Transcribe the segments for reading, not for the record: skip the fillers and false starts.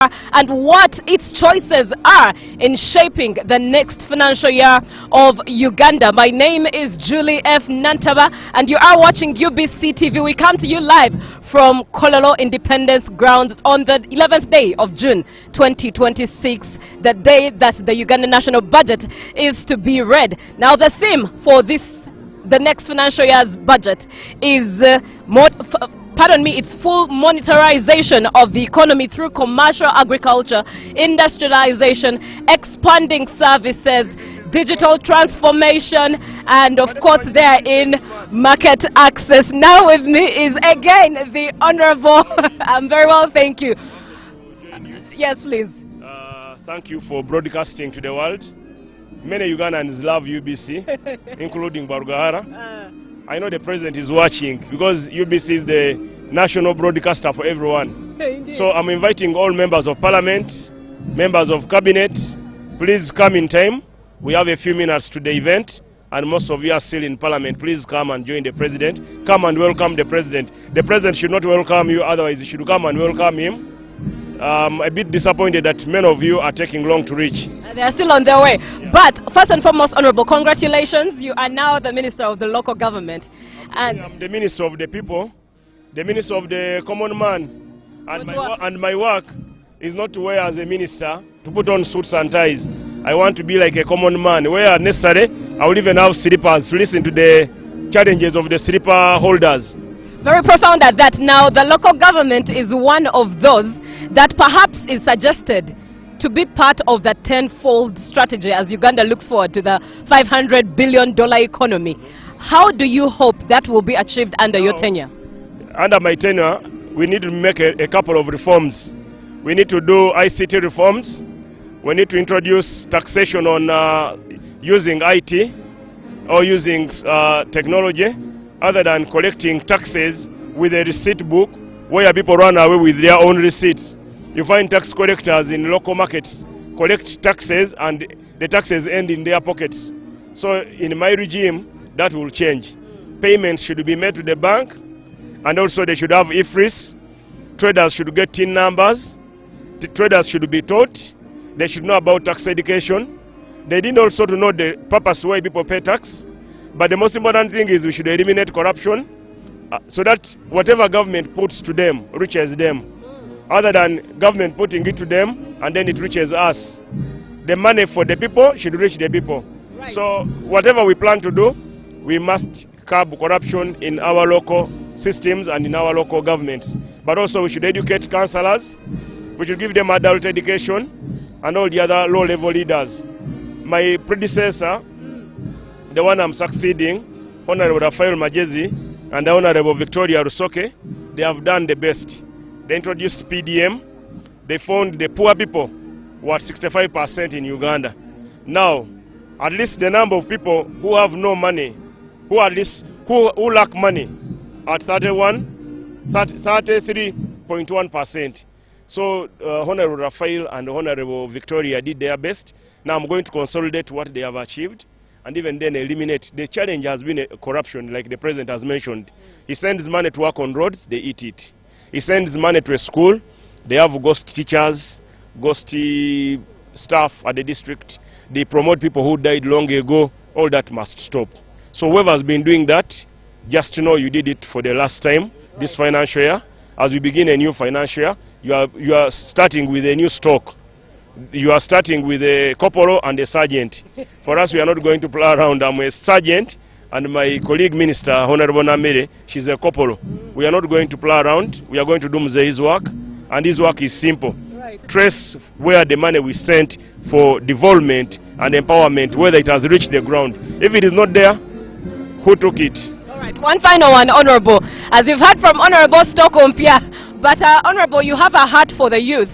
and what its choices are in shaping the next financial year of Uganda. My name is Julie F. Nantaba, and you are watching UBC TV. We come to you live from Kololo Independence Grounds on the 11th day of June 2026, the day that the Uganda National Budget is to be read. Now, the theme for the next financial year's budget is it's full monetarization of the economy through commercial agriculture, industrialization, expanding services, digital transformation, and of course therein market access. Now with me is again the Honorable. I'm very well, thank you. Yes, please. Thank you for broadcasting to the world. Many Ugandans love UBC, including Barugahara. I know the president is watching because UBC is the national broadcaster for everyone. So I'm inviting all members of parliament, members of cabinet, please come in time. We have a few minutes to the event and most of you are still in parliament. Please come and join the president. Come and welcome the president. The president should not welcome you, otherwise you should come and welcome him. I'm a bit disappointed that many of you are taking long to reach. They are still on their way. Yeah. But first and foremost, Honorable, congratulations. You are now the Minister of the Local Government. And I'm the Minister of the People, the Minister of the Common Man. And my work is not to wear as a minister, to put on suits and ties. I want to be like a common man. Where necessary, I will even have slippers to listen to the challenges of the slipper holders. Very profound at that. Now, the local government is one of those that perhaps is suggested to be part of the tenfold strategy as Uganda looks forward to the $500 billion economy. How do you hope that will be achieved under your tenure? Under my tenure, we need to make a couple of reforms. We need to do ICT reforms. We need to introduce taxation on using IT or using technology other than collecting taxes with a receipt book where people run away with their own receipts. You find tax collectors in local markets collect taxes and the taxes end in their pockets. So in my regime, that will change. Payments should be made to the bank, and also they should have IFRIS. Traders should get TIN numbers. The traders should be taught. They should know about tax education. They need also to know the purpose why people pay tax. But the most important thing is we should eliminate corruption so that whatever government puts to them reaches them, other than government putting it to them and then it reaches us. The money for the people should reach the people. Right. So whatever we plan to do, we must curb corruption in our local systems and in our local governments. But also we should educate councillors, we should give them adult education and all the other low-level leaders. My predecessor, the one I'm succeeding, Honorable Raphael Majezi and the Honorable Victoria Rusoke, they have done the best. They introduced PDM. They found the poor people were 65% in Uganda. Now, at least the number of people who have no money, who lack money, at 33.1%. So Honorable Raphael and Honorable Victoria did their best. Now I'm going to consolidate what they have achieved and even then eliminate. The challenge has been corruption, like the President has mentioned. He sends money to work on roads, they eat it. He sends money to a school, they have ghost teachers, ghost staff at the district. They promote people who died long ago. All that must stop. So whoever has been doing that, just know you did it for the last time, this financial year. As we begin a new financial year, you are starting with a new stock. You are starting with a corporal and a sergeant. For us, we are not going to play around. I'm a sergeant, and my colleague minister, Honorable Namere, she's a corporal. We are not going to play around. We are going to do Mzei's work, and his work is simple. Right. Trace where the money we sent for development and empowerment, whether it has reached the ground. If it is not there, who took it? All right, one final one, Honorable. As you've heard from Honorable Stockholm Pia, but Honorable, you have a heart for the youth.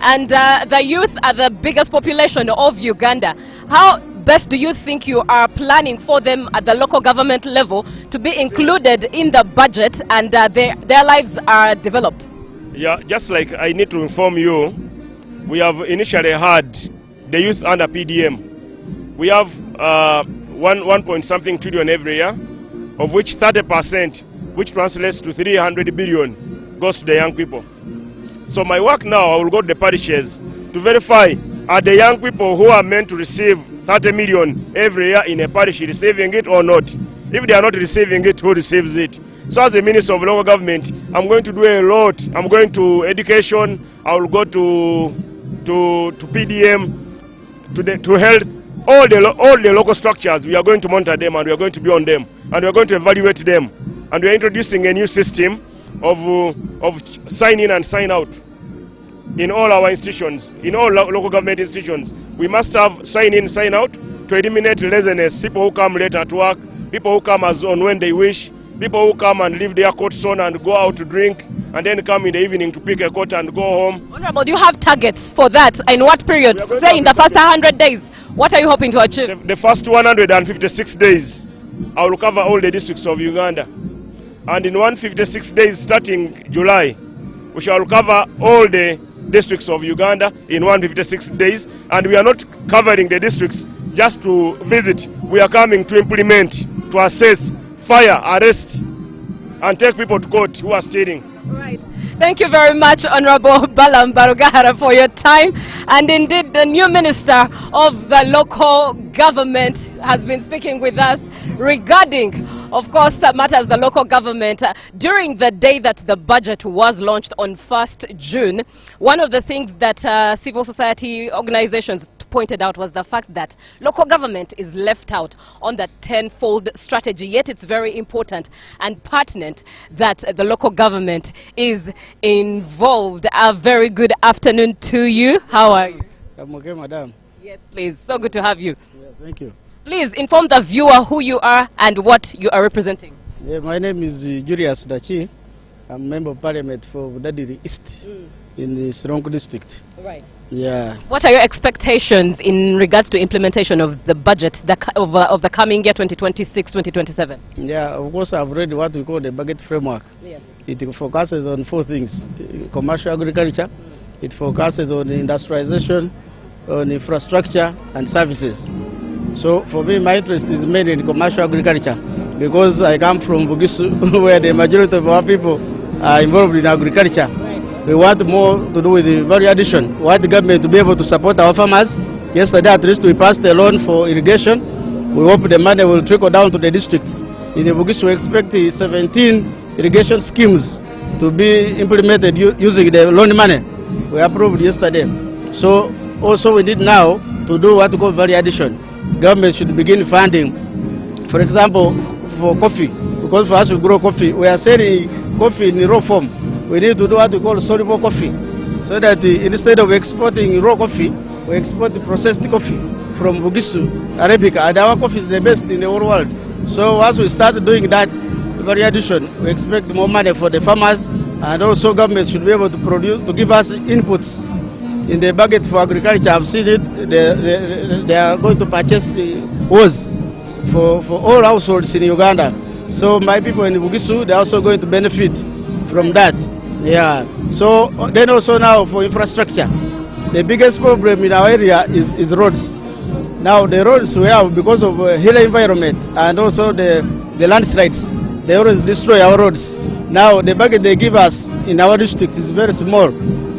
And the youth are the biggest population of Uganda. How best do you think you are planning for them at the local government level to be included in the budget and their lives are developed? Yeah, just like I need to inform you, we have initially had the youth under PDM. We have 1.something trillion every year, of which 30%, which translates to 300 billion, goes to the young people. So my work now, I will go to the parishes to verify, are the young people who are meant to receive 30 million every year in a parish receiving it or not? If they are not receiving it, who receives it? So as the Minister of Local Government, I'm going to do a lot. I'm going to education, I will go to PDM, to health, all the local structures. We are going to monitor them and we are going to be on them. And we are going to evaluate them. And we are introducing a new system of sign in and sign out in all our institutions, in all local government institutions. We must have sign in, sign out to eliminate laziness. People who come late at work, people who come as on when they wish, people who come and leave their coats on and go out to drink, and then come in the evening to pick a coat and go home. Honorable, do you have targets for that? In what period? Say in the first 100 days. What are you hoping to achieve? The first 156 days, I will cover all the districts of Uganda. And in 156 days starting July, we shall cover all the districts of Uganda in 156 days. And we are not covering the districts just to visit. We are coming to implement, to assess, fire, arrest, and take people to court who are stealing. Right. Thank you very much, Honorable Balaam Barugahara, for your time. And indeed, the new Minister of the Local Government has been speaking with us regarding, of course, matters the local government. During the day that the budget was launched on 1st June, one of the things that civil society organizations pointed out was the fact that local government is left out on the tenfold strategy. Yet it's very important and pertinent that the local government is involved. A very good afternoon to you. How are you? I'm okay, madam. Yes, please. So good to have you. Yeah, thank you. Please inform the viewer who you are and what you are representing. Yeah, my name is Julius Dachi. I'm Member of Parliament for Budadiri East in the Sironko district. Right. Yeah. What are your expectations in regards to implementation of the budget of the coming year 2026-2027? Yeah, of course I've read what we call the budget framework. Yes. It focuses on 4 things: commercial agriculture, it focuses on industrialization, on infrastructure and services. So for me, my interest is mainly in commercial agriculture because I come from Bugisu where the majority of our people are involved in agriculture. We want more to do with the value addition. We want the government to be able to support our farmers. Yesterday at least we passed a loan for irrigation. We hope the money will trickle down to the districts. In the Bugisu we expect 17 irrigation schemes to be implemented using the loan money we approved yesterday. So also we need now to do what we call value addition. Government should begin funding, for example, for coffee. Because for us to grow coffee, we are selling coffee in raw form. We need to do what we call soluble coffee, so that instead of exporting raw coffee, we export the processed coffee from Bugisu, Arabica, and our coffee is the best in the whole world. So once we start doing that value addition, we expect more money for the farmers, and also government should be able to produce, to give us inputs in the budget for agriculture. I've seen it. They are going to purchase hose for all households in Uganda. So my people in Bugisu, they're also going to benefit from that. Yeah. So then also now for infrastructure, the biggest problem in our area is roads. Now the roads we have, because of hilly environment and also the landslides, they always destroy our roads. Now the budget they give us in our district is very small.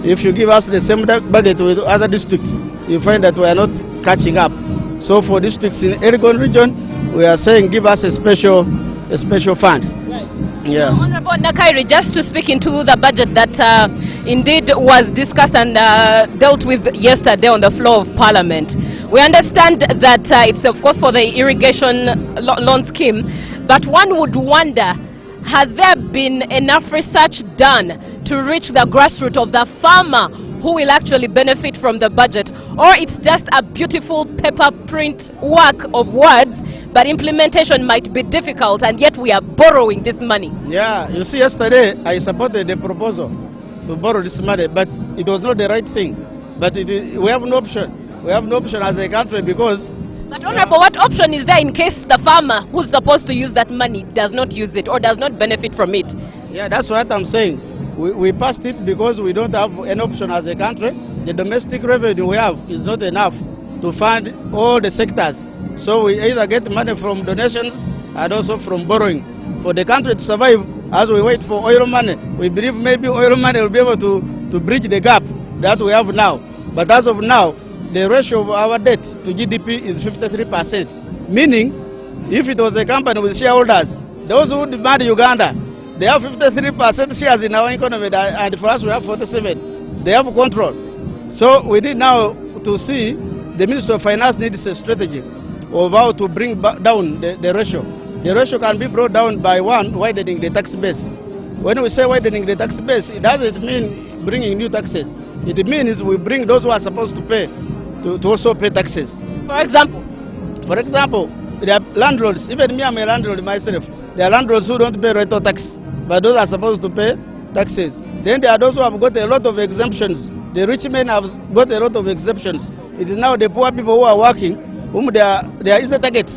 If you give us the same budget with other districts, you find that we are not catching up. So for districts in Elgon region, we are saying give us a special fund. Right. Yeah. So, Honorable Nakairi, just to speak into the budget that indeed was discussed and dealt with yesterday on the floor of Parliament. We understand that it's of course for the irrigation loan scheme, but one would wonder, has there been enough research done to reach the grassroots of the farmer who will actually benefit from the budget? Or it's just a beautiful paper print work of words, but implementation might be difficult, and yet we are borrowing this money? Yeah, you see, yesterday I supported the proposal to borrow this money, but it was not the right thing. But we have no option. We have no option as a country because... But Honorable, what option is there in case the farmer who's supposed to use that money does not use it or does not benefit from it? Yeah, that's what I'm saying. We passed it because we don't have an option as a country. The domestic revenue we have is not enough to fund all the sectors. So we either get money from donations and also from borrowing. For the country to survive, as we wait for oil money, we believe maybe oil money will be able to to bridge the gap that we have now. But as of now, the ratio of our debt to GDP is 53%. Meaning, if it was a company with shareholders, those who demand Uganda, they have 53% shares in our economy, and for us we have 47. They have control. So we need now to see the Minister of Finance needs a strategy of how to bring down the ratio. The ratio can be brought down by one, widening the tax base. When we say widening the tax base, it doesn't mean bringing new taxes. It means we bring those who are supposed to pay to also pay taxes. For example? For example, there are landlords, even me, I'm a landlord myself. There are landlords who don't pay rental tax, but those are supposed to pay taxes. Then there are those who have got a lot of exemptions. The rich men have got a lot of exemptions. It is now the poor people who are working, whom they are easy targets.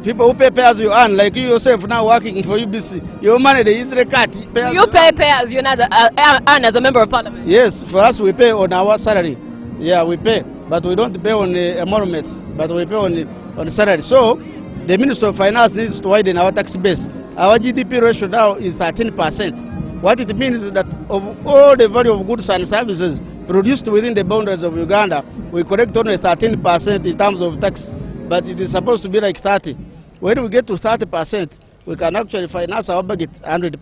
People who pay as you earn, like you yourself now working for UBC. Your money, they easily cut. You pay as you earn as a member of parliament? Yes, for us we pay on our salary. Yeah, we pay, but we don't pay on emoluments, but we pay on salary. So, the Minister of Finance needs to widen our tax base. Our GDP ratio now is 13%. What it means is that of all the value of goods and services produced within the boundaries of Uganda, we collect only 13% in terms of tax, but it is supposed to be like 30. When we get to 30%, we can actually finance our budget 100%.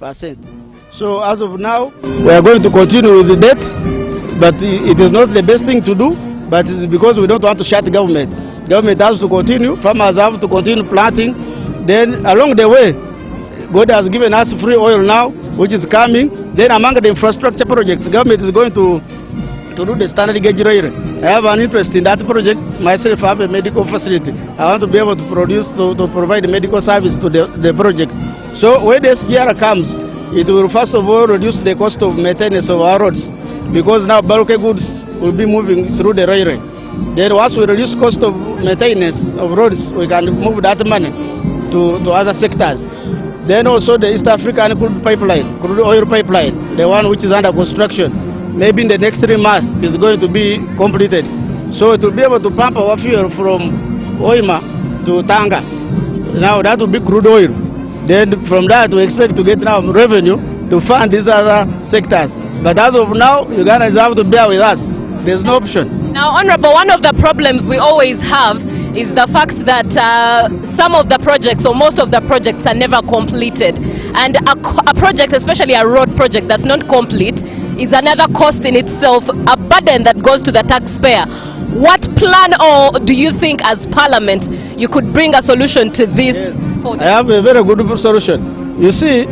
So as of now, we are going to continue with the debt, but it is not the best thing to do, but it is because we don't want to shut the government. Government has to continue, farmers have to continue planting. Then along the way, God has given us free oil now, which is coming. Then among the infrastructure projects, government is going to do the standard gauge railway. I have an interest in that project. Myself, I have a medical facility. I want to be able to provide medical service to the project. So when the SGR comes, it will first of all reduce the cost of maintenance of our roads, because now bulk goods will be moving through the railway. Then once we reduce cost of maintenance of roads, we can move that money to other sectors. Then also the East African crude oil pipeline, the one which is under construction, maybe in the next 3 months it is going to be completed. So it will be able to pump our fuel from Hoima to Tanga. Now that will be crude oil. Then from that we expect to get now revenue to fund these other sectors. But as of now, Ugandans have to bear with us. There's no option. Now, Honorable, one of the problems we always have is the fact that some of the projects or most of the projects are never completed. And a project, especially a road project that's not complete, is another cost in itself, a burden that goes to the taxpayer. What plan, or do you think as Parliament you could bring a solution to this? Yes. I have a very good solution. You see,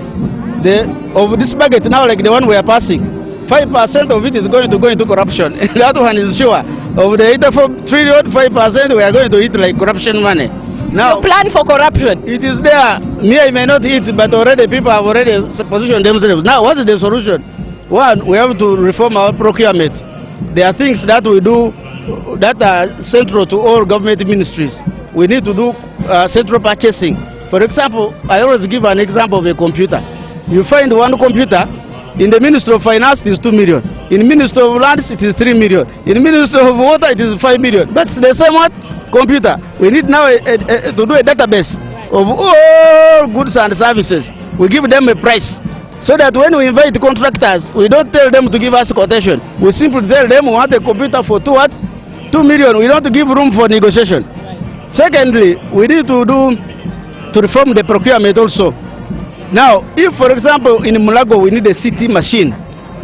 of this budget now, like the one we are passing, 5% of it is going to go into corruption. That one is sure. Of the 84 trillion, 5% we are going to eat like corruption money. Now, you plan for corruption? It is there. Me, I may not eat, but already people have already positioned themselves. Now, what is the solution? One, we have to reform our procurement. There are things that we do that are central to all government ministries. We need to do central purchasing. For example, I always give an example of a computer. You find one computer, in the Ministry of Finance it is 2 million. In Ministry of Lands it is 3 million. In Ministry of Water it is 5 million. But the same what? Computer. We need now to do a database of all goods and services. We give them a price, so that when we invite contractors, we don't tell them to give us quotation. We simply tell them we want a computer for 2 million. We don't give room for negotiation. Secondly, we need to reform the procurement also. Now, if for example in Mulago we need a CT machine,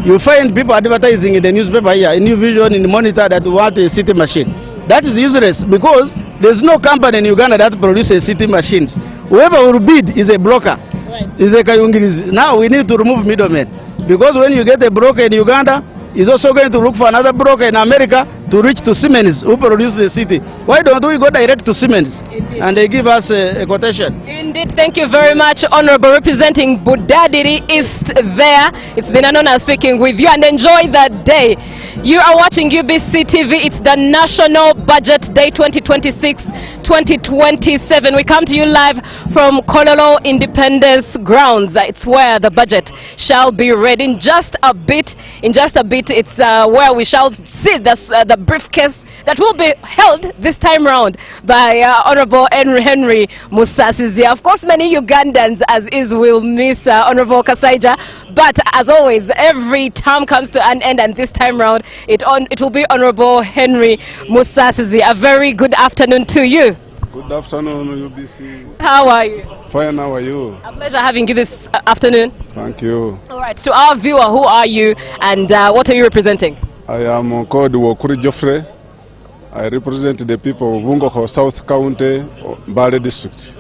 you find people advertising in the newspaper here, in New Vision, in the Monitor, that want a CT machine. That is useless, because there's no company in Uganda that produces CT machines. Whoever will bid is a broker. Right. Is a Kayungirizi. Now we need to remove middlemen, because when you get a broker in Uganda, he's also going to look for another broker in America to reach to Siemens, who produce the city. Why don't we go direct to Siemens and they give us a quotation? Indeed, thank you very much, Honorable, representing Budadiri East there. It's been an honor speaking with you, and enjoy that day. You are watching UBC TV. It's the National Budget Day 2026-2027. We come to you live from Kololo Independence Grounds. It's where the budget shall be read in just a bit. It's where we shall see the briefcase, that will be held this time round by Honorable Henry Musasizi. Of course, many Ugandans, as is, will miss Honorable Kasaija, but as always, every term comes to an end, and this time round, it will be Honorable Henry Musasizi. A very good afternoon to you. Good afternoon, UBC. How are you? Fine, how are you? A pleasure having you this afternoon. Thank you. All right, to our viewer, who are you and what are you representing? I am called Wokuri Joffrey. I represent the people of Bungoko South County, Mbale District.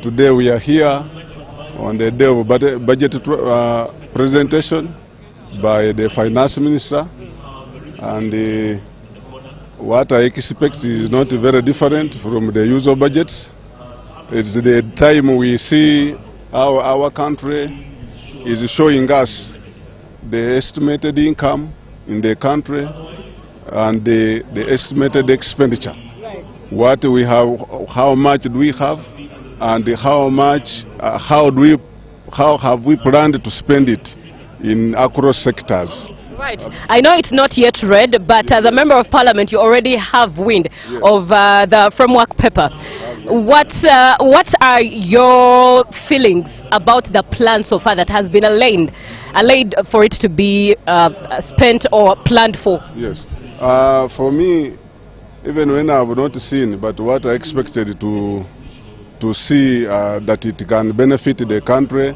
Today we are here on the day of budget presentation by the Finance Minister, and what I expect is not very different from the usual budgets. It's the time we see how our country is showing us the estimated income in the country and the estimated expenditure. What we have, how much do we have, and how have we planned to spend it in across sectors. Right. I know it's not yet read, but as a member of parliament, you already have wind of the framework paper. What are your feelings about the plan so far that has been allayed for it to be spent or planned for? Yes. For me, even when I have not seen, but what I expected to see that it can benefit the country,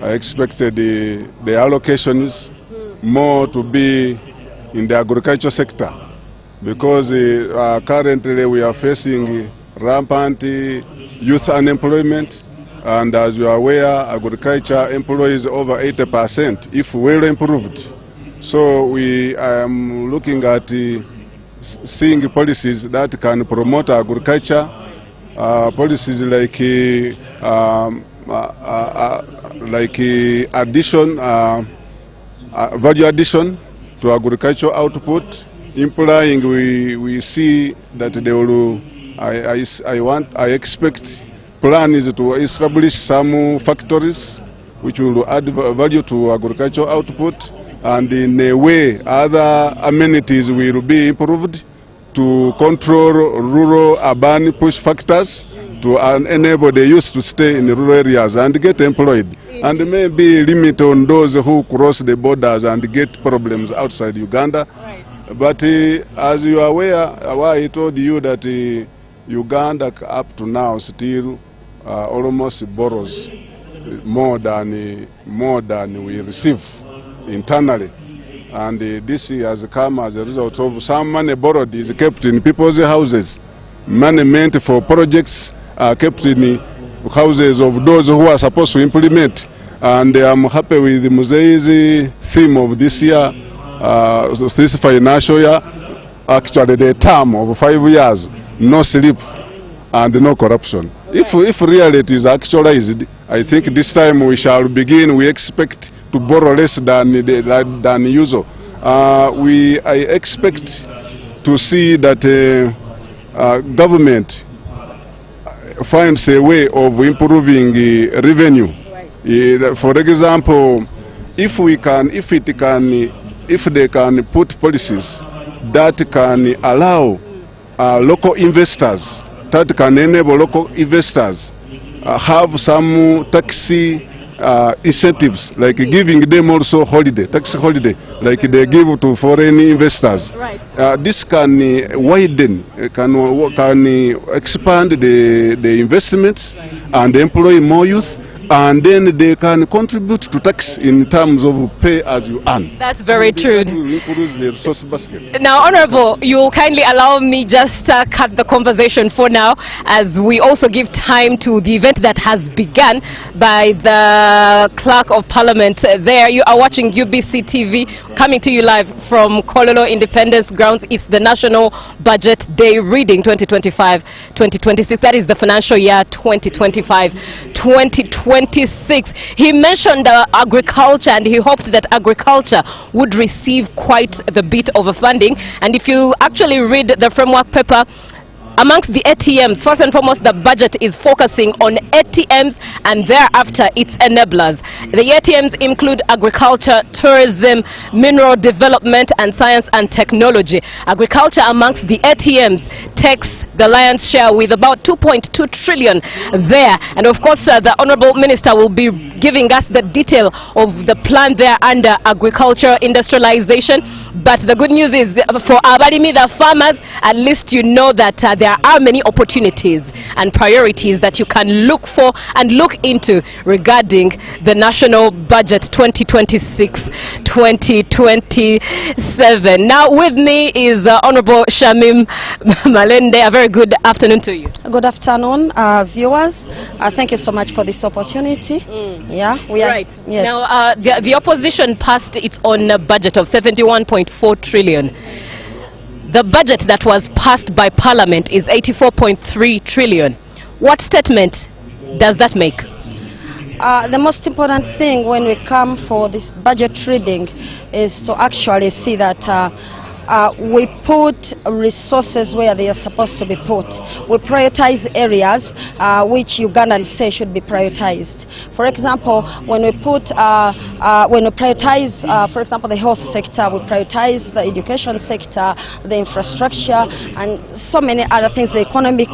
I expected the allocations more to be in the agriculture sector, because currently we are facing rampant youth unemployment, and as you are aware, agriculture employs over 80% if well improved. So I am looking at seeing policies that can promote agriculture, policies like value addition to agricultural output, implying we see that they will, I expect plan is to establish some factories which will add value to agricultural output, and in a way other amenities will be improved to control rural urban push factors to enable the youth to stay in rural areas and get employed, and maybe limit on those who cross the borders and get problems outside Uganda. Right. But as you are aware, I told you that Uganda up to now still almost borrows more than we receive internally, and this has come as a result of some money borrowed is kept in people's houses. Money meant for projects are kept in houses of those who are supposed to implement. And I'm happy with Muzei's theme of this year, this financial year, actually the term of 5 years, no sleep and no corruption. If really it is actualized, I think this time we shall begin, we expect to borrow less than usual. I expect to see that government finds a way of improving revenue. For example, if they can put policies that can allow local investors, that can enable local investors have some tax incentives, like giving them also tax holiday, like they give to foreign investors. Right. This can widen, can expand the investments and employ more youth, and then they can contribute to tax in terms of pay as you earn. That's very true. The resource basket. Now, Honorable, you will kindly allow me just cut the conversation for now, as we also give time to the event that has begun by the Clerk of Parliament. There you are watching UBC TV, coming to you live from Kololo Independence Grounds. It's the National Budget Day Reading 2025-2026. That is the financial year 2025-2026. He mentioned agriculture, and he hoped that agriculture would receive quite the bit of funding. And if you actually read the framework paper, amongst the ATMs, first and foremost, the budget is focusing on ATMs and thereafter its enablers. The ATMs include agriculture, tourism, mineral development, and science and technology. Agriculture amongst the ATMs takes the lion's share with about 2.2 trillion there. And of course, the Honorable Minister will be giving us the detail of the plan there under agriculture industrialization. But the good news is for Abalimi, the farmers, at least you know that there are many opportunities and priorities that you can look for and look into regarding the national budget 2026-2027. Now with me is Honorable Shamim Malende. A very good afternoon to you. Good afternoon, viewers. Thank you so much for this opportunity. Yeah, we are right. Yes. Now, the opposition passed its own budget of 71.4 trillion. The budget that was passed by Parliament is 84.3 trillion. What statement does that make? The most important thing when we come for this budget reading is to actually see that we put resources where they are supposed to be put. We prioritize areas which Ugandans say should be prioritized. For example, when we prioritize, for example, the health sector, we prioritize the education sector, the infrastructure, and so many other things, the economic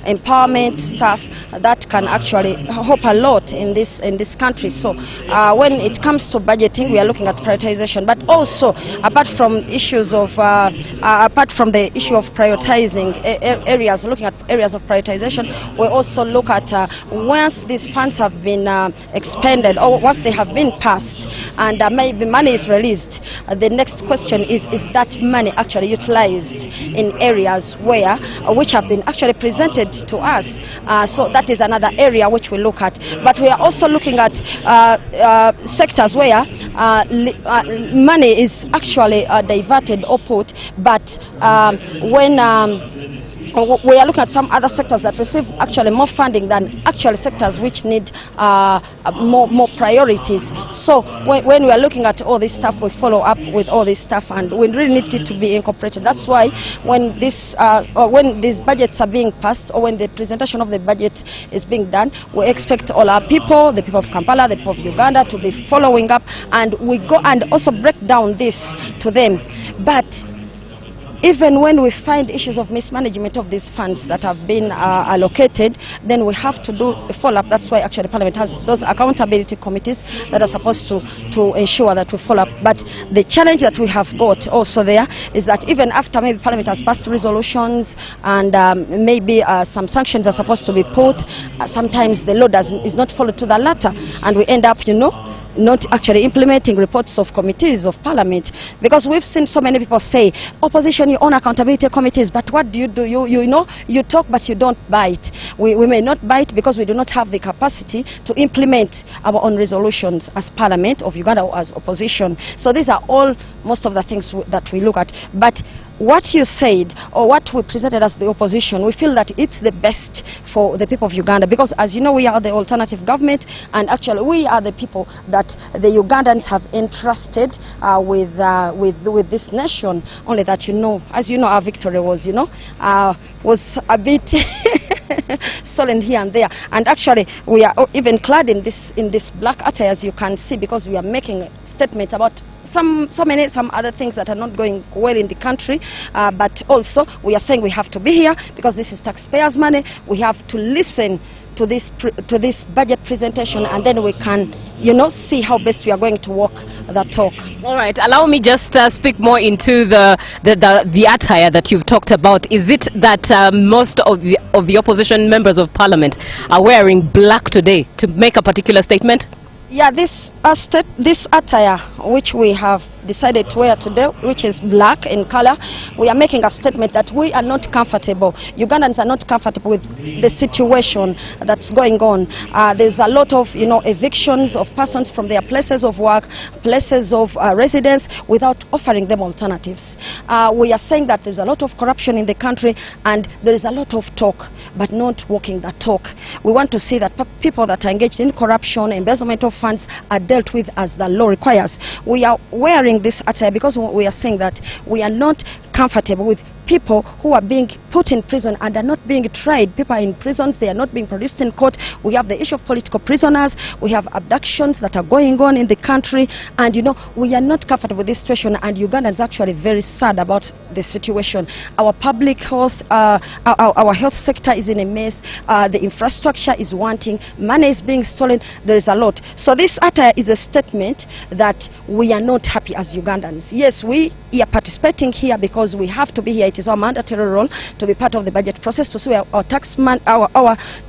empowerment stuff that can actually help a lot in this country. So when it comes to budgeting, we are looking at prioritization, but also apart from issues of apart from the issue of prioritizing areas, looking at areas of prioritization, we also look at once these funds have been expended or once they have been passed and maybe money is released, the next question is that money actually utilized in areas where which have been actually presented to us. So that is another area which we look at. But we are also looking at sectors where money is actually diverted or put, but when we are looking at some other sectors that receive actually more funding than actually sectors which need more priorities. So when we are looking at all this stuff, we follow up with all this stuff, and we really need it to be incorporated. That's why when these budgets are being passed, or when the presentation of the budget is being done, we expect all our people, the people of Kampala, the people of Uganda, to be following up, and we go and also break down this to them. But even when we find issues of mismanagement of these funds that have been allocated, then we have to do a follow-up. That's why actually Parliament has those accountability committees that are supposed to ensure that we follow up. But the challenge that we have got also there is that even after maybe Parliament has passed resolutions and maybe some sanctions are supposed to be put, sometimes the law is not followed to the letter, and we end up, not actually implementing reports of committees of Parliament, because we've seen so many people say, opposition, you own accountability committees, but what do? You talk but you don't bite. We may not bite because we do not have the capacity to implement our own resolutions as Parliament of Uganda or as opposition. So these are all most of the things that we look at. But what you said, or what we presented as the opposition, we feel that it's the best for the people of Uganda, because as you know, we are the alternative government, and actually we are the people that the Ugandans have entrusted with this nation. Only that, as you know, our victory was, was a bit stolen here and there, and actually we are even clad in this black attire, as you can see, because we are making a statement about some other things that are not going well in the country, but also we are saying we have to be here because this is taxpayers' money. We have to listen to this budget presentation, and then we can see how best we are going to walk the talk. All right, allow me just speak more into the attire that you've talked about. Is it that most of the opposition members of Parliament are wearing black today to make a particular statement? Yeah, this attire which we have decided to wear today, which is black in color, we are making a statement that we are not comfortable. Ugandans are not comfortable with the situation that's going on. There's a lot of evictions of persons from their places of work, places of residence, without offering them alternatives. We are saying that there's a lot of corruption in the country, and there is a lot of talk but not walking the talk. We want to see that people that are engaged in corruption, embezzlement of funds, are dealt with as the law requires. We are wearing this attire because we are saying that we are not comfortable with people who are being put in prison and are not being tried. People are in prisons, they are not being produced in court. We have the issue of political prisoners. We have abductions that are going on in the country. And, you know, we are not comfortable with this situation. And Uganda is actually very sad about the situation. Our public health, our health sector is in a mess. The infrastructure is wanting. Money is being stolen. There is a lot. So this attire is a statement that we are not happy as Ugandans. Yes, we are participating here because we have to be here. It is our mandatory role to be part of the budget process to see where our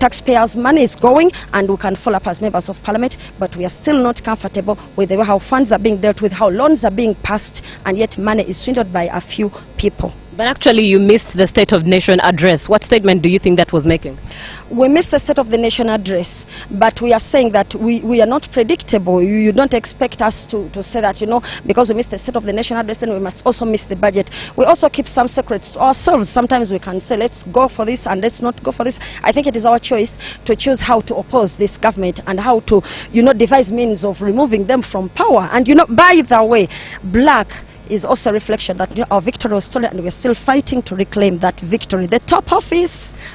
taxpayers' money is going, and we can follow up as members of parliament. But we are still not comfortable with the way how funds are being dealt with, how loans are being passed, and yet money is swindled by a few people. But actually, you missed the State of Nation address. What statement do you think that was making? We missed the State of the Nation address, but we are saying that we are not predictable. You don't expect us to say that, you know, because we missed the State of the Nation address, then we must also miss the budget. We also keep some secrets to ourselves. Sometimes we can say, let's go for this and let's not go for this. I think it is our choice to choose how to oppose this government and how to, you know, devise means of removing them from power. And, you know, by the way, black is also a reflection that, you know, our victory was stolen, and we're still fighting to reclaim that victory. The top office.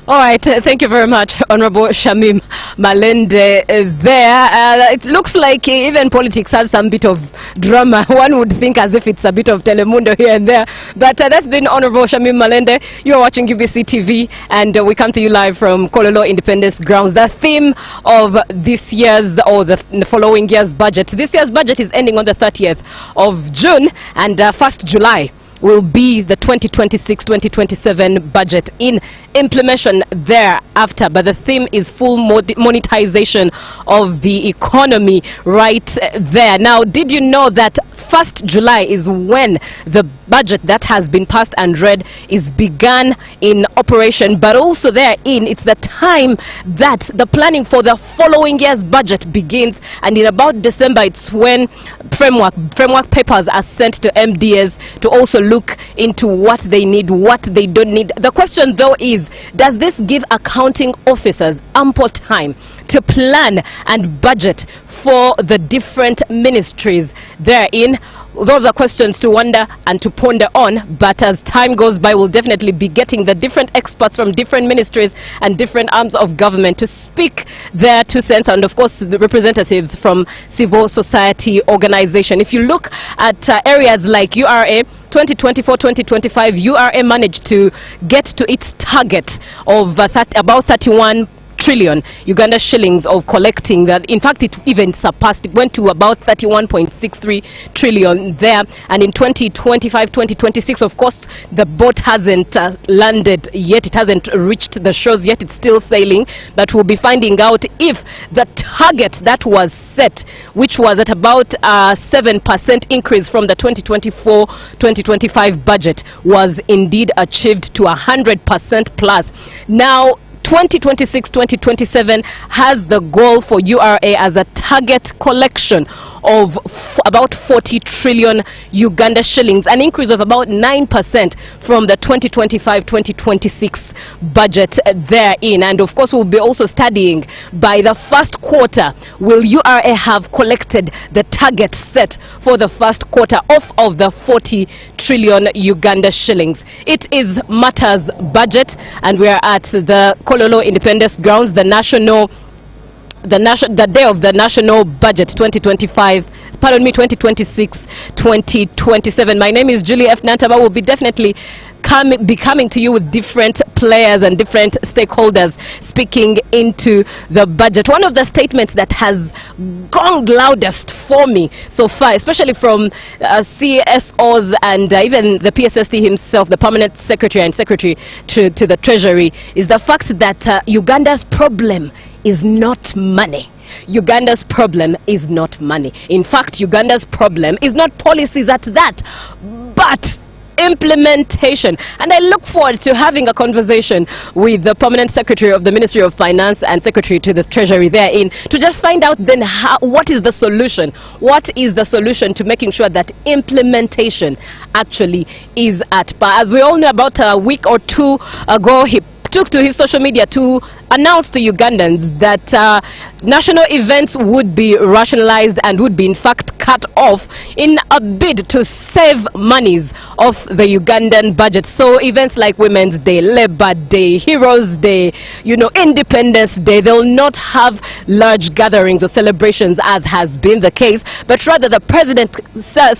All right, thank you very much, Honorable Shamim Malende there. It looks like even politics has some bit of drama. One would think as if it's a bit of Telemundo here and there. But that's been Honorable Shamim Malende. You're watching UBC TV, and we come to you live from Kololo Independence Grounds. The theme of this year's, or the following year's budget. This year's budget is ending on the 30th of June, and 1st July will be the 2026-2027 budget in implementation thereafter. But the theme is full monetization of the economy right there. Now, did you know that 1st July is when the budget that has been passed and read is begun in operation, but also therein it's the time that the planning for the following year's budget begins, and in about December it's when framework papers are sent to MDS to also look into what they need, what they don't need. The question though is, does this give accounting officers ample time to plan and budget for the different ministries therein? Those are questions to wonder and to ponder on, but as time goes by, we'll definitely be getting the different experts from different ministries and different arms of government to speak their 2 cents, and of course the representatives from civil society organization. If you look at areas like URA, 2024-2025, URA managed to get to its target of about 31 trillion Uganda shillings of collecting that. In fact, it even surpassed, it went to about 31.63 trillion there. And in 2025-2026, of course, the boat hasn't landed yet, it hasn't reached the shores yet, it's still sailing. But we'll be finding out if the target that was set, which was at about 7% increase from the 2024-2025 budget, was indeed achieved to 100% plus. Now 2026-2027 has the goal for URA as a target collection of about 40 trillion Uganda shillings, an increase of about 9% from the 2025-2026 budget therein. And of course, we'll be also studying by the first quarter, will URA have collected the target set for the first quarter of the 40 trillion Uganda shillings. It is Matters Budget, and we are at the Kololo Independence Grounds, the day of the national budget 2026-2027. My name is Julie F. Nantaba. We'll be definitely coming to you with different players and different stakeholders speaking into the budget. One of the statements that has gone loudest for me so far, especially from CSOs and even the PSST himself, the permanent secretary and secretary to the Treasury, is the fact that Uganda's problem is not money. Uganda's problem is not money. In fact, Uganda's problem is not policies at that, but implementation. And I look forward to having a conversation with the permanent secretary of the Ministry of Finance and secretary to the Treasury therein to just find out then what is the solution? What is the solution to making sure that implementation actually is at par? As we all know, about a week or two ago, he took to his social media to announced to Ugandans that national events would be rationalized and would be in fact cut off in a bid to save monies of the Ugandan budget. So events like Women's Day, Labour Day, Heroes Day, Independence Day, they'll not have large gatherings or celebrations as has been the case, but rather the president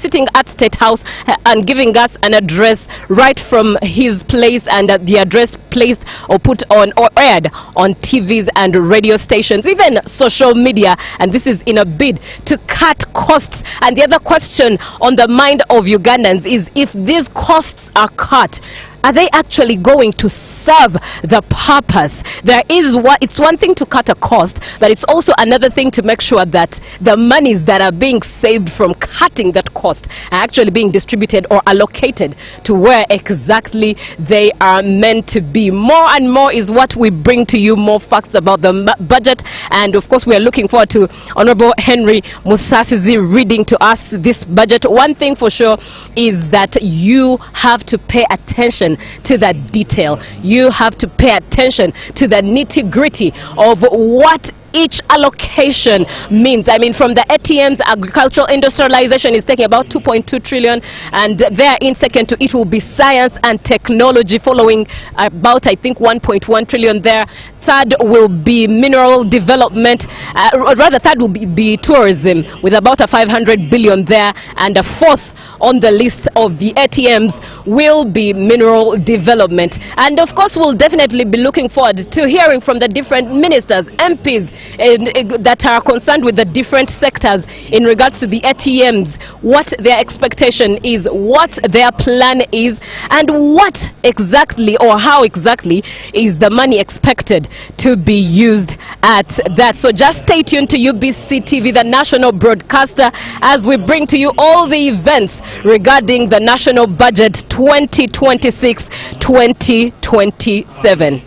sitting at State House and giving us an address right from his place, and the address placed or put on or aired on TVs and radio stations, even social media, and this is in a bid to cut costs. And the other question on the mind of Ugandans is, if these costs are cut, are they actually going to serve the purpose? It's one thing to cut a cost, but it's also another thing to make sure that the monies that are being saved from cutting that cost are actually being distributed or allocated to where exactly they are meant to be. More and more is what we bring to you, more facts about the budget, and of course we are looking forward to Honorable Henry Musasizi reading to us this budget. One thing for sure is that you have to pay attention to that detail. You have to pay attention to the nitty-gritty of what each allocation means. I mean, from the ATMs, agricultural industrialization is taking about 2.2 trillion, and there in second to it will be science and technology, following about, I think, 1.1 trillion there. Third will be mineral development, third will be tourism with about a 500 billion there, and a fourth on the list of the ATMs will be mineral development. And of course we'll definitely be looking forward to hearing from the different ministers, MPs that are concerned with the different sectors in regards to the ATMs, what their expectation is, what their plan is, and what exactly or how exactly is the money expected to be used at that. So just stay tuned to UBC TV, the national broadcaster, as we bring to you all the events regarding the national budget 2026-2027.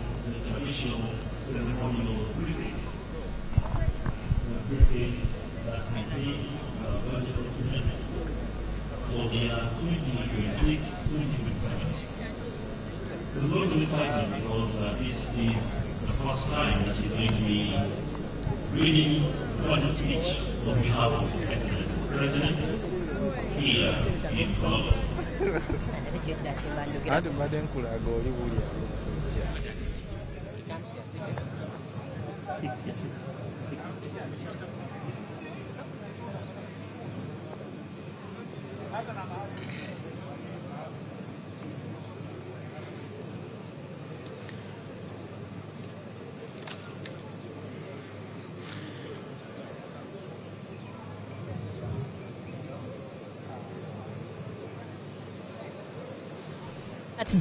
Reading the budget speech on behalf of His Excellency the President here in Colombo.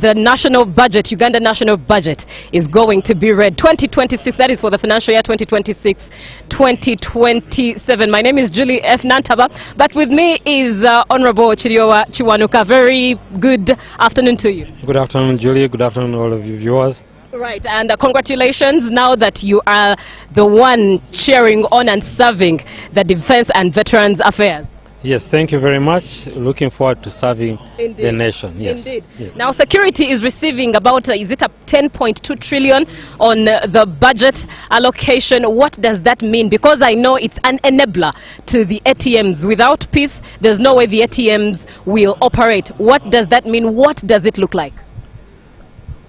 The national budget, Uganda national budget, is going to be read 2026, that is for the financial year 2026-2027. My name is Julie F. Nantaba, but with me is Honorable Chiriowa Chiwanuka. Very good afternoon to you. Good afternoon, Julie. Good afternoon, all of you viewers. Right, and congratulations now that you are the one cheering on and serving the Defense and Veterans Affairs. Yes, thank you very much. Looking forward to serving the nation. Yes. Indeed. Yes. Now, security is receiving about, is it a 10.2 trillion on the budget allocation? What does that mean? Because I know it's an enabler to the ATMs. Without peace, there's no way the ATMs will operate. What does that mean? What does it look like?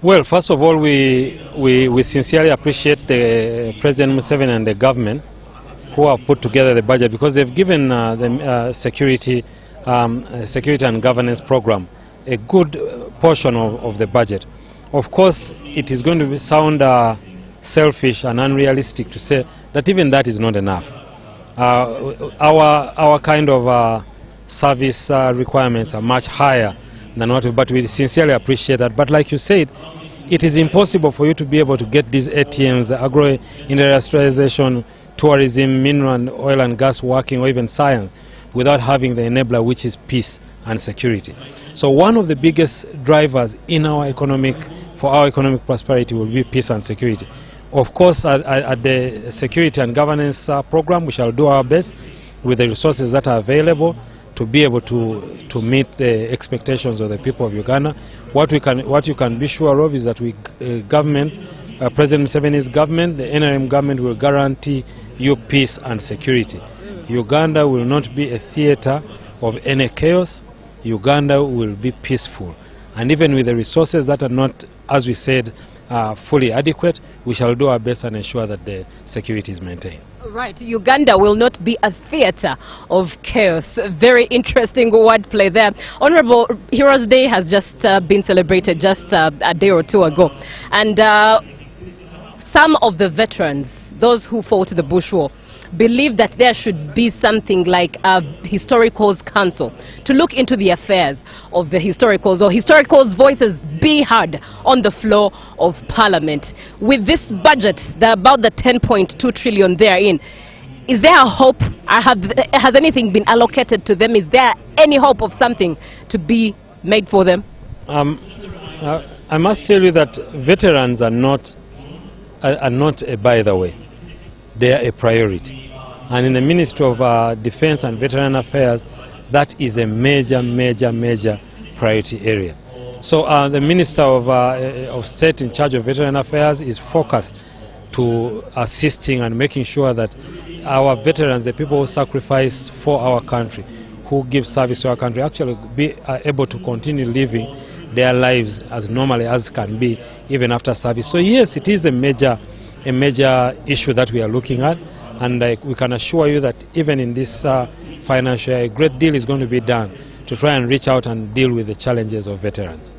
Well, first of all, we sincerely appreciate the President Museveni and the government who have put together the budget, because they've given the security and governance program a good portion of the budget. Of course, it is going to sound selfish and unrealistic to say that even that is not enough. Our kind of service requirements are much higher than what, but we sincerely appreciate that. But like you said, it is impossible for you to be able to get these ATMs, the agro-industrialization, tourism, mineral and oil and gas working, or even science, without having the enabler, which is peace and security. So one of the biggest drivers in our for our economic prosperity will be peace and security. Of course, at the security and governance program, we shall do our best with the resources that are available to be able to meet the expectations of the people of Uganda. What you can be sure of is that government President Museveni's government, the NRM government, will guarantee you peace and security. Uganda will not be a theater of any chaos. Uganda will be peaceful. And even with the resources that are not, as we said, fully adequate, we shall do our best and ensure that the security is maintained. Right, Uganda will not be a theater of chaos. Very interesting wordplay there. Honorable Heroes Day has just been celebrated just a day or two ago. And some of the veterans, those who fought the Bush War, believe that there should be something like a Historicals Council to look into the affairs of the historicals, or historicals' voices be heard on the floor of Parliament. With this budget, about the 10.2 trillion therein, is there a hope? Has anything been allocated to them? Is there any hope of something to be made for them? I must tell you that veterans are not a by the way. They are a priority. And in the Ministry of Defense and Veteran Affairs, that is a major priority area. So the Minister of State in charge of Veteran Affairs is focused to assisting and making sure that our veterans, the people who sacrifice for our country, who give service to our country, actually are able to continue living their lives as normally as can be, even after service. So yes, it is a major issue that we are looking at, and we can assure you that even in this financial year, a great deal is going to be done to try and reach out and deal with the challenges of veterans.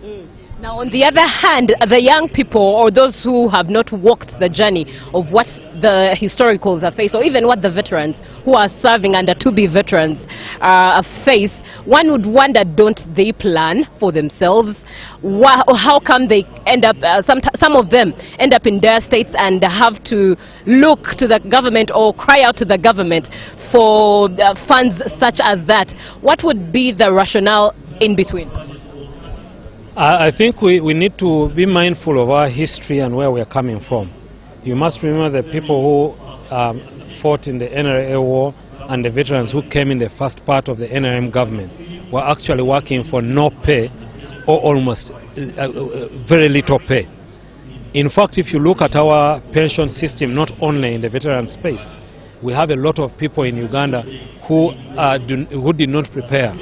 Now, on the other hand, the young people, or those who have not walked the journey of what the historicals are faced, or even what the veterans who are serving under to-be veterans face, one would wonder, don't they plan for themselves? How come they end up, some of them end up in dire states and have to look to the government or cry out to the government for funds such as that? What would be the rationale in between? I think we need to be mindful of our history and where we are coming from. You must remember the people who fought in the NRA war and the veterans who came in the first part of the NRM government were actually working for no pay or almost very little pay. In fact, if you look at our pension system, not only in the veteran space, we have a lot of people in Uganda who did not prepare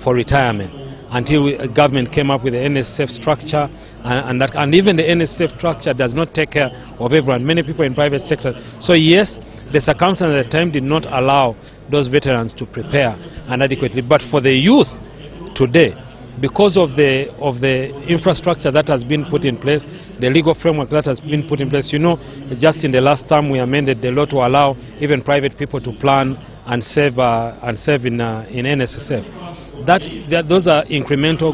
for retirement until government came up with the NSF structure, and even the NSF structure does not take care of everyone, many people in private sector. So yes, the circumstances at the time did not allow those veterans to prepare adequately. But for the youth today, because of the infrastructure that has been put in place, the legal framework that has been put in place, you know, just in the last term we amended the law to allow even private people to plan and save in NSSF. Those are incremental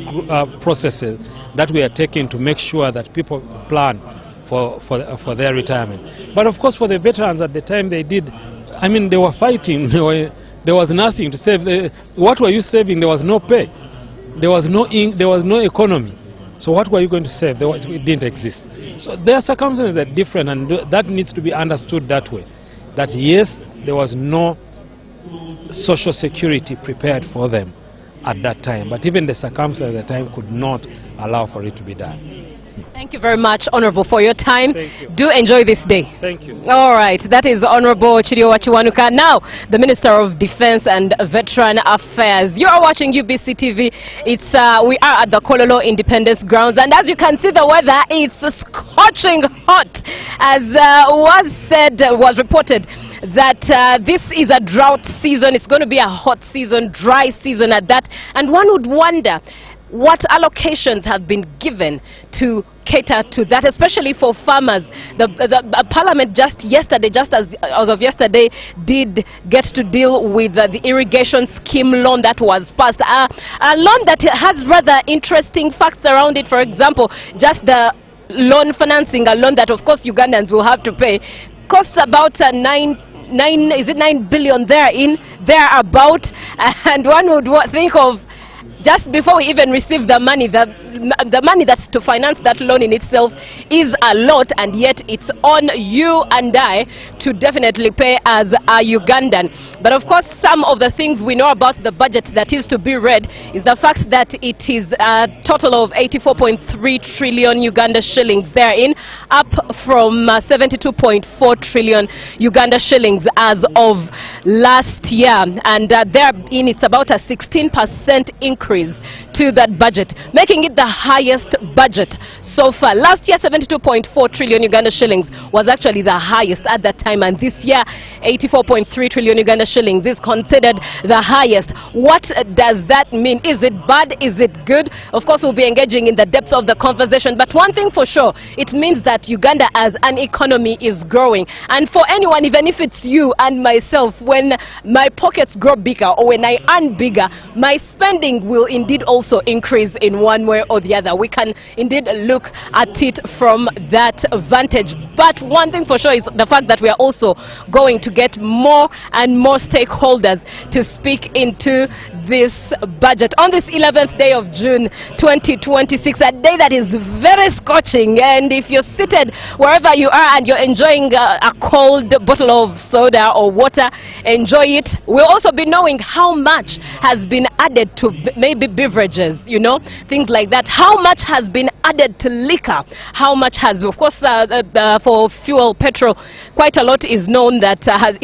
processes that we are taking to make sure that people plan for their retirement. But of course, for the veterans at the time, they were fighting. There was nothing to save. What were you saving? There was no pay. There was no economy. So what were you going to save? It didn't exist. So their circumstances are different, and that needs to be understood that way. That yes, there was no social security prepared for them at that time, but even the circumstances at the time could not allow for it to be done. Thank you very much, Honorable, for your time. Thank you. Do enjoy this day. Thank you. All right, that is Honorable Chiriowa Kiwanuka, now the Minister of Defense and Veteran Affairs. You are watching UBC TV. We are at the Kololo Independence Grounds, and as you can see, the weather is scorching hot. As was reported that this is a drought season. It's going to be a hot season, dry season at that, and one would wonder what allocations have been given to cater to that, especially for farmers. The Parliament just as of yesterday, did get to deal with the irrigation scheme loan that was passed. A loan that has rather interesting facts around it. For example, just the loan financing, a loan that of course Ugandans will have to pay, costs about 9 billion thereabout, and one would think of, just before we even receive the money, the money that's to finance that loan in itself is a lot, and yet it's on you and I to definitely pay as a Ugandan. But of course, some of the things we know about the budget that is to be read is the fact that it is a total of 84.3 trillion Uganda shillings therein, up from 72.4 trillion Uganda shillings as of last year. And therein it's about a 16% increase to that budget, making it the highest budget so far. Last year, 72.4 trillion Uganda shillings was actually the highest at that time, and this year 84.3 trillion Uganda shillings is considered the highest. What does that mean? Is it bad? Is it good? Of course, we'll be engaging in the depths of the conversation, but one thing for sure, it means that Uganda as an economy is growing. And for anyone, even if it's you and myself, when my pockets grow bigger or when I earn bigger, my spending will indeed also increase in one way or the other. We can indeed look at it from that vantage. But one thing for sure is the fact that we are also going to get more and more stakeholders to speak into this budget on this 11th day of June 2026, a day that is very scorching. And if you're seated wherever you are and you're enjoying a cold bottle of soda or water, enjoy it. We'll also be knowing how much has been added to maybe beverages, you know, things like that. How much has been added to liquor? How much has, of course, for fuel, petrol, quite a lot is known that has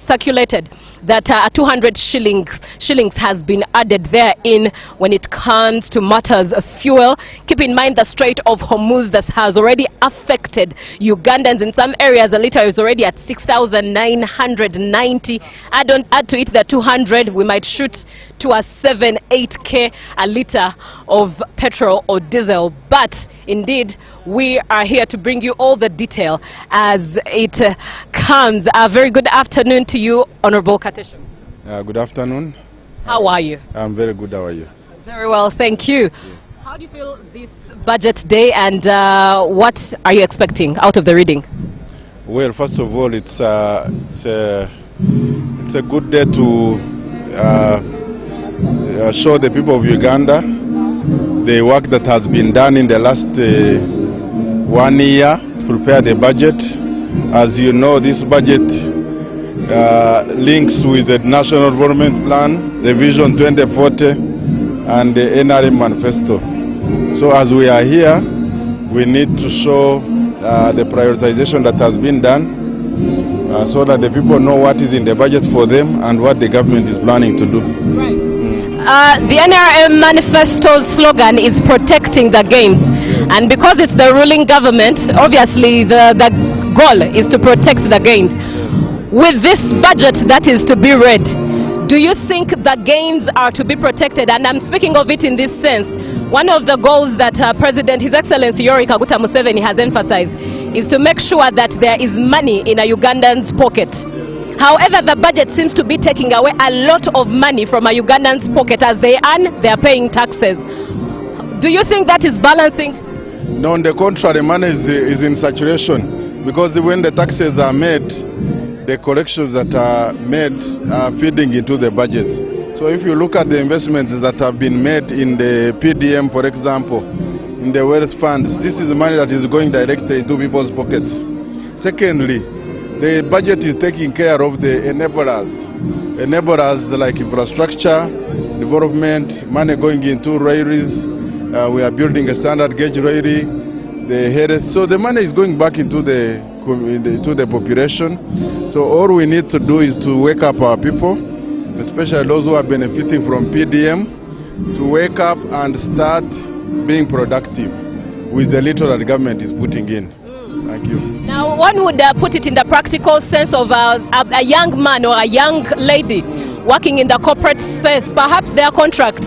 circulated, that 200 shillings has been added therein when it comes to matters of fuel. Keep in mind the Strait of Hormuz that has already affected Ugandans. In some areas, a litre is already at 6,990. Add to it the 200, we might shoot to a 7-8K a litre of petrol or diesel. But indeed, we are here to bring you all the detail as it comes. A very good afternoon to you, Honorable Kateshum. Good afternoon. How are you? I'm very good. How are you? Very well, thank you. How do you feel this budget day, and what are you expecting out of the reading? Well, first of all, it's a good day to show the people of Uganda the work that has been done in the last 1 year to prepare the budget. As you know, this budget links with the National Development Plan, the Vision 2040, and the NRM Manifesto. So as we are here, we need to show the prioritization that has been done so that the people know what is in the budget for them and what the government is planning to do. Right. The NRM Manifesto's slogan is protecting the gains, and because it's the ruling government, obviously the goal is to protect the gains. With this budget that is to be read, do you think the gains are to be protected? And I'm speaking of it in this sense. One of the goals that President, His Excellency Yoweri Kaguta Museveni has emphasized is to make sure that there is money in a Ugandan's pocket. However, the budget seems to be taking away a lot of money from a Ugandan's pocket. As they earn, they are paying taxes. Do you think that is balancing? No, on the contrary, money is in saturation, because when the taxes are made, the collections that are made are feeding into the budget. So if you look at the investments that have been made in the PDM, for example, in the wealth funds, this is money that is going directly into people's pockets. Secondly, the budget is taking care of the enablers like infrastructure, development, money going into railways. We are building a standard gauge railway, the heads. So the money is going back into the population. So all we need to do is to wake up our people, especially those who are benefiting from PDM, to wake up and start being productive with the little that the government is putting in. Thank you. Now, one would put it in the practical sense of a young man or a young lady working in the corporate space. Perhaps their contract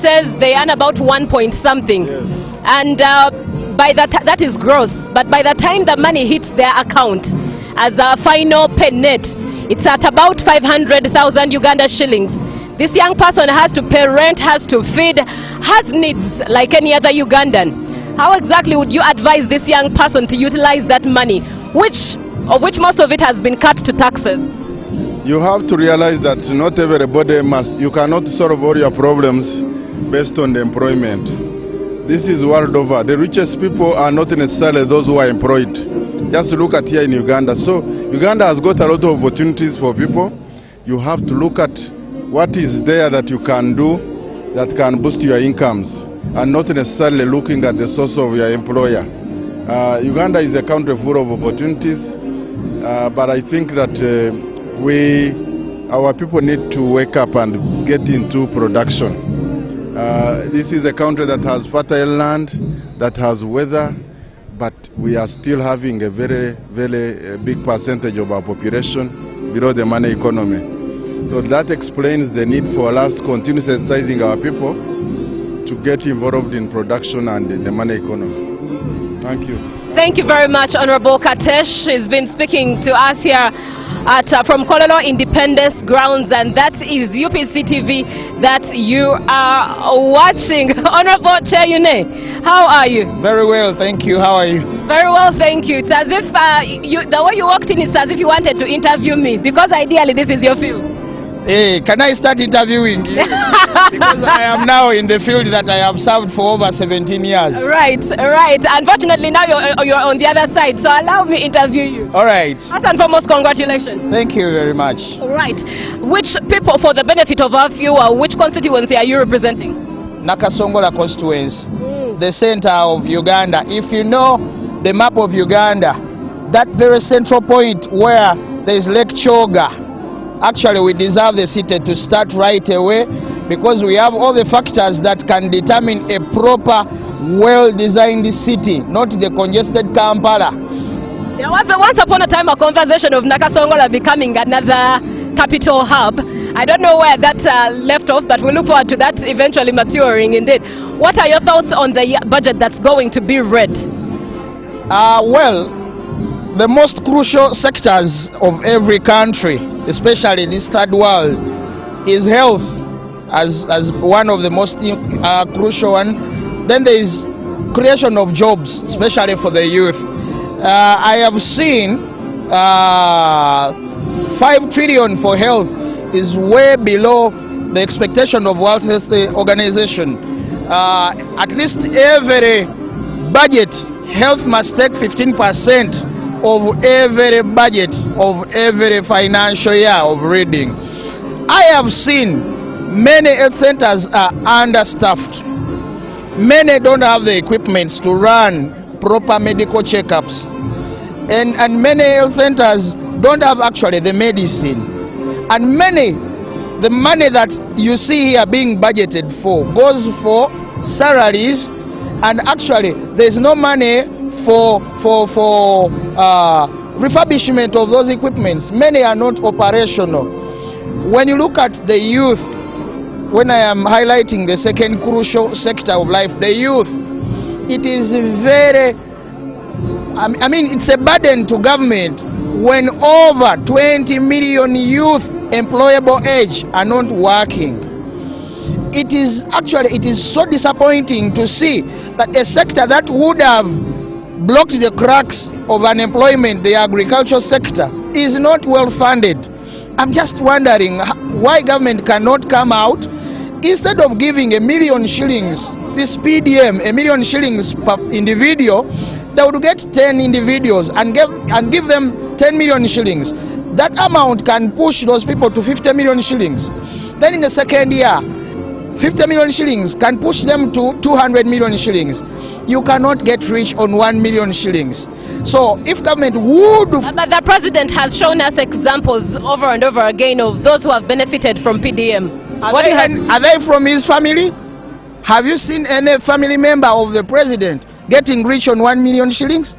says they earn about 1 point something, yes. And that is gross. But by the time the money hits their account as a final pay net, it's at about 500,000 Uganda shillings. This young person has to pay rent, has to feed, has needs like any other Ugandan. How exactly would you advise this young person to utilize that money, of which most of it has been cut to taxes? You have to realize that not everybody you cannot solve all your problems based on the employment. This is world over. The richest people are not necessarily those who are employed. Just look at here in Uganda. So Uganda has got a lot of opportunities for people. you have to look at what is there that you can do that can boost your incomes, and not necessarily looking at the source of your employer. Uganda is a country full of opportunities, but I think that our people need to wake up and get into production. This is a country that has fertile land, that has weather, but we are still having a very big percentage of our population below the money economy. So that explains the need for us to continue sensitizing our people to get involved in production and the money economy. Thank you. Thank you very much, Honorable Katesh. He's been speaking to us here at from Kololo Independence Grounds, and that is UPC TV that you are watching. Honorable Cheyune, how are you? Very well, thank you. How are you? Very well, thank you. It's as if the way you walked in is as if you wanted to interview me, because ideally this is your field. Hey, can I start interviewing you? Because I am now in the field that I have served for over 17 years. Right. Unfortunately, now you're on the other side, so allow me interview you. All right. First and foremost, congratulations. Thank you very much. All right. Which people, for the benefit of our viewer, which constituency are you representing? Nakasongola constituency, the center of Uganda. If you know the map of Uganda, that very central point where there is Lake Choga, actually we deserve the city to start right away, because we have all the factors that can determine a proper, well-designed city, not the congested Kampala. There was once upon a time a conversation of Nakasongola becoming another capital hub. I don't know where that left off, but we look forward to that eventually maturing indeed. What are your thoughts on the budget that's going to be read? Well, the most crucial sectors of every country, especially this third world, is health as one of the most crucial one. Then there is creation of jobs, especially for the youth. I have seen 5 trillion for health is way below the expectation of World Health Organization. At least every budget, health must take 15% of every budget of every financial year of reading. I have seen many health centers are understaffed. Many don't have the equipment to run proper medical checkups, and many health centers don't have actually the medicine, and the money that you see here being budgeted for goes for salaries, and actually there's no money for refurbishment of those equipments. Many are not operational. When you look at the youth, when I am highlighting the second crucial sector of life, the youth, it is very, I mean, it's a burden to government when over 20 million youth employable age are not working. It is so disappointing to see that a sector that would have blocked the cracks of unemployment, the agricultural sector, is not well funded. I'm just wondering why government cannot come out, instead of giving $1 million shillings, this PDM, $1 million shillings per individual, they would get 10 individuals and give them 10 million shillings. That amount can push those people to 50 million shillings. Then in the second year, 50 million shillings can push them to 200 million shillings. You cannot get rich on 1 million shillings. So if government would... But the president has shown us examples over and over again of those who have benefited from PDM. Are they from his family? Have you seen any family member of the president getting rich on 1 million shillings?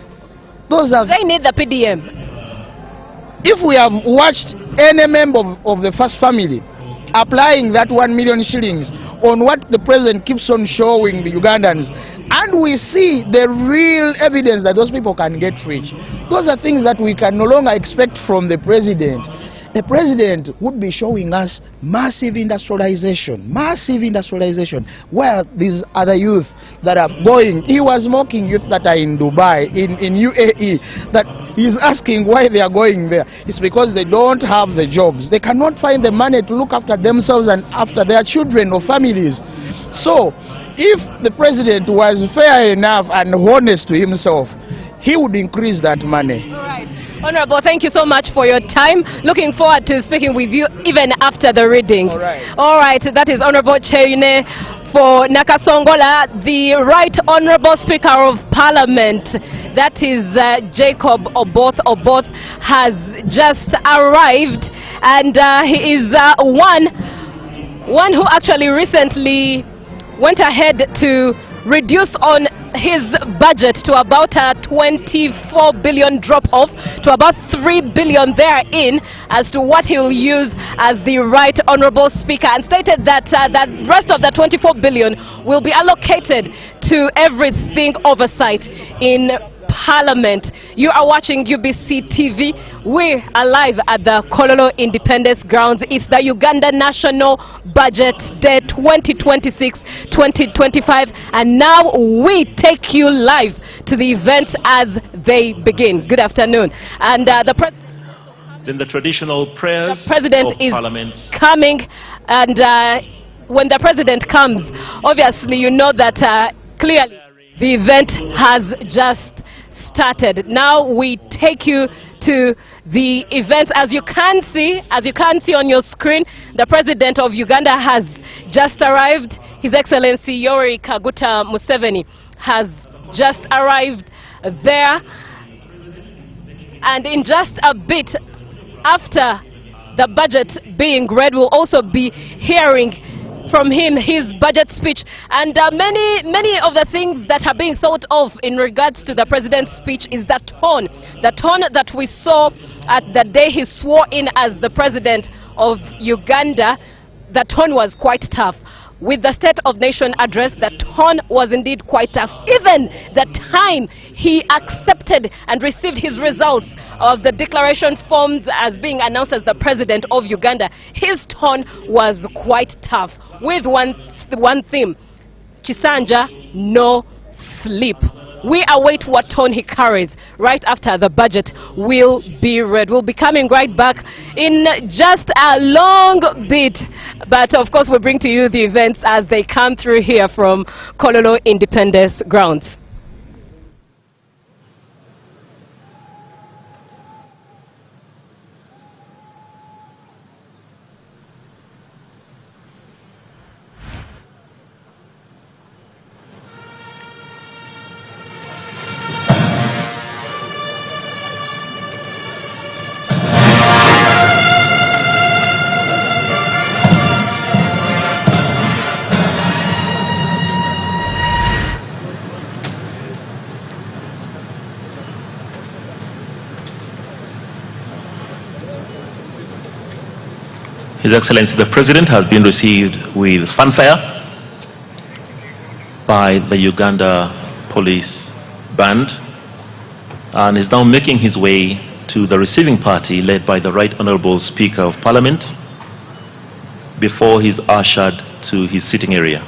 They need the PDM. If we have watched any member of the first family applying that 1 million shillings on what the president keeps on showing the Ugandans, and we see the real evidence that those people can get rich, those are things that we can no longer expect from the president. The president would be showing us massive industrialization, where these other youth that are going. He was mocking youth that are in Dubai, in UAE, that he's asking why they are going there. It's because they don't have the jobs. They cannot find the money to look after themselves and after their children or families. So, if the president was fair enough and honest to himself, he would increase that money. All right. Honorable, thank you so much for your time. Looking forward to speaking with you even after the reading. All right, that is Honorable Cheune for Nakasongola, the Right Honorable Speaker of Parliament. That is Jacob Oboth. Oboth has just arrived, and he is one who actually recently went ahead to reduce on his budget to about a 24 billion drop off to about 3 billion therein as to what he will use as the Right Honorable Speaker, and stated that the rest of the 24 billion will be allocated to everything oversight in Parliament. You are watching UBC TV. We are live at the Kololo Independence Grounds. It's the Uganda National Budget Day 2026-2025, and now we take you live to the events as they begin. Good afternoon. And then the traditional prayers the President of is Parliament coming, and when the President comes, obviously you know that clearly the event has just started. Now we take you to the events. As you can see on your screen, the President of Uganda has just arrived. His Excellency Yoweri Kaguta Museveni has just arrived there, and in just a bit after the budget being read, we'll also be hearing from him his budget speech, and many of the things that are being thought of in regards to the President's speech is the tone that we saw at the day he swore in as the President of Uganda. The tone was quite tough. With the State of Nation address, the tone was indeed quite tough. Even the time he accepted and received his results of the declaration forms as being announced as the President of Uganda, his tone was quite tough, with one theme: Chisanja, no sleep. We await what tone he carries right after the budget will be read. We'll be coming right back in just a long bit, but of course we'll bring to you the events as they come through here from Kololo Independence Grounds. His Excellency the President has been received with fanfare by the Uganda Police Band and is now making his way to the receiving party led by the Right Honorable Speaker of Parliament before he's ushered to his sitting area.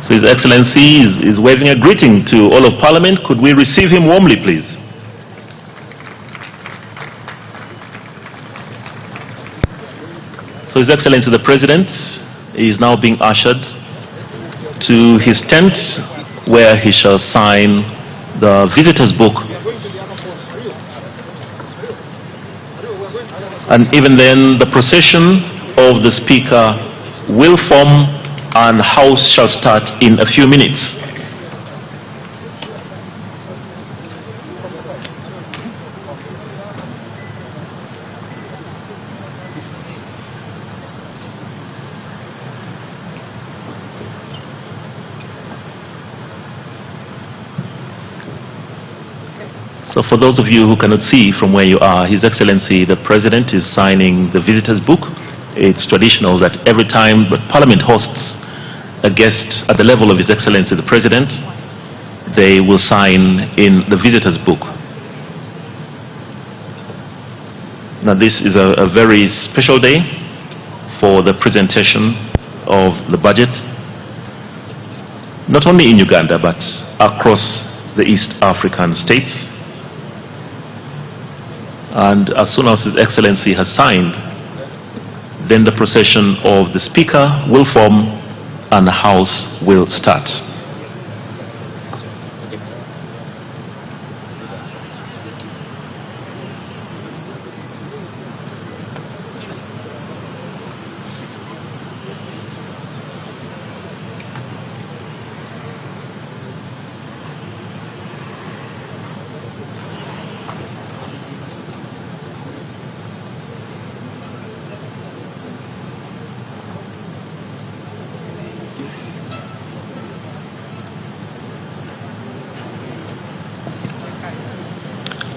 So His Excellency is waving a greeting to all of Parliament. Could we receive him warmly, please? So His Excellency the President is now being ushered to his tent where he shall sign the visitor's book. And even then the procession of the Speaker will form and House shall start in a few minutes. So for those of you who cannot see from where you are, His Excellency the President is signing the visitor's book. It's traditional that every time that Parliament hosts a guest at the level of His Excellency the President, they will sign in the visitor's book. Now this is a very special day for the presentation of the budget, not only in Uganda but across the East African states. And as soon as His Excellency has signed, then the procession of the Speaker will form and the House will start.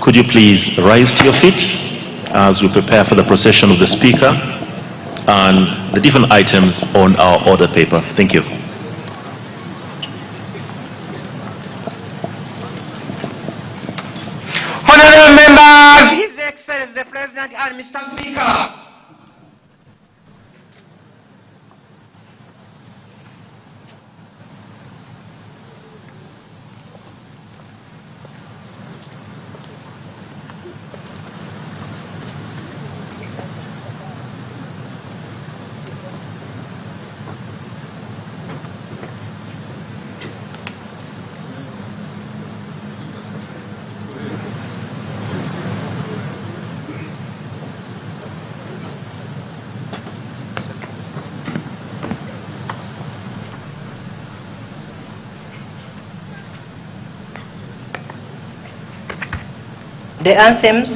Could you please rise to your feet as we prepare for the procession of the Speaker and the different items on our order paper. Thank you. Honorable members, His Excellency the President and Mr. Speaker. The anthems.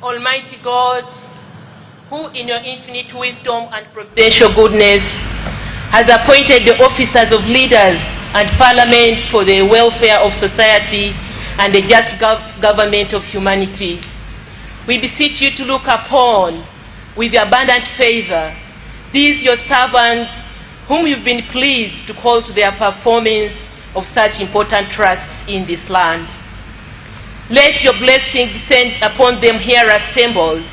Almighty God, who in your infinite wisdom and providential goodness has appointed the officers of leaders and parliament for the welfare of society and the just government of humanity. We beseech you to look upon with your abundant favor these your servants whom you've been pleased to call to their performance of such important tasks in this land. Let your blessing descend upon them here assembled,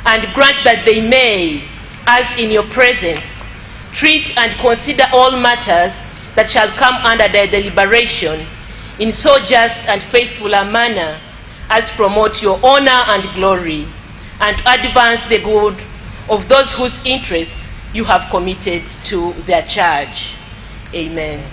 and grant that they may, as in your presence, treat and consider all matters that shall come under their deliberation in so just and faithful a manner as promote your honor and glory, and advance the good of those whose interests you have committed to their charge. Amen.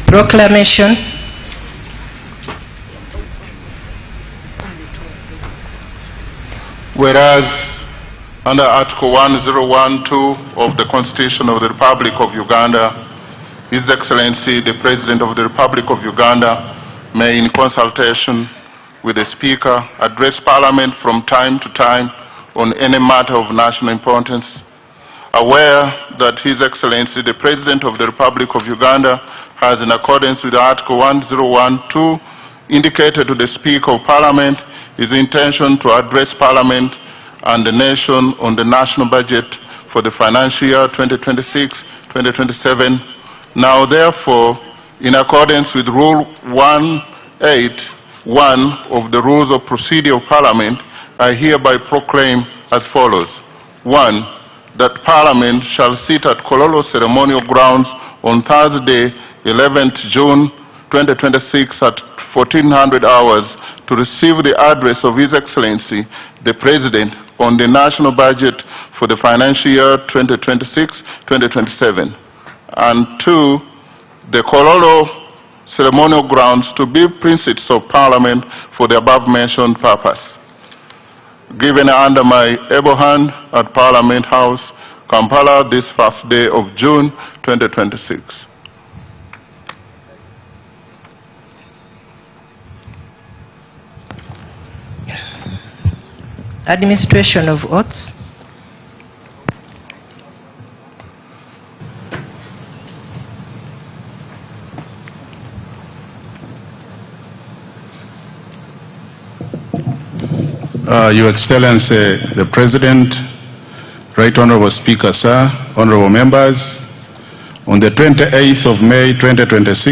Proclamation. Whereas under Article 1012 of the Constitution of the Republic of Uganda, His Excellency the President of the Republic of Uganda may, in consultation with the Speaker, address Parliament from time to time on any matter of national importance. Aware that His Excellency the President of the Republic of Uganda has, in accordance with Article 1012, indicated to the Speaker of Parliament his intention to address Parliament and the nation on the national budget for the financial year 2026-2027. Now, therefore, in accordance with Rule 181 of the Rules of Procedure of Parliament, I hereby proclaim as follows. 1. That Parliament shall sit at Kololo Ceremonial Grounds on Thursday, 11th June 2026 at 1400 hours to receive the address of His Excellency, the President, on the national budget for the financial year 2026-2027. And 2, the Kololo ceremonial grounds to be precincts of Parliament for the above-mentioned purpose. Given under my able hand at Parliament House, Kampala, this first day of June 2026. Administration of oaths. Your Excellency, the President, Right Honorable Speaker, sir, honorable members, on the 28th of May 2026,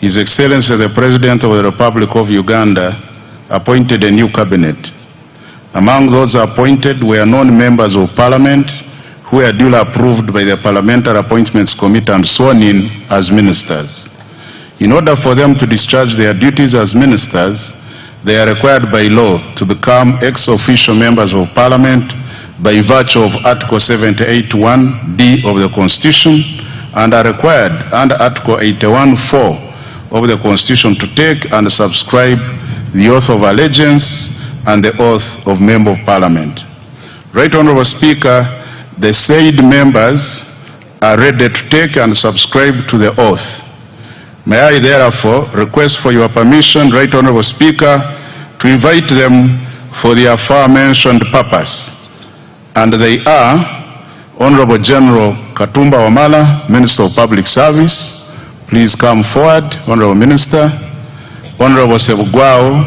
His Excellency, the President of the Republic of Uganda, appointed a new cabinet. Among those appointed were non-members of Parliament who were duly approved by the Parliamentary Appointments Committee and sworn in as ministers. In order for them to discharge their duties as ministers, they are required by law to become ex-officio members of Parliament by virtue of Article 78(1)(d) of the Constitution, and are required under Article 81(4) of the Constitution to take and subscribe the oath of allegiance and the oath of Member of Parliament. Right Honorable Speaker, the said members are ready to take and subscribe to the oath. May I therefore request for your permission, Right Honorable Speaker, to invite them for the aforementioned purpose. And they are Honorable General Katumba Wamala, Minister of Public Service. Please come forward, Honorable Minister. Honorable Sebugwao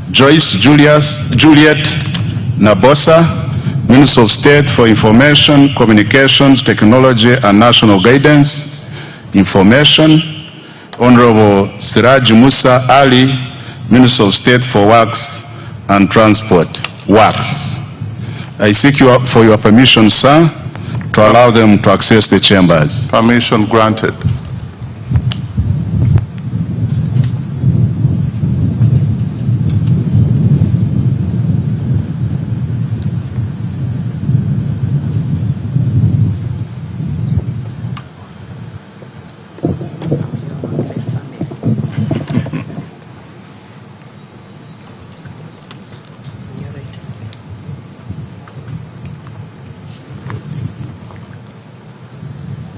Joyce Juliet Nabosa, Minister of State for Information, Communications, Technology and National Guidance, Information. Honorable Siraj Musa Ali, Minister of State for Works and Transport, Works. I seek for your permission, sir, to allow them to access the chambers. Permission granted.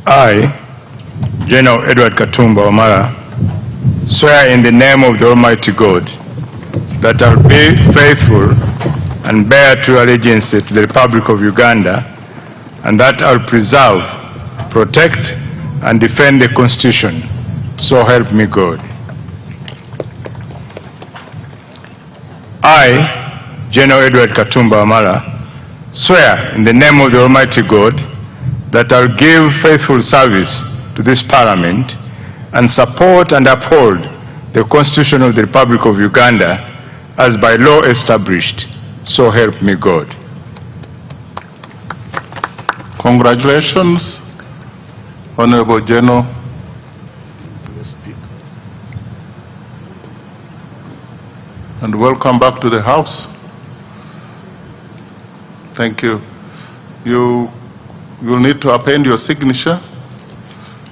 I, General Edward Katumba Wamala, swear in the name of the Almighty God that I will be faithful and bear true allegiance to the Republic of Uganda, and that I will preserve, protect, and defend the Constitution. So help me God. I, General Edward Katumba Wamala, swear in the name of the Almighty God that I will give faithful service to this Parliament and support and uphold the Constitution of the Republic of Uganda as by law established. So help me God. Congratulations, Honorable General. And welcome back to the House. Thank you. You will need to append your signature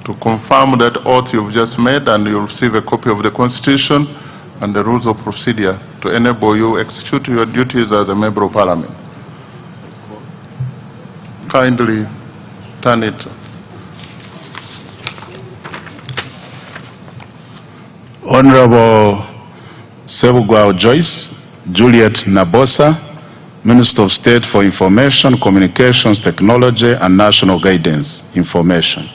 to confirm that oath you've just made, and you'll receive a copy of the Constitution and the rules of procedure to enable you execute your duties as a Member of Parliament. Kindly turn it. Honorable Sebugwao Joyce Juliet Nabosa, Minister of State for Information, Communications, Technology and National Guidance Information.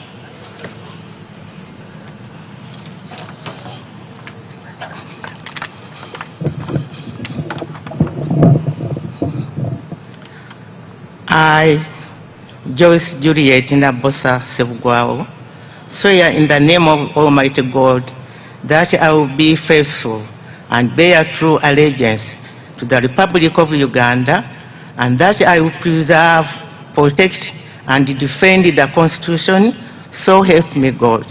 I, Joyce Juliet Nabosa Sebugwao, swear in the name of Almighty God that I will be faithful and bear true allegiance to the Republic of Uganda, and that I will preserve, protect, and defend the Constitution. So help me God.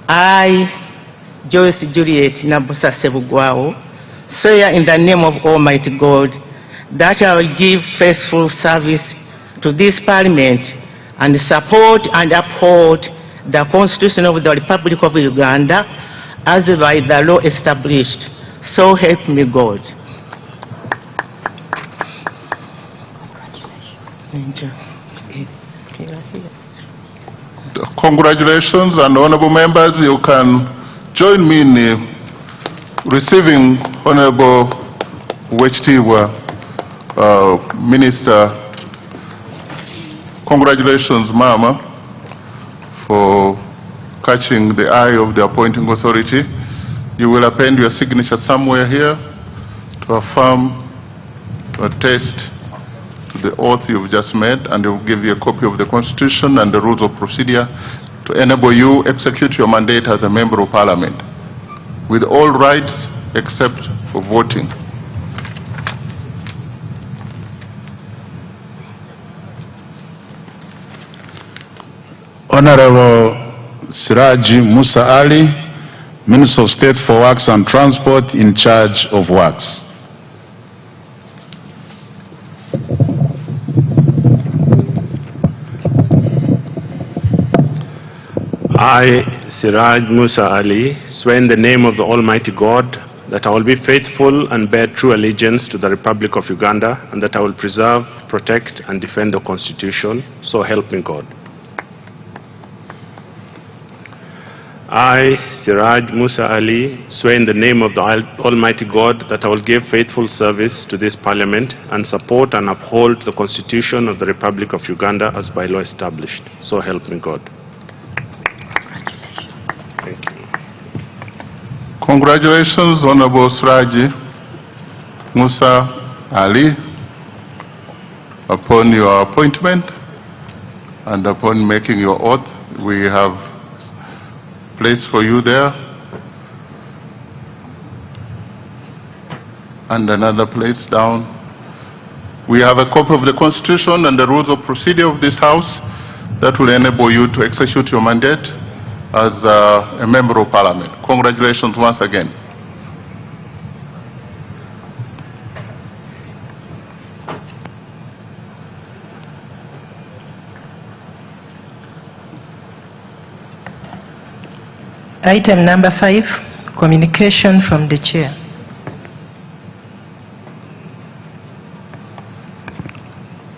I, Joyce Juliet Nabosa Sebugwao, swear in the name of Almighty God that I will give faithful service to this Parliament and support and uphold the Constitution of the Republic of Uganda as by the law established. So help me God. Congratulations, and honorable members, you can join me in receiving Honorable Wechitiibwa Minister. Congratulations, Mama, for catching the eye of the appointing authority. You will append your signature somewhere here to affirm, to attest to the oath you've just made, and it will give you a copy of the Constitution and the rules of procedure to enable you execute your mandate as a Member of Parliament, with all rights except for voting. Honorable Siraji Musa Ali, Minister of State for Works and Transport, in charge of works. I, Siraj Musa Ali, swear in the name of the Almighty God that I will be faithful and bear true allegiance to the Republic of Uganda, and that I will preserve, protect, and defend the Constitution. So help me God. I, Siraj Musa Ali, swear in the name of the Almighty God that I will give faithful service to this Parliament and support and uphold the Constitution of the Republic of Uganda as by law established. So help me God. Thank you. Congratulations, Honorable Siraji Musa Ali, upon your appointment and upon making your oath. We have place for you there, and another place down. We have a copy of the Constitution and the rules of procedure of this House that will enable you to execute your mandate as a Member of Parliament. Congratulations once again. Item number 5, communication from the Chair.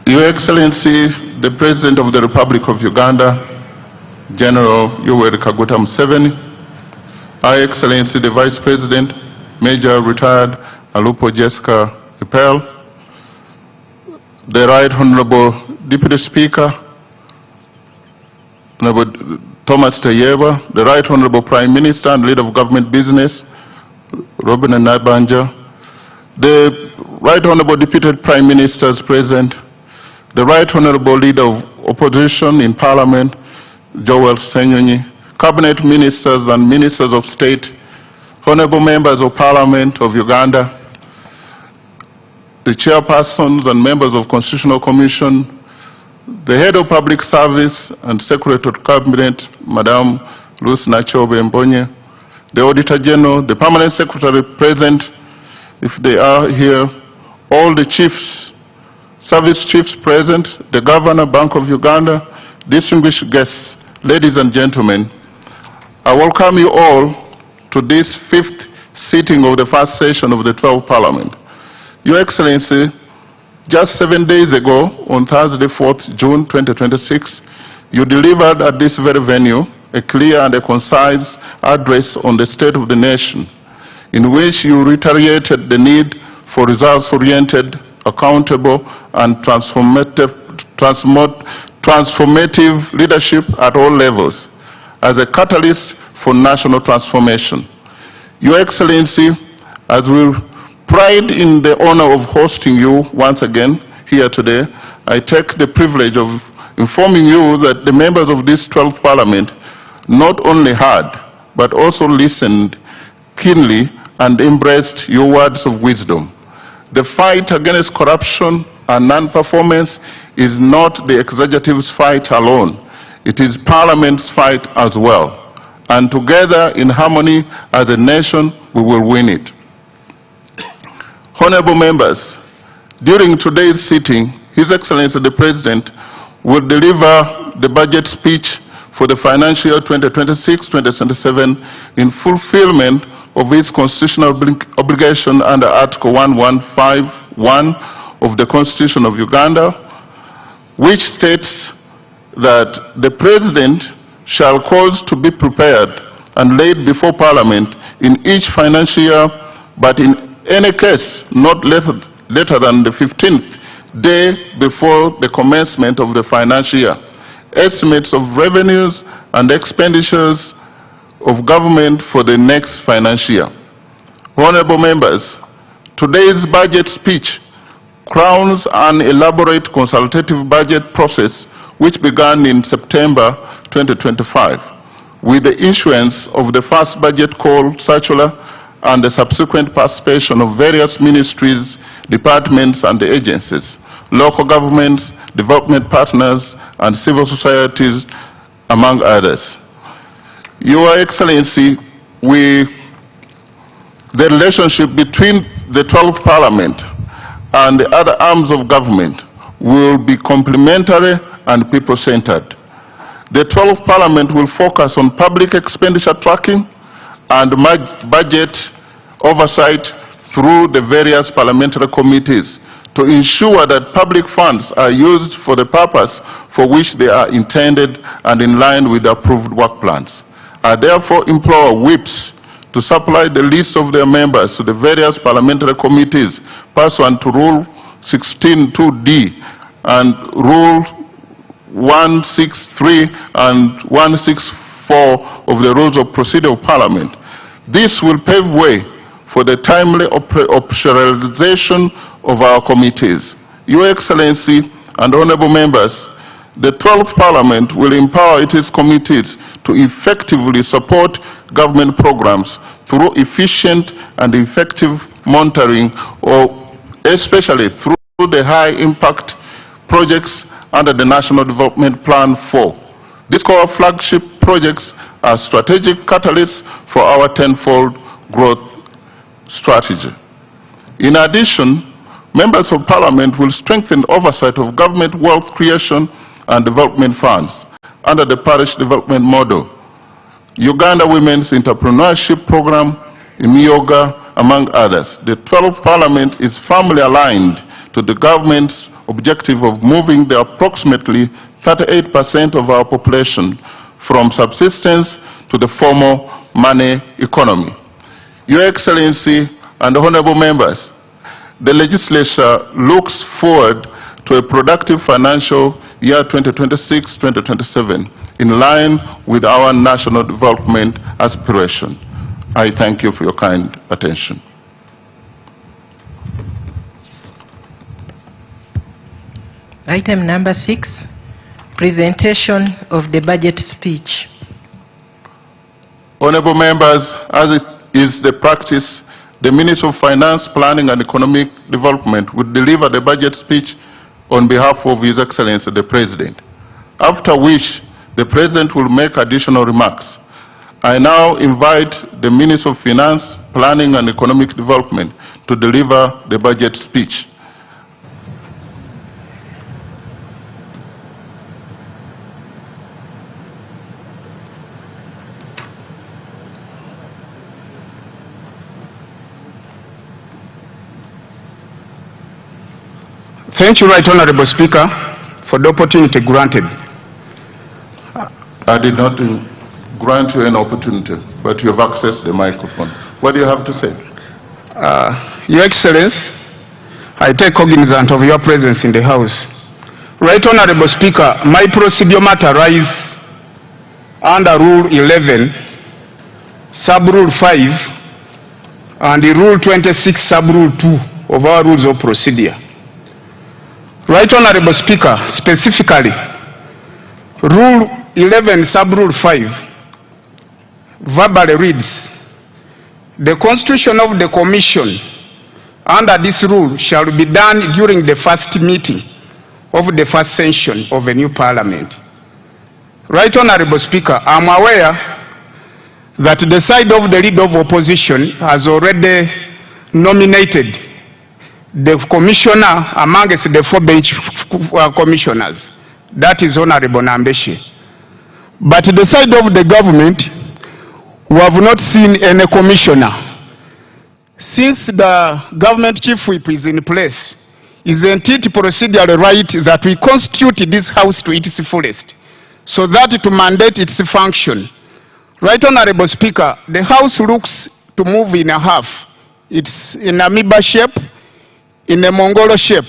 Your Excellency, the President of the Republic of Uganda, General Yoweri Kaguta Museveni, Her Excellency the Vice President, Major Retired Alupo Jessica Epel, the Right Honorable Deputy Speaker, Honorable Thomas Tayeba, the Right Honorable Prime Minister and Leader of Government Business, Robin Nabanja, the Right Honorable Deputy Prime Ministers present, the Right Honorable Leader of Opposition in Parliament, Joel Senyonyi, Cabinet Ministers and Ministers of State, Honorable Members of Parliament of Uganda, the Chairpersons and Members of Constitutional Commission, the Head of Public Service and Secretary of Cabinet, Madam Lucy Nachobe Mbonye, the Auditor General, the Permanent Secretary present, if they are here, all the chiefs, service chiefs present, the Governor, Bank of Uganda, distinguished guests, ladies and gentlemen, I welcome you all to this 5th sitting of the first session of the 12th Parliament. Your Excellency, just 7 days ago, on Thursday, 4th June 2026, you delivered at this very venue a clear and a concise address on the state of the nation, in which you reiterated the need for results-oriented, accountable, and transformative leadership at all levels as a catalyst for national transformation. Your Excellency, as we pride in the honor of hosting you once again here today, I take the privilege of informing you that the members of this 12th Parliament not only heard, but also listened keenly and embraced your words of wisdom. The fight against corruption and non-performance is not the executive's fight alone. It is Parliament's fight as well. And together, in harmony, as a nation, we will win it. Honorable members, during today's sitting, His Excellency the President will deliver the budget speech for the financial year 2026-2027 in fulfillment of its constitutional obligation under Article 1151 of the Constitution of Uganda, which states that the President shall cause to be prepared and laid before Parliament in each financial year, but in any case not later than the 15th day before the commencement of the financial year, estimates of revenues and expenditures of government for the next financial year. Honorable members, today's budget speech crowns an elaborate consultative budget process which began in September 2025 with the issuance of the first budget call circular and the subsequent participation of various ministries, departments and agencies, local governments, development partners and civil societies, among others. Your Excellency, the relationship between the 12th Parliament and the other arms of government will be complementary and people-centered. The 12th Parliament will focus on public expenditure tracking and budget oversight through the various parliamentary committees to ensure that public funds are used for the purpose for which they are intended and in line with the approved work plans. I therefore implore whips to supply the list of their members to the various parliamentary committees pursuant to Rule 16(2)(d) and Rule 163 and 164 of the Rules of Procedure of Parliament. This will pave way for the timely operationalization of our committees. Your Excellency and honorable members, the 12th Parliament will empower its committees to effectively support government programs through efficient and effective monitoring, or especially through the high-impact projects under the National Development Plan 4. These core flagship projects are strategic catalysts for our tenfold growth strategy. In addition, members of Parliament will strengthen oversight of government wealth creation and development funds under the parish development model, Uganda Women's Entrepreneurship Program, IMIOGA, among others. The 12th Parliament is firmly aligned to the government's objective of moving the approximately 38% of our population from subsistence to the formal money economy. Your Excellency and honorable members, the legislature looks forward to a productive financial year 2026-2027 in line with our national development aspiration. I thank you for your kind attention. Item number 6, presentation of the budget speech. Honorable members, as it is the practice, the Minister of Finance, Planning and Economic Development will deliver the budget speech on behalf of His Excellency the President, after which the President will make additional remarks. I now invite the Minister of Finance, Planning and Economic Development to deliver the budget speech. Thank you, Right Honorable Speaker, for the opportunity granted. I did not grant you an opportunity, but you have accessed the microphone. What do you have to say? Your Excellency, I take cognizance of your presence in the House. Right Honorable Speaker, my procedure matter arises under Rule 11, Sub-Rule 5, and the Rule 26, Sub-Rule 2 of our Rules of Procedure. Right Honorable Speaker, specifically, Rule 11, Sub-Rule 5, verbally reads, the constitution of the Commission under this rule shall be done during the first meeting of the first session of a new Parliament. Right Honorable Speaker, I'm aware that the side of the Leader of Opposition has already nominated the commissioner amongst the 4 bench commissioners. That is Honorable Nambeshe. But the side of the government, we have not seen any commissioner. Since the government chief whip is in place, isn't it procedural right that we constitute this House to its fullest, so that to mandate its function? Right Honorable Speaker, the House looks to move in a half. It's in amoeba shape, in a Mongolo shape.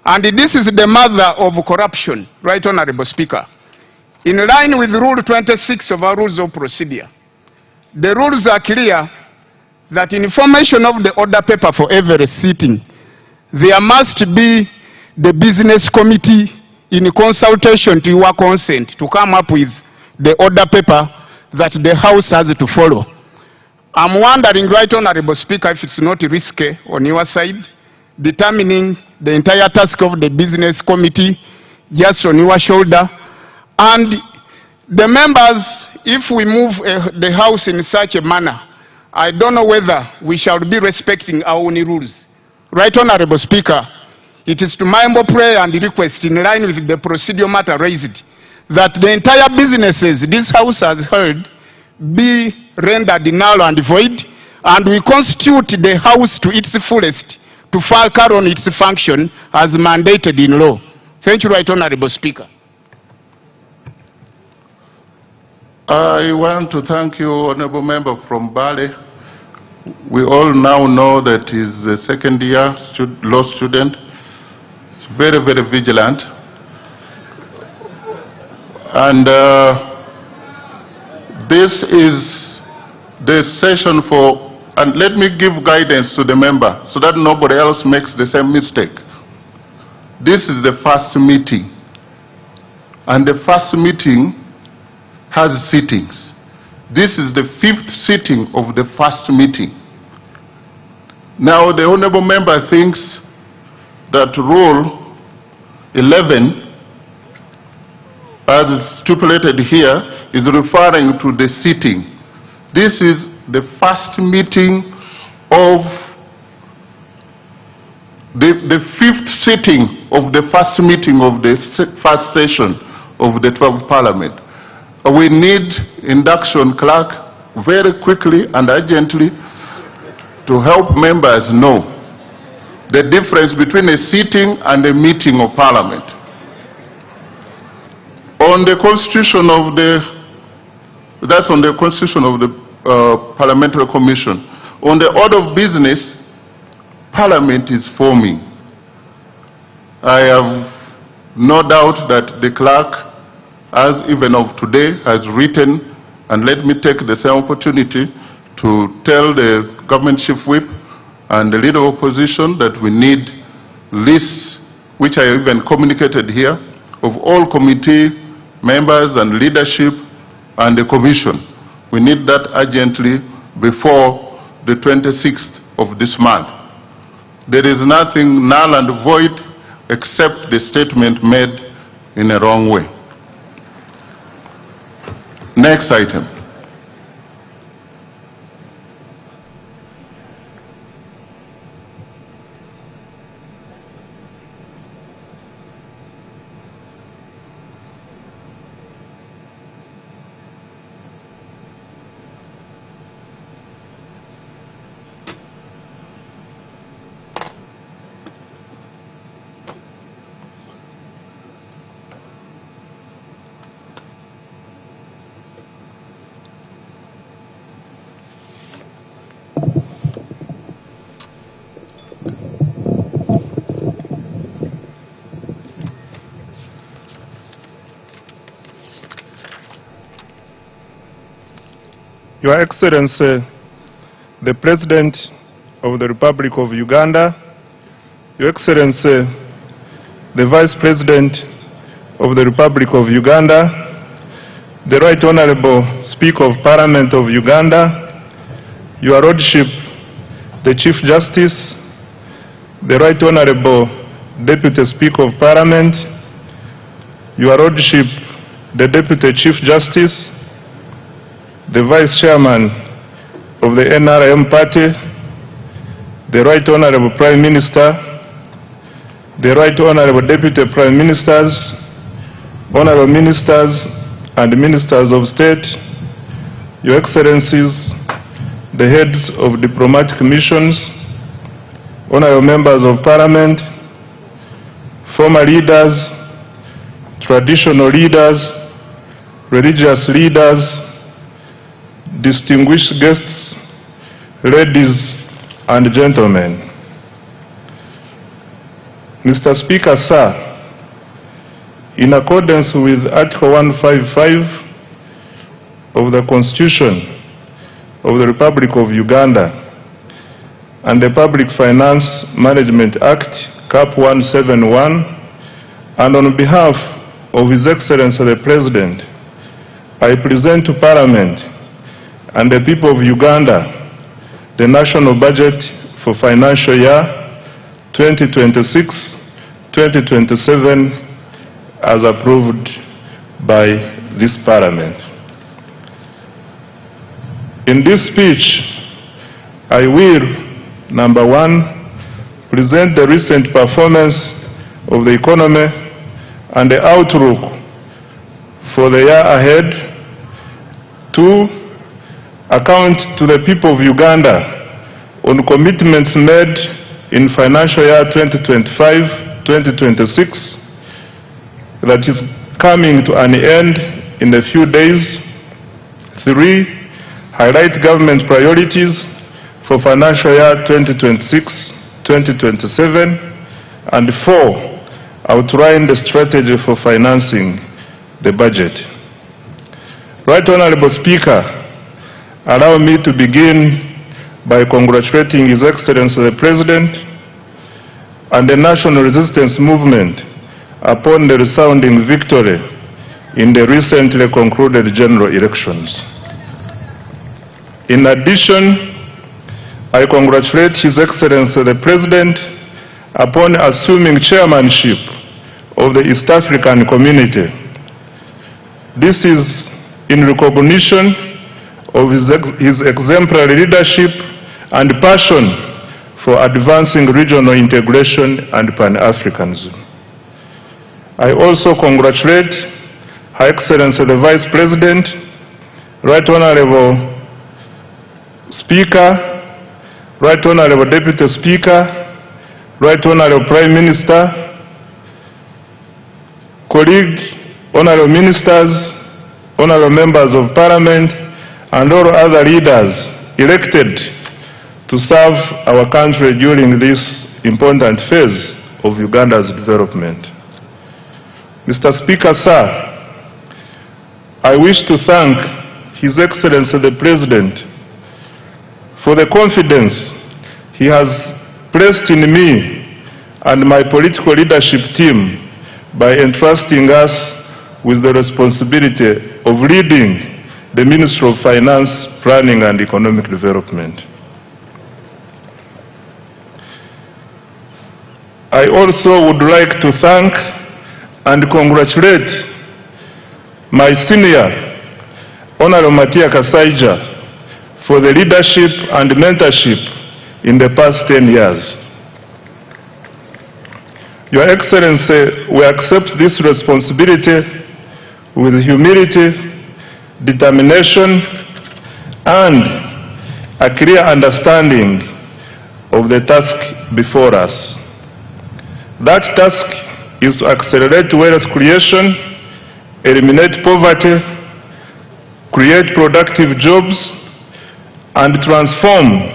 And this is the mother of corruption, Right Honorable Speaker. In line with Rule 26 of our Rules of Procedure, the rules are clear that in formation of the order paper for every sitting, there must be the business committee in consultation to your consent to come up with the order paper that the House has to follow. I'm wondering, Right Honorable Speaker, if it's not risky on your side, determining the entire task of the business committee just on your shoulder. And the members, if we move the House in such a manner, I don't know whether we shall be respecting our own rules. Right Honorable Speaker, it is to my humble prayer and request, in line with the procedural matter raised, that the entire businesses this House has heard be rendered null and void, and we constitute the House to its fullest to carry on its function as mandated in law. Thank you, Right Honorable Speaker. I want to thank you, Honorable Member from Bale. We all now know that he's a second-year law student. He's very, very vigilant. And this is the session for, and let me give guidance to the member so that nobody else makes the same mistake. This is the first meeting, and the first meeting has sittings. This is the 5th sitting of the first meeting. Now the honorable member thinks that Rule 11, as stipulated here, is referring to the sitting. This is the first meeting of the 5th sitting of the first meeting of the first session of the 12th Parliament. We need induction clerk very quickly and urgently to help members know the difference between a sitting and a meeting of Parliament. On the constitution of the, that's on the constitution of the Parliamentary Commission. On the order of business, Parliament is forming. I have no doubt that the clerk, as even of today, has written, and let me take the same opportunity to tell the government chief whip and the leader of opposition that we need lists, which I even communicated here, of all committee members and leadership and the commission. We need that urgently before the 26th of this month. There is nothing null and void except the statement made in a wrong way. Next item. Your Excellency, the President of the Republic of Uganda, Your Excellency, the Vice President of the Republic of Uganda, the Right Honorable Speaker of Parliament of Uganda, Your Lordship, the Chief Justice, the Right Honorable Deputy Speaker of Parliament, Your Lordship, the Deputy Chief Justice, the Vice Chairman of the NRM Party, the Right Honorable Prime Minister, the Right Honorable Deputy Prime Ministers, Honorable Ministers and Ministers of State, Your Excellencies, the heads of diplomatic missions, Honorable Members of Parliament, former leaders, traditional leaders, religious leaders, distinguished guests, ladies and gentlemen. Mr. Speaker, sir, in accordance with Article 155 of the Constitution of the Republic of Uganda and the Public Finance Management Act, CAP 171, and on behalf of His Excellency the President, I present to Parliament and the people of Uganda the national budget for financial year 2026-2027 as approved by this Parliament. In this speech, I will, number one, present the recent performance of the economy and the outlook for the year ahead. Two, account to the people of Uganda on commitments made in financial year 2025-2026 that is coming to an end in a few days. Three, highlight government priorities for financial year 2026-2027. And four, outline the strategy for financing the budget. Right Honorable Speaker, allow me to begin by congratulating His Excellency the President and the National Resistance Movement upon the resounding victory in the recently concluded general elections. In addition, I congratulate His Excellency the President upon assuming chairmanship of the East African Community. This is in recognition of his exemplary leadership and passion for advancing regional integration and Pan-Africanism. I also congratulate Her Excellency the Vice President, Right Honorable Speaker, Right Honorable Deputy Speaker, Right Honorable Prime Minister, colleagues, honorable ministers, honorable members of Parliament, and all other leaders elected to serve our country during this important phase of Uganda's development. Mr. Speaker, sir, I wish to thank His Excellency the President for the confidence he has placed in me and my political leadership team by entrusting us with the responsibility of leading the Ministry of Finance, Planning and Economic Development. I also would like to thank and congratulate my senior, Honorable Matia Kasaija, for the leadership and mentorship in the past 10 years. Your Excellency, we accept this responsibility with humility, determination, and a clear understanding of the task before us. That task is to accelerate wealth creation, eliminate poverty, create productive jobs, and transform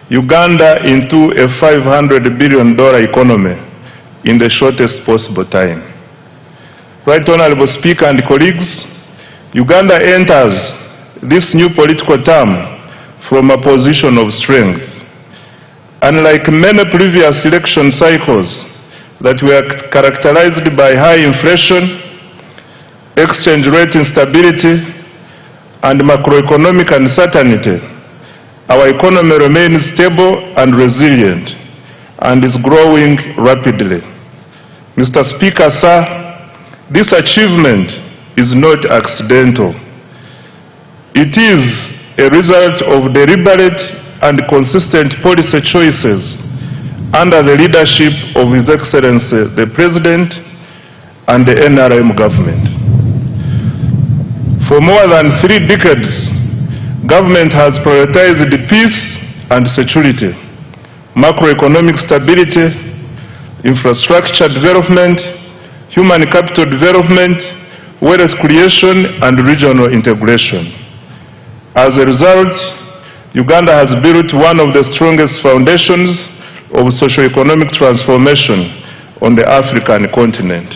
Uganda into a $500 billion economy in the shortest possible time. Right Honorable Speaker and colleagues, Uganda enters this new political term from a position of strength. Unlike many previous election cycles that were characterized by high inflation, exchange rate instability, and macroeconomic uncertainty, our economy remains stable and resilient and is growing rapidly. Mr. Speaker, sir, this achievement is not accidental. It is a result of deliberate and consistent policy choices under the leadership of His Excellency the President and the NRM government. For more than 3 decades, government has prioritized peace and security, macroeconomic stability, infrastructure development, human capital development, wealth creation, and regional integration. As a result, Uganda has built one of the strongest foundations of socio-economic transformation on the African continent.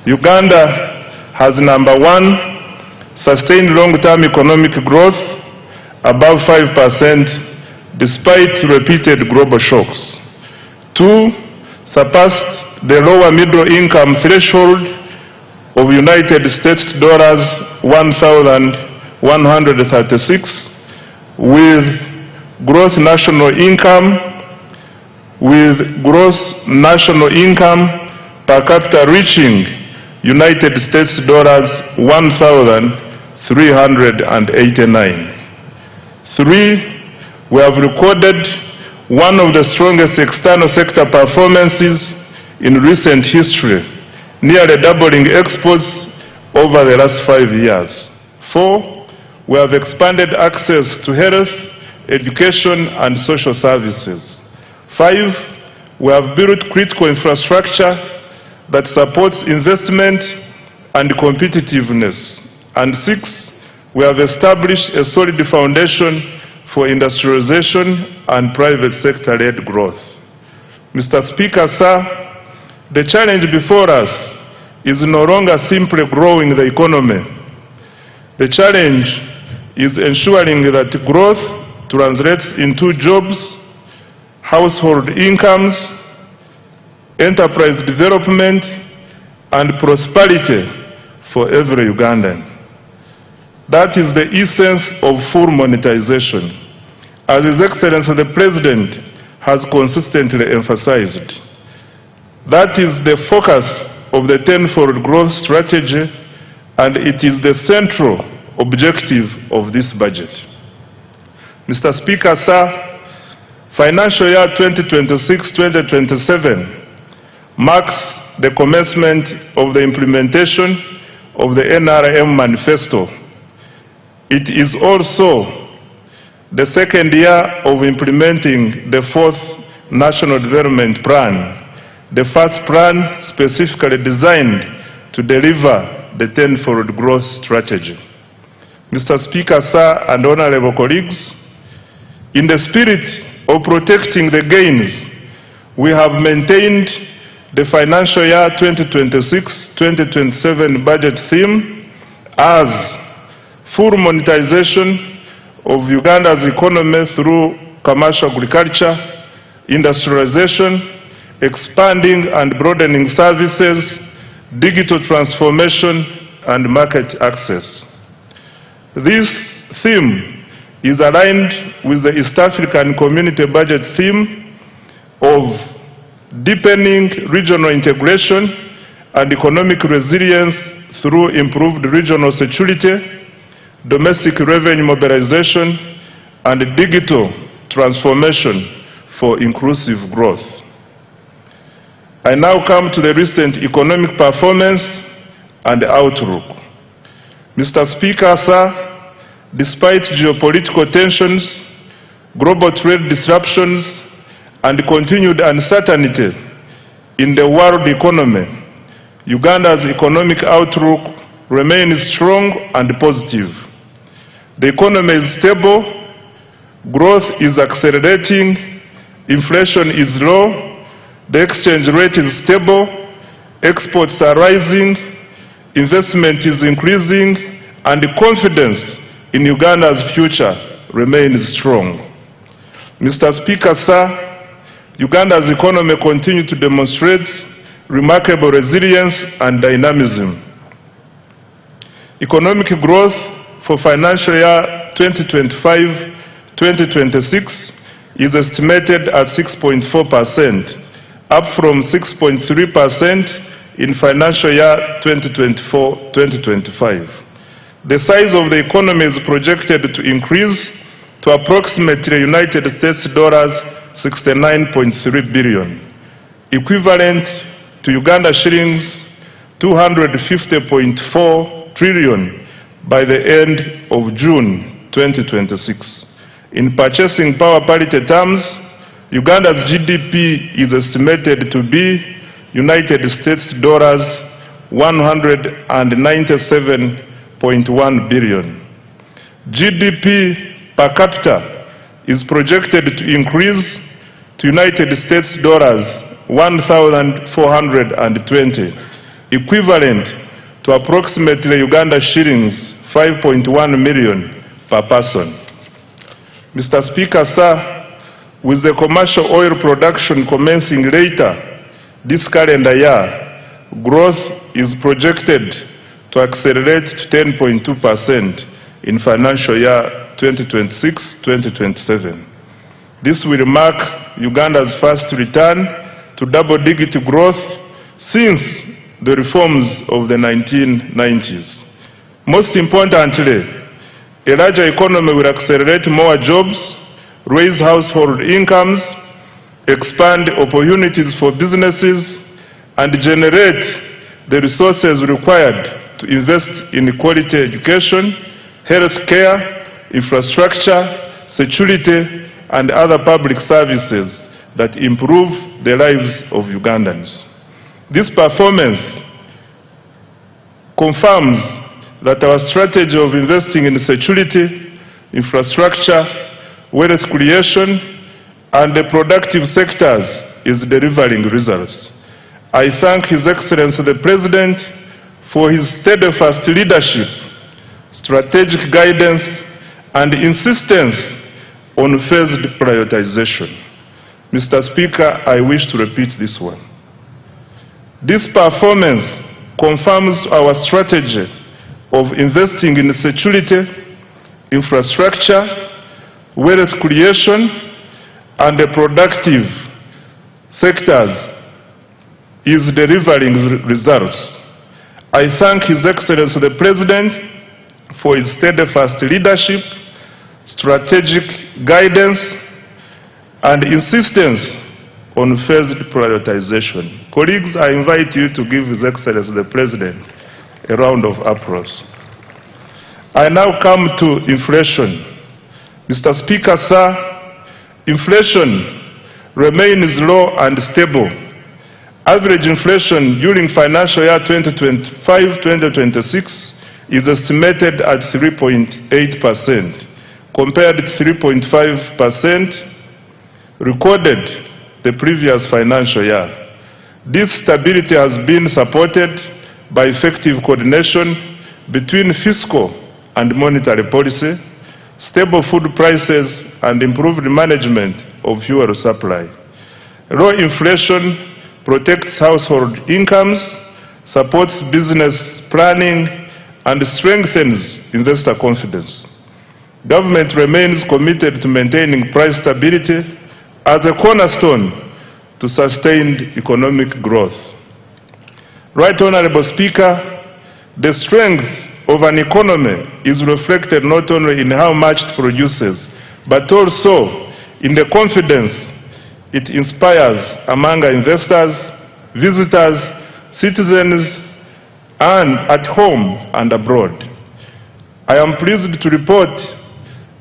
Uganda has, number 1, sustained long-term economic growth above 5% despite repeated global shocks. 2, surpassed the lower middle income threshold of United States dollars 1,136 with gross national income per capita reaching United States dollars 1,389. 3, we have recorded one of the strongest external sector performances in recent history, nearly doubling exports over the last 5 years. 4, we have expanded access to health, education, and social services. 5, we have built critical infrastructure that supports investment and competitiveness. And 6, we have established a solid foundation for industrialization and private sector-led growth. Mr. Speaker, sir, the challenge before us is no longer simply growing the economy. The challenge is ensuring that growth translates into jobs, household incomes, enterprise development, and prosperity for every Ugandan. That is the essence of full monetization, as His Excellency the President has consistently emphasized. That is the focus of the tenfold growth strategy, and it is the central objective of this budget. Mr. Speaker, sir, financial year 2026-2027 marks the commencement of the implementation of the NRM manifesto. It is also the second year of implementing the 4th National Development Plan, the first plan specifically designed to deliver the tenfold growth strategy. Mr. Speaker, sir, and honorable colleagues, in the spirit of protecting the gains, we have maintained the financial year 2026-2027 budget theme as full monetization of Uganda's economy through commercial agriculture, industrialization, expanding and broadening services, digital transformation, and market access. This theme is aligned with the East African Community Budget theme of deepening regional integration and economic resilience through improved regional security, domestic revenue mobilization, and digital transformation for inclusive growth. I now come to the recent economic performance and outlook. Mr. Speaker, sir, despite geopolitical tensions, global trade disruptions, and continued uncertainty in the world economy, Uganda's economic outlook remains strong and positive. The economy is stable, growth is accelerating, inflation is low, the exchange rate is stable, exports are rising, investment is increasing, and confidence in Uganda's future remains strong. Mr. Speaker, sir, Uganda's economy continues to demonstrate remarkable resilience and dynamism. Economic growth for financial year 2025-2026 is estimated at 6.4%, up from 6.3% in financial year 2024-2025. The size of the economy is projected to increase to approximately United States dollars 69.3 billion, equivalent to Uganda shillings 250.4 trillion by the end of June 2026. In purchasing power parity terms, Uganda's GDP is estimated to be United States dollars 197.1 billion. GDP per capita is projected to increase to United States dollars 1,420, equivalent to approximately Uganda shillings 5.1 million per person. Mr. Speaker, sir, with the commercial oil production commencing later this calendar year, growth is projected to accelerate to 10.2% in financial year 2026-2027. This will mark Uganda's first return to double-digit growth since the reforms of the 1990s. Most importantly, a larger economy will accelerate more jobs, raise household incomes, expand opportunities for businesses, and generate the resources required to invest in quality education, health care, infrastructure, security, and other public services that improve the lives of Ugandans. This performance confirms that our strategy of investing in security, infrastructure, wealth creation, and the productive sectors is delivering results. I thank His Excellency the President for his steadfast leadership, strategic guidance, and insistence on phased prioritization. Mr. Speaker, I wish to repeat this one. This performance confirms our strategy of investing in security, infrastructure, wealth creation, and the productive sectors is delivering results. I thank His Excellency the President for his steadfast leadership, strategic guidance, and insistence on phased prioritization. Colleagues, I invite you to give His Excellency the President a round of applause. I now come to inflation. Mr. Speaker, sir, inflation remains low and stable. Average inflation during financial year 2025-2026 is estimated at 3.8%, compared to 3.5% recorded the previous financial year. This stability has been supported by effective coordination between fiscal and monetary policy, stable food prices, and improved management of fuel supply. Low inflation protects household incomes, supports business planning, and strengthens investor confidence. Government remains committed to maintaining price stability as a cornerstone to sustained economic growth. Right Honorable Speaker, the strength of an economy is reflected not only in how much it produces, but also in the confidence it inspires among investors, visitors, citizens, and at home and abroad. I am pleased to report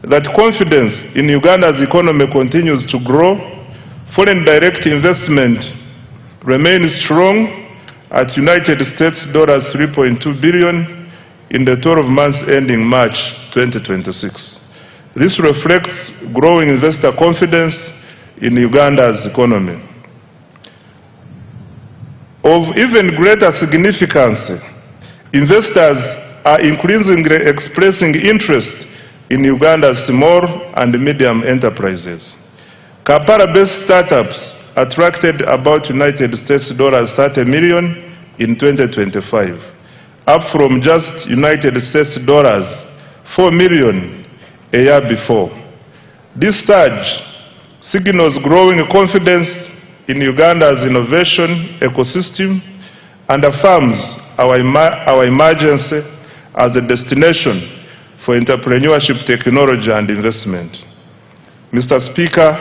that confidence in Uganda's economy continues to grow. Foreign direct investment remains strong at United States $3.2 billion in the 12 months ending March 2026. This reflects growing investor confidence in Uganda's economy. Of even greater significance, investors are increasingly expressing interest in Uganda's small and medium enterprises. Kampala-based startups attracted about United States $30 million in 2025, up from just United States $4 million a year before. This surge signals growing confidence in Uganda's innovation ecosystem and affirms our emergence as a destination for entrepreneurship, technology, and investment. Mr. Speaker,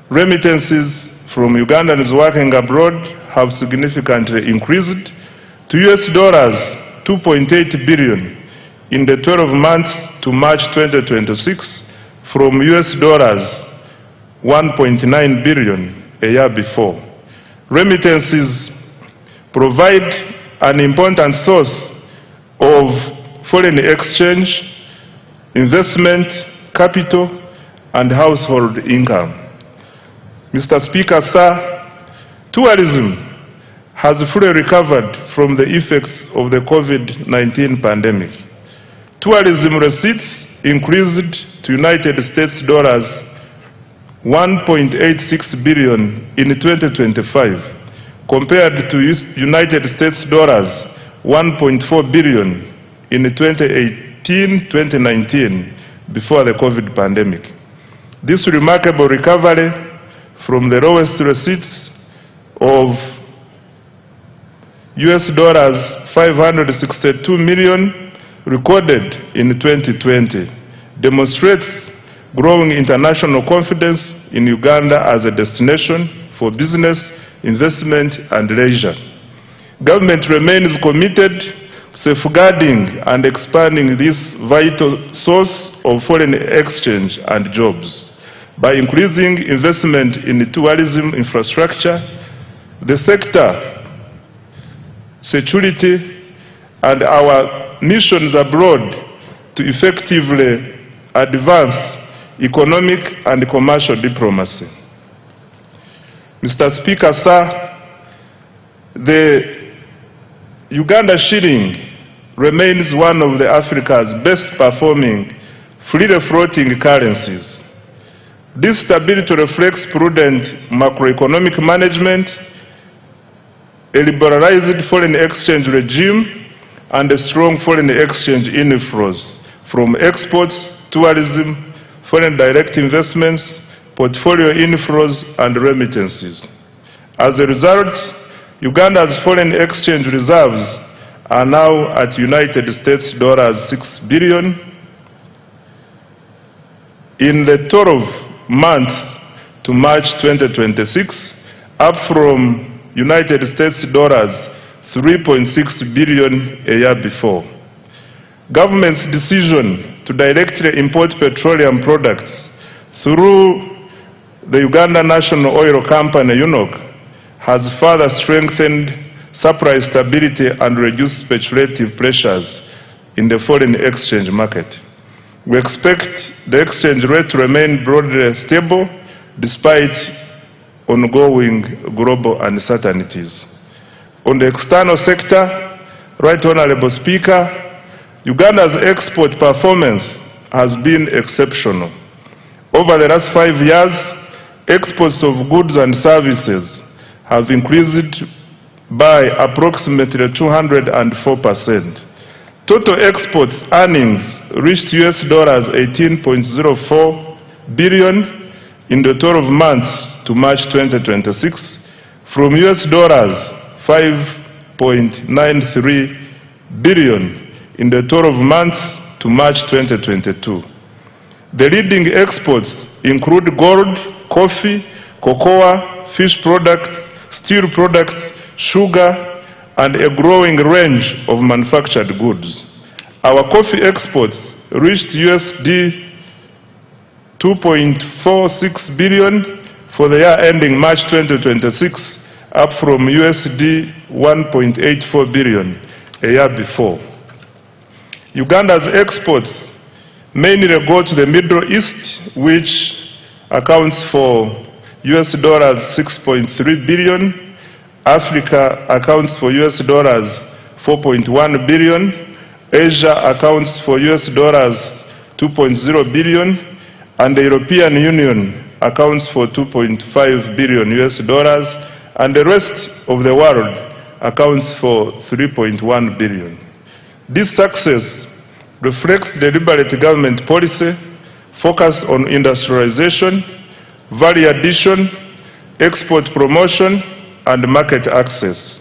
remittances from Ugandans working abroad have significantly increased to $2.8 billion in the 12 months to March 2026 from $1.9 billion a year before. Remittances provide an important source of foreign exchange, investment, capital, and household income. Mr. Speaker, sir, tourism has fully recovered from the effects of the COVID-19 pandemic. Tourism receipts increased to United States $1.86 billion in 2025, compared to United States $1.4 billion in 2018-2019 before the COVID pandemic. This remarkable recovery from the lowest receipts of $562 million recorded in 2020 demonstrates growing international confidence in Uganda as a destination for business, investment, and leisure. Government remains committed to safeguarding and expanding this vital source of foreign exchange and jobs. By increasing investment in tourism infrastructure, the sector, security, and our missions abroad to effectively advance economic and commercial diplomacy. Mr. Speaker, sir, the Uganda shilling remains one of Africa's best performing freely floating currencies. This stability reflects prudent macroeconomic management, a liberalized foreign exchange regime, and a strong foreign exchange inflows from exports, tourism, foreign direct investments, portfolio inflows, and remittances. As a result, Uganda's foreign exchange reserves are now at United States $6 billion. In the 12 months to March 2026, up from United States $3.6 billion a year before. Government's decision to directly import petroleum products through the Uganda National Oil Company, UNOC, has further strengthened supply stability and reduced speculative pressures in the foreign exchange market. We expect the exchange rate to remain broadly stable despite ongoing global uncertainties. On the external sector, Right Honorable Speaker, Uganda's export performance has been exceptional. Over the last 5 years, exports of goods and services have increased by approximately 204%. Total exports earnings reached $18.04 billion in the 12 months to March 2026 from $5.93 billion in the 12 months to March 2022. The leading exports include gold, coffee, cocoa, fish products, steel products, sugar, and a growing range of manufactured goods. Our coffee exports reached $2.46 billion for the year ending March 2026, up from $1.84 billion a year before. Uganda's exports mainly go to the Middle East, which accounts for $6.3 billion. Africa accounts for $4.1 billion. Asia accounts for $2.0 billion. And the European Union accounts for $2.5 billion. And the rest of the world accounts for $3.1 billion. This success reflects the deliberate government policy focused on industrialization, value addition, export promotion, and market access.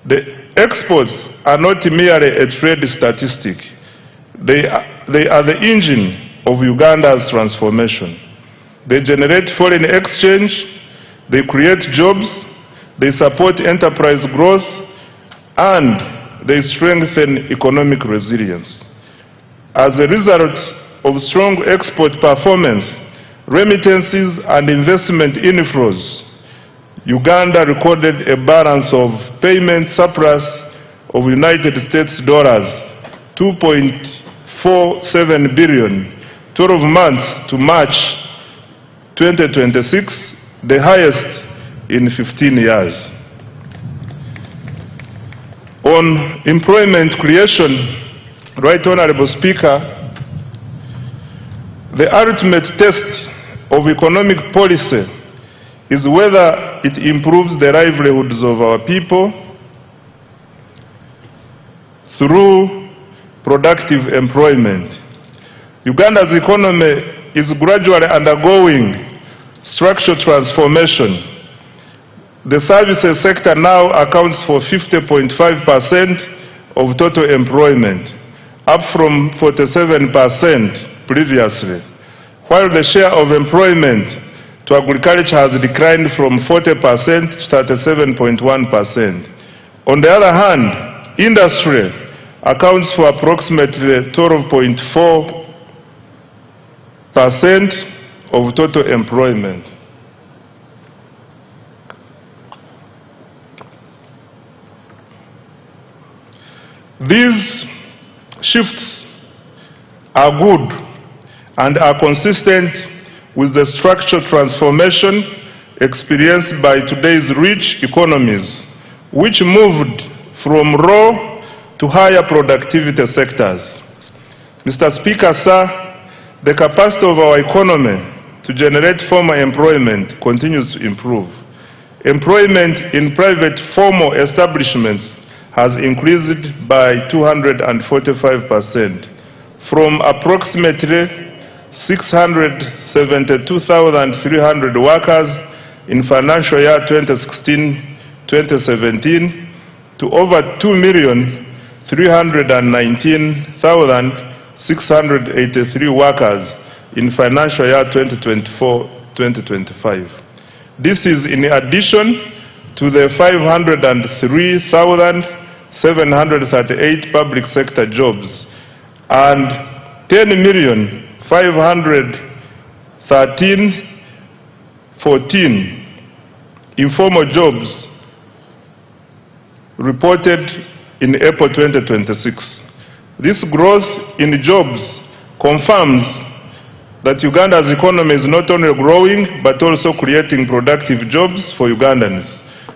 The exports are not merely a trade statistic. They are the engine of Uganda's transformation. They generate foreign exchange, they create jobs, they support enterprise growth, and they strengthen economic resilience. As a result of strong export performance, remittances, and investment inflows, Uganda recorded a balance of payment surplus of United States dollars $2.47 billion, 12 months to March 2026, the highest in 15 years. On employment creation, Right Honorable Speaker, the ultimate test of economic policy is whether it improves the livelihoods of our people through productive employment. Uganda's economy is gradually undergoing structural transformation. The services sector now accounts for 50.5% of total employment, up from 47% previously, while the share of employment to agriculture has declined from 40% to 37.1%. On the other hand, industry accounts for approximately 12.4% of total employment. These shifts are good and are consistent with the structural transformation experienced by today's rich economies, which moved from raw to higher productivity sectors. Mr. Speaker, sir, the capacity of our economy to generate formal employment continues to improve. Employment in private formal establishments has increased by 245%, from approximately 672,300 workers in financial year 2016-2017 to over 2,319,683 workers in financial year 2024-2025. This is in addition to the 503,738 public sector jobs and 10,513,3 informal jobs reported in April 2026. This growth in jobs confirms that Uganda's economy is not only growing but also creating productive jobs for Ugandans.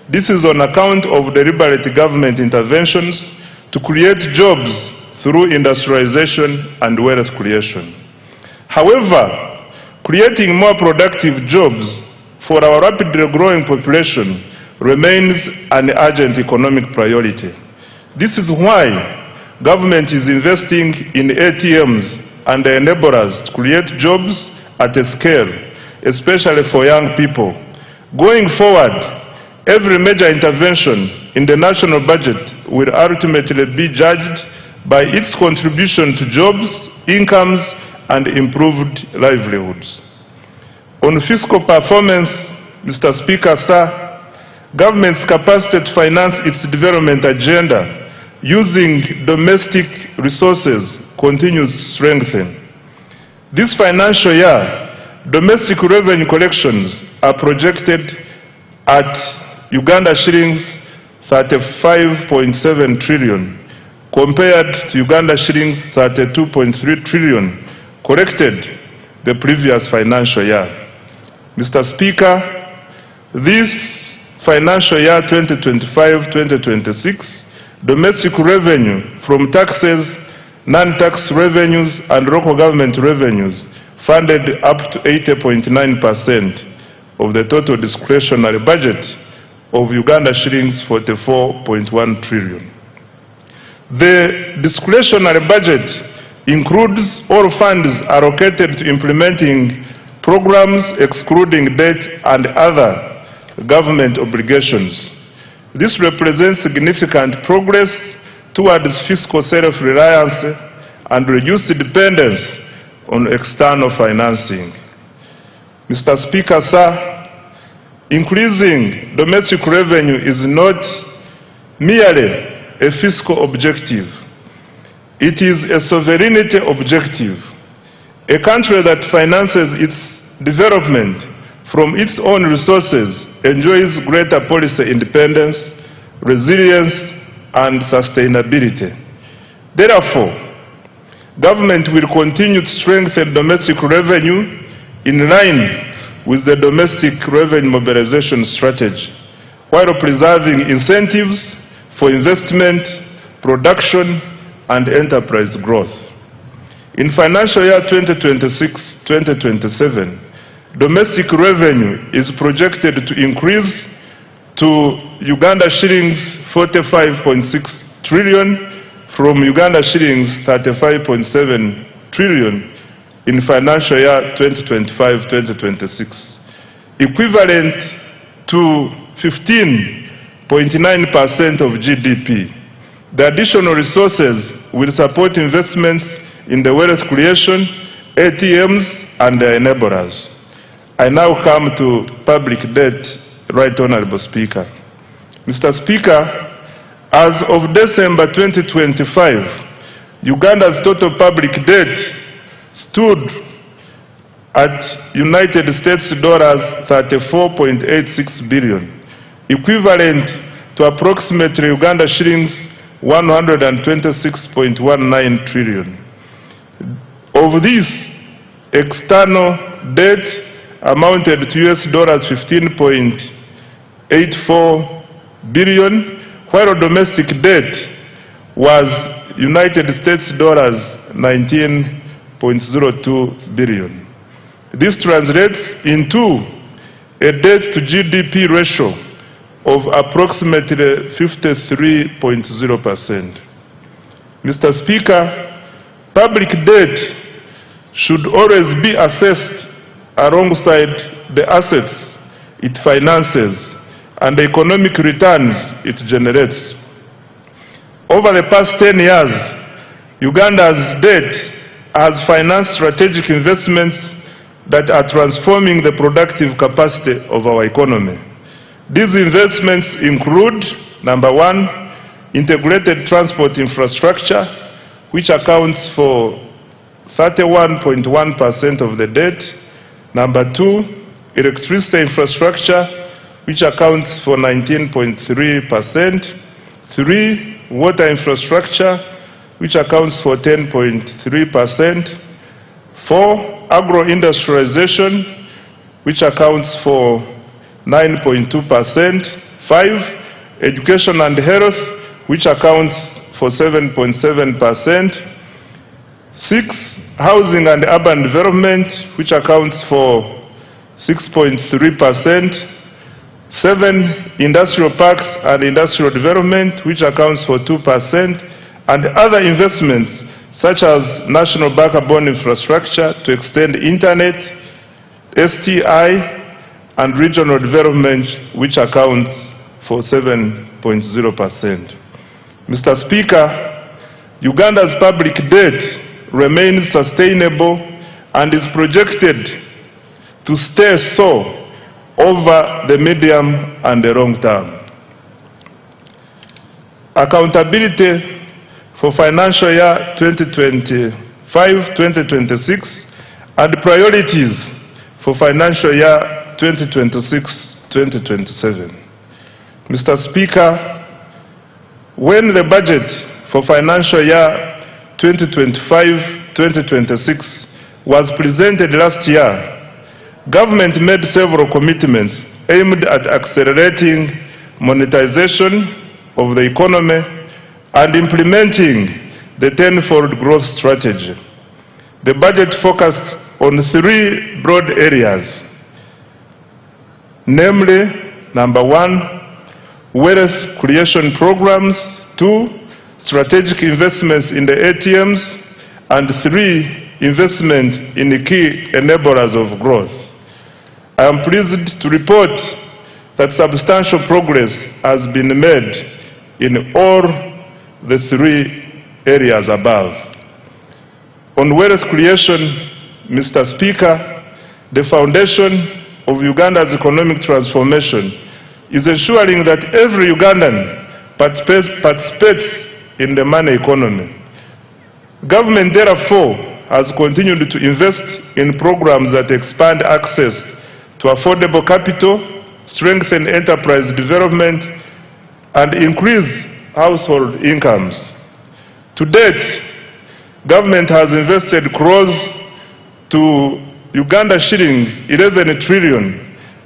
This is on account of deliberate government interventions to create jobs through industrialization and wealth creation. However, creating more productive jobs for our rapidly growing population remains an urgent economic priority. This is why government is investing in ATMs and enablers to create jobs at a scale, especially for young people. Going forward, every major intervention in the national budget will ultimately be judged by its contribution to jobs, incomes, and improved livelihoods. On fiscal performance, Mr. Speaker, sir, government's capacity to finance its development agenda using domestic resources continues to strengthen. This financial year, domestic revenue collections are projected at Uganda shillings 35.7 trillion compared to Uganda shillings 32.3 trillion collected the previous financial year. Mr. Speaker, this financial year 2025-2026, domestic revenue from taxes, non-tax revenues, and local government revenues funded up to 80.9% of the total discretionary budget of Uganda shillings 44.1 trillion. The discretionary budget includes all funds allocated to implementing programs excluding debt and other government obligations. This represents significant progress towards fiscal self-reliance and reduced dependence on external financing. Mr. Speaker, sir, increasing domestic revenue is not merely a fiscal objective. It is a sovereignty objective. A country that finances its development from its own resources enjoys greater policy independence, resilience, and sustainability. Therefore, government will continue to strengthen domestic revenue in line with the domestic revenue mobilization strategy, while preserving incentives for investment, production, and enterprise growth. In financial year 2026-2027, domestic revenue is projected to increase to Uganda shillings 45.6 trillion from Uganda shillings 35.7 trillion in financial year 2025-2026, equivalent to 15.9% of GDP. The additional resources will support investments in the wealth creation, ATMs, and the enablers. I now come to public debt, Right Honorable Speaker. Mr. Speaker, as of December 2025, Uganda's total public debt stood at United States dollars 34.86 billion, equivalent to approximately Uganda shillings 126.19 trillion. Of this, external debt amounted to US dollars 15.84 billion, while domestic debt was United States dollars 19.02 billion. This translates into a debt to GDP ratio of approximately 53.0%. Mr. Speaker, public debt should always be assessed alongside the assets it finances and the economic returns it generates. Over the past 10 years, Uganda's debt has financed strategic investments that are transforming the productive capacity of our economy. These investments include, number one, integrated transport infrastructure, which accounts for 31.1% of the debt. Number two, electricity infrastructure, which accounts for 19.3%. 3, water infrastructure, which accounts for 10.3%. 4, agro-industrialization, which accounts for 9.2%. 5, education and health, which accounts for 7.7%. 6, housing and urban development, which accounts for 6.3%. 7, industrial parks and industrial development, which accounts for 2%, and other investments such as national backbone infrastructure to extend internet, STI, and regional development, which accounts for 7.0%. Mr. Speaker, Uganda's public debt remains sustainable and is projected to stay so over the medium and the long term. Accountability for financial year 2025-2026 and priorities for financial year 2026-2027. Mr. Speaker, when the budget for financial year 2025-2026 was presented last year, government made several commitments aimed at accelerating monetization of the economy and implementing the tenfold growth strategy. The budget focused on 3 broad areas, namely, number 1, wealth creation programs, 2, strategic investments in the ATMs, and 3, investment in the key enablers of growth. I am pleased to report that substantial progress has been made in all the 3 areas above. On wealth creation, Mr. Speaker, the foundation of Uganda's economic transformation is ensuring that every Ugandan participates in the money economy. Government, therefore, has continued to invest in programs that expand access to affordable capital, strengthen enterprise development, and increase household incomes. To date, government has invested close to Uganda shillings 11 trillion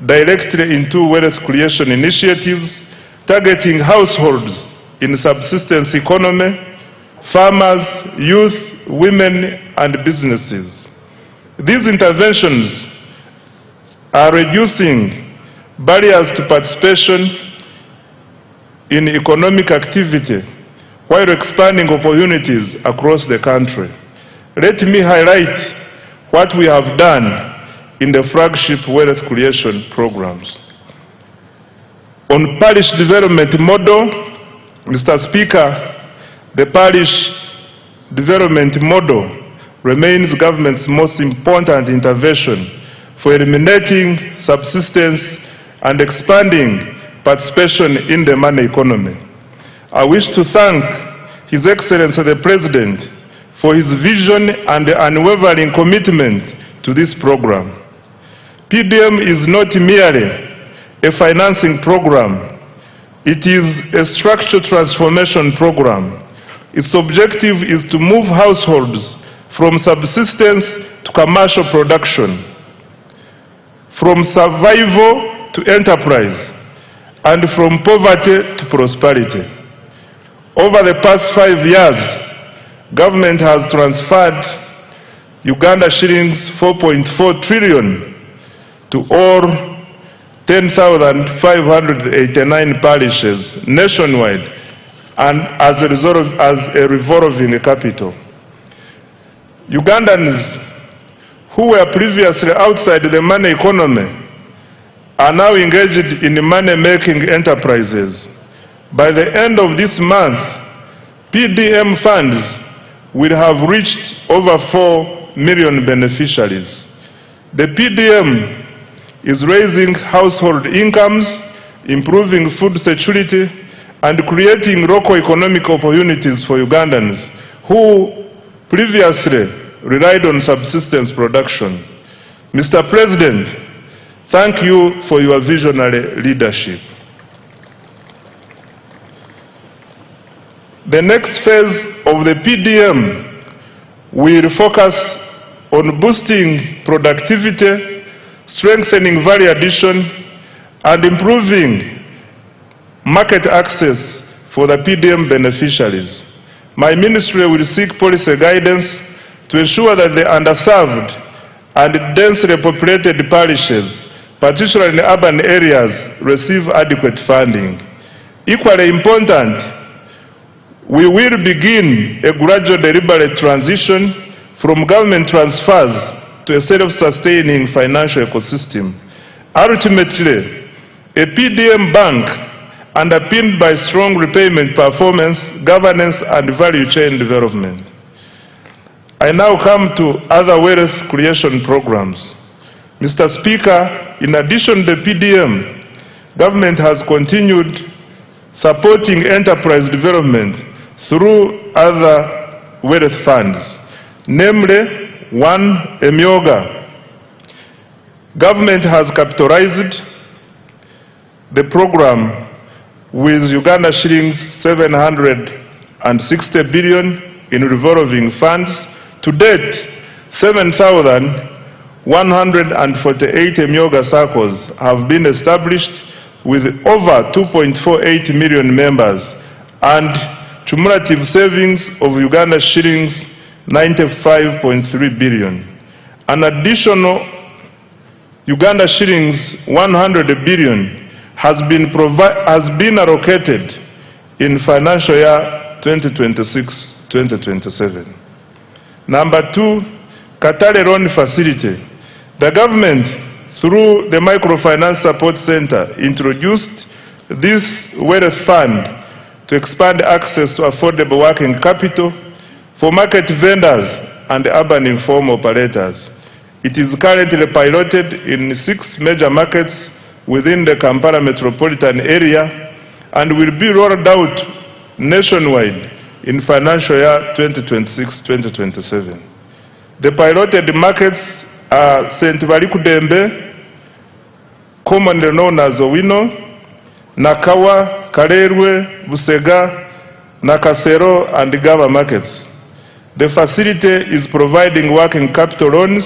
directly into wealth creation initiatives targeting households in subsistence economy, farmers, youth, women, and businesses. These interventions are reducing barriers to participation in economic activity while expanding opportunities across the country. Let me highlight what we have done in the flagship wealth creation programs. On parish development model, Mr. Speaker, the parish development model remains government's most important intervention for eliminating subsistence and expanding participation in the money economy. I wish to thank His Excellency the President for his vision and unwavering commitment to this program. PDM is not merely a financing program, it is a structural transformation program. Its objective is to move households from subsistence to commercial production, from survival to enterprise, and from poverty to prosperity. Over the past 5 years, government has transferred Uganda shillings 4.4 trillion to all 10,589 parishes nationwide and as a revolving capital. Ugandans who were previously outside the money economy are now engaged in money-making enterprises. By the end of this month, PDM funds will have reached over 4 million beneficiaries. The PDM is raising household incomes, improving food security, and creating local economic opportunities for Ugandans who previously relied on subsistence production. Mr. President, Thank you for your visionary leadership. The next phase of the PDM will focus on boosting productivity, strengthening value addition, and improving market access for the PDM beneficiaries. My ministry will seek policy guidance to ensure that the underserved and densely populated parishes, particularly in urban areas, receive adequate funding. Equally important, we will begin a gradual deliberate transition from government transfers to a self-sustaining financial ecosystem. Ultimately, a PDM bank underpinned by strong repayment performance, governance, and value chain development. I now come to other wealth creation programs. Mr. Speaker, in addition to the PDM, government has continued supporting enterprise development through other wealth funds, namely, one, Emyoga. Government has capitalized the program with Uganda shillings 760 billion in revolving funds. To date, 7,148 Emyoga circles have been established with over 2.48 million members and cumulative savings of Uganda shillings 95.3 billion. An additional Uganda shillings 100 billion has been allocated in financial year 2026-2027. Number two, Katale Loan Facility. The government, through the Microfinance Support Center, introduced this wealth fund to expand access to affordable working capital for market vendors and urban informal operators. It is currently piloted in 6 major markets within the Kampala metropolitan area and will be rolled out nationwide in financial year 2026-2027. The piloted markets are St. Barikudembe, commonly known as Owino, Nakawa, Karerwe, Busega, Nakasero, and Gaba markets. The facility is providing working capital loans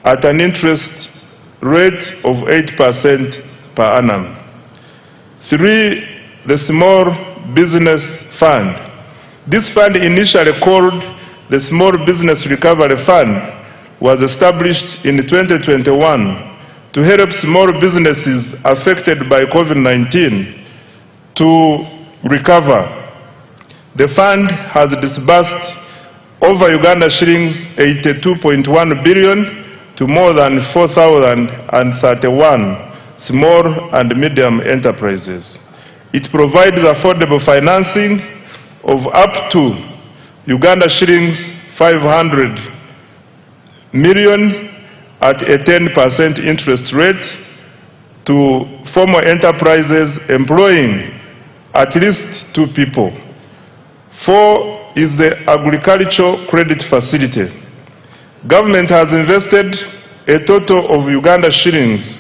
at an interest rate of 8% per annum. 3, the Small Business Fund. This fund, initially called the Small Business Recovery Fund, was established in 2021 to help small businesses affected by COVID-19 to recover. The fund has disbursed over Uganda shillings 82.1 billion to more than 4,031 small and medium enterprises. It provides affordable financing of up to Uganda shillings 500 million at a 10% interest rate to formal enterprises employing at least 2 people. 4 is the Agricultural Credit Facility. Government has invested a total of Uganda shillings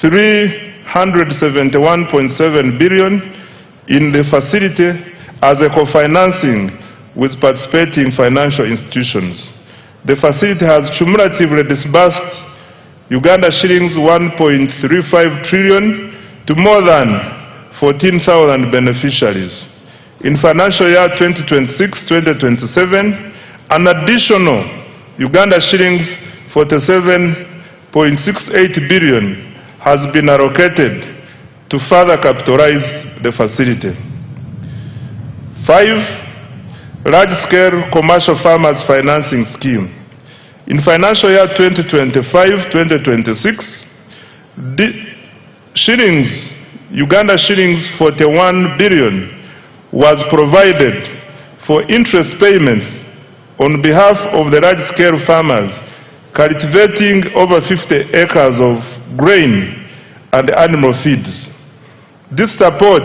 371.7 billion in the facility as a co-financing with participating financial institutions. The facility has cumulatively disbursed Uganda shillings 1.35 trillion to more than 14,000 beneficiaries. In financial year 2026-2027, an additional Uganda shillings 47.68 billion has been allocated to further capitalize the facility. 5, large-scale commercial farmers financing scheme. In financial year 2025-2026, Uganda shillings 41 billion was provided for interest payments on behalf of the large-scale farmers cultivating over 50 acres of grain and animal feeds. This support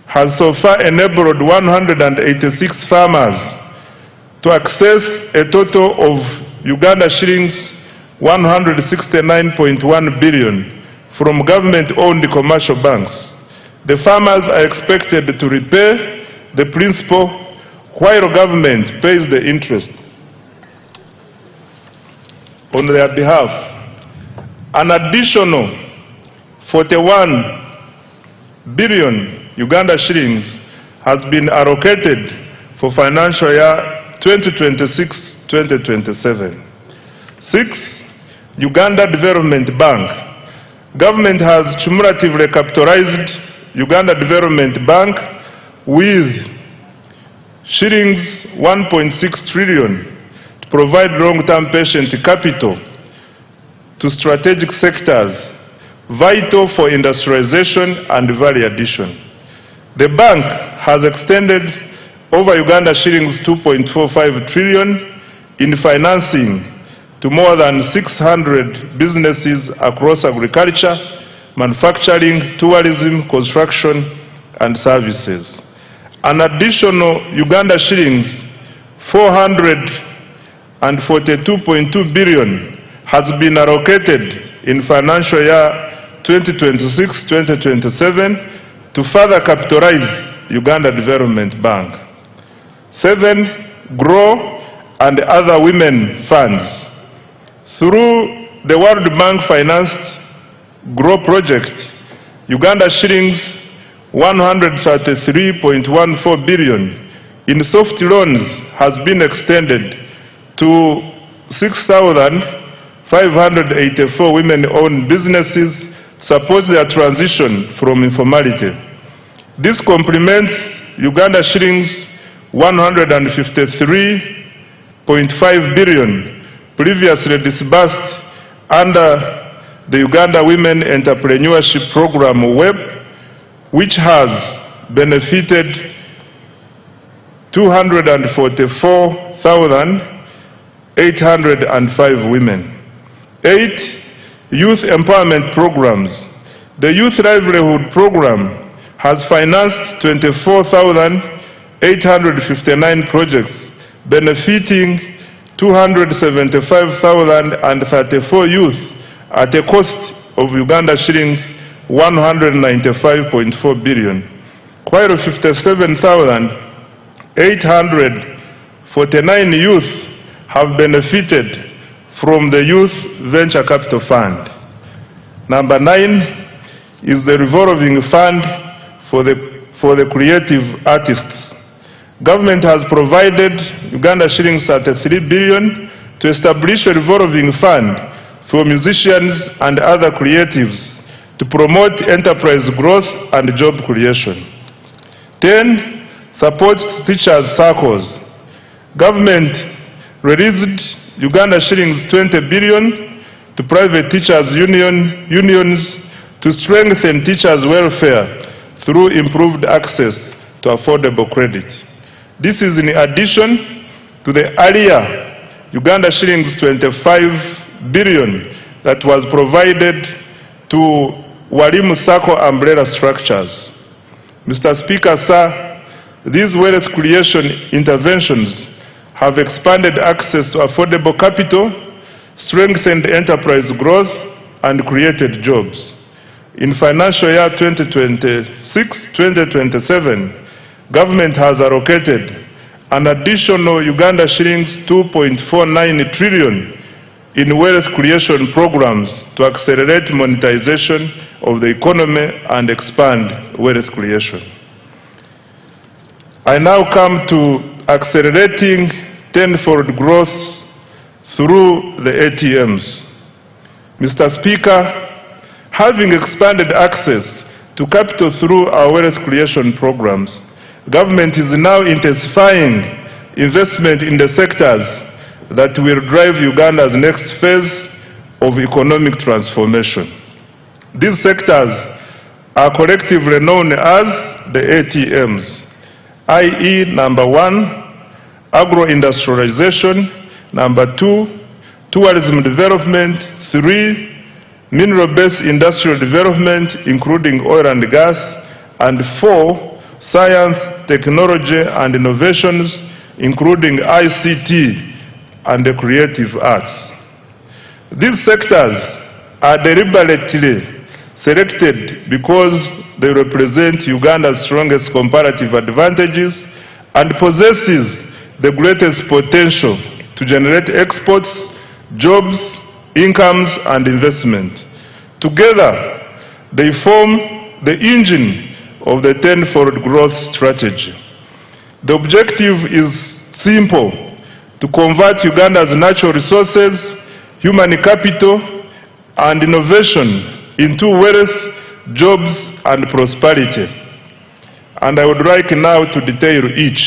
has so far enabled 186 farmers to access a total of Uganda shillings 169.1 billion from government-owned commercial banks. The farmers are expected to repay the principal while government pays the interest on their behalf. An additional 41 billion Uganda shillings has been allocated for financial year 2026-2027. 6. Uganda Development Bank. Government has cumulatively capitalized Uganda Development Bank with shillings 1.6 trillion to provide long-term patient capital to strategic sectors vital for industrialization and value addition. The bank has extended over Uganda shillings 2.45 trillion in financing to more than 600 businesses across agriculture, manufacturing, tourism, construction, and services. An additional Uganda shillings 442.2 billion has been allocated in financial year 2026-2027 to further capitalize Uganda Development Bank. 7. GROW and other women funds. Through the World Bank financed GROW project, Uganda shillings 133.14 billion in soft loans has been extended to 6,584 women-owned businesses to support their transition from informality. This complements Uganda shillings 153.5 billion previously disbursed under the Uganda Women Entrepreneurship Program WEP, which has benefited 244,805 women. 8. Youth empowerment programs. The Youth Livelihood Program has financed 24,859 projects benefiting 275,034 youth at a cost of Uganda shillings 195.4 billion, while 57,849 youth have benefited from the Youth Venture Capital Fund. Number 9 is the revolving fund for the creative artists. Government has provided Uganda shillings 33 billion to establish a revolving fund for musicians and other creatives to promote enterprise growth and job creation. 10. Support teachers' circles. Government released Uganda shillings 20 billion to private teachers' unions to strengthen teachers' welfare through improved access to affordable credit. This is in addition to the earlier Uganda shillings 25 billion that was provided to Walimu Sacco umbrella structures. Mr. Speaker, sir, these wealth creation interventions have expanded access to affordable capital, strengthened enterprise growth, and created jobs. In financial year 2026-2027, government has allocated an additional Uganda shillings 2.49 trillion in wealth creation programs to accelerate monetization of the economy and expand wealth creation. I now come to accelerating tenfold growth through the ATMs. Mr. Speaker, having expanded access to capital through our wealth creation programs, government is now intensifying investment in the sectors that will drive Uganda's next phase of economic transformation. These sectors are collectively known as the ATMs, i.e. number 1, agro-industrialization, number 2, tourism development, 3, mineral-based industrial development, including oil and gas, and 4, science, technology, and innovations, including ICT and the creative arts. These sectors are deliberately selected because they represent Uganda's strongest comparative advantages and possesses the greatest potential to generate exports, jobs, incomes, and investment. Together, they form the engine of the tenfold growth strategy. The objective is simple: to convert Uganda's natural resources, human capital, and innovation into wealth, jobs, and prosperity. And I would like now to detail each.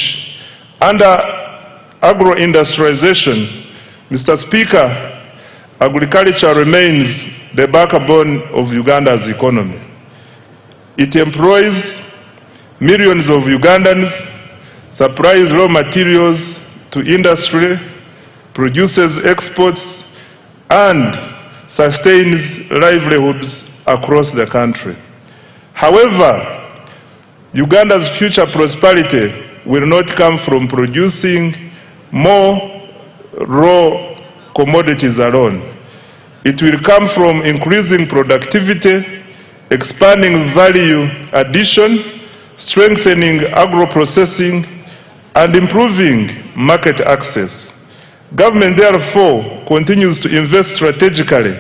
Under agro-industrialization, Mr. Speaker, agriculture remains the backbone of Uganda's economy. It employs millions of Ugandans, supplies raw materials to industry, produces exports, and sustains livelihoods across the country. However, Uganda's future prosperity will not come from producing more raw commodities alone. It will come from increasing productivity, expanding value addition, strengthening agro-processing, and improving market access. Government, therefore, continues to invest strategically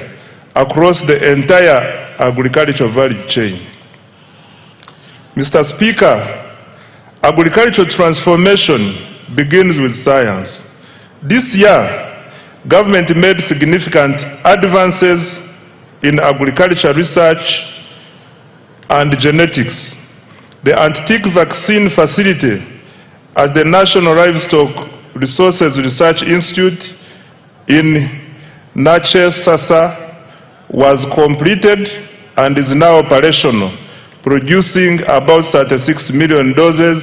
across the entire agricultural value chain. Mr. Speaker, agricultural transformation begins with science. This year, government made significant advances in agriculture research and genetics. The Antique Vaccine Facility at the National Livestock Resources Research Institute in Nache Sasa was completed and is now operational, producing about 36 million doses,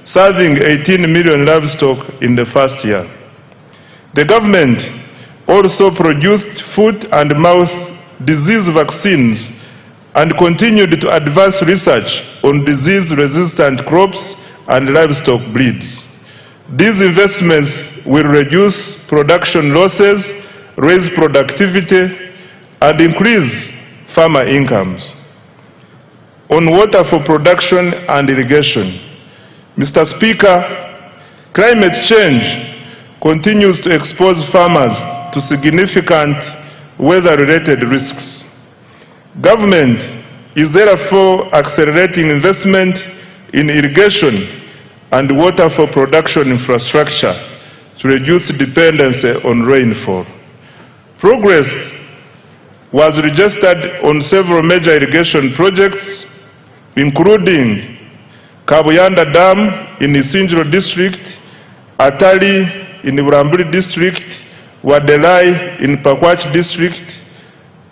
serving 18 million livestock in the first year. The government also produced foot and mouth disease vaccines and continued to advance research on disease-resistant crops and livestock breeds. These investments will reduce production losses, raise productivity, and increase farmer incomes. On water for production and irrigation, Mr. Speaker, climate change continues to expose farmers to significant weather-related risks. Government is therefore accelerating investment in irrigation and water for production infrastructure to reduce dependency on rainfall. Progress was registered on several major irrigation projects, including Kabuyanda Dam in Isinjiro District, Atali in Buramburi District, Wadelai in Pakwach District,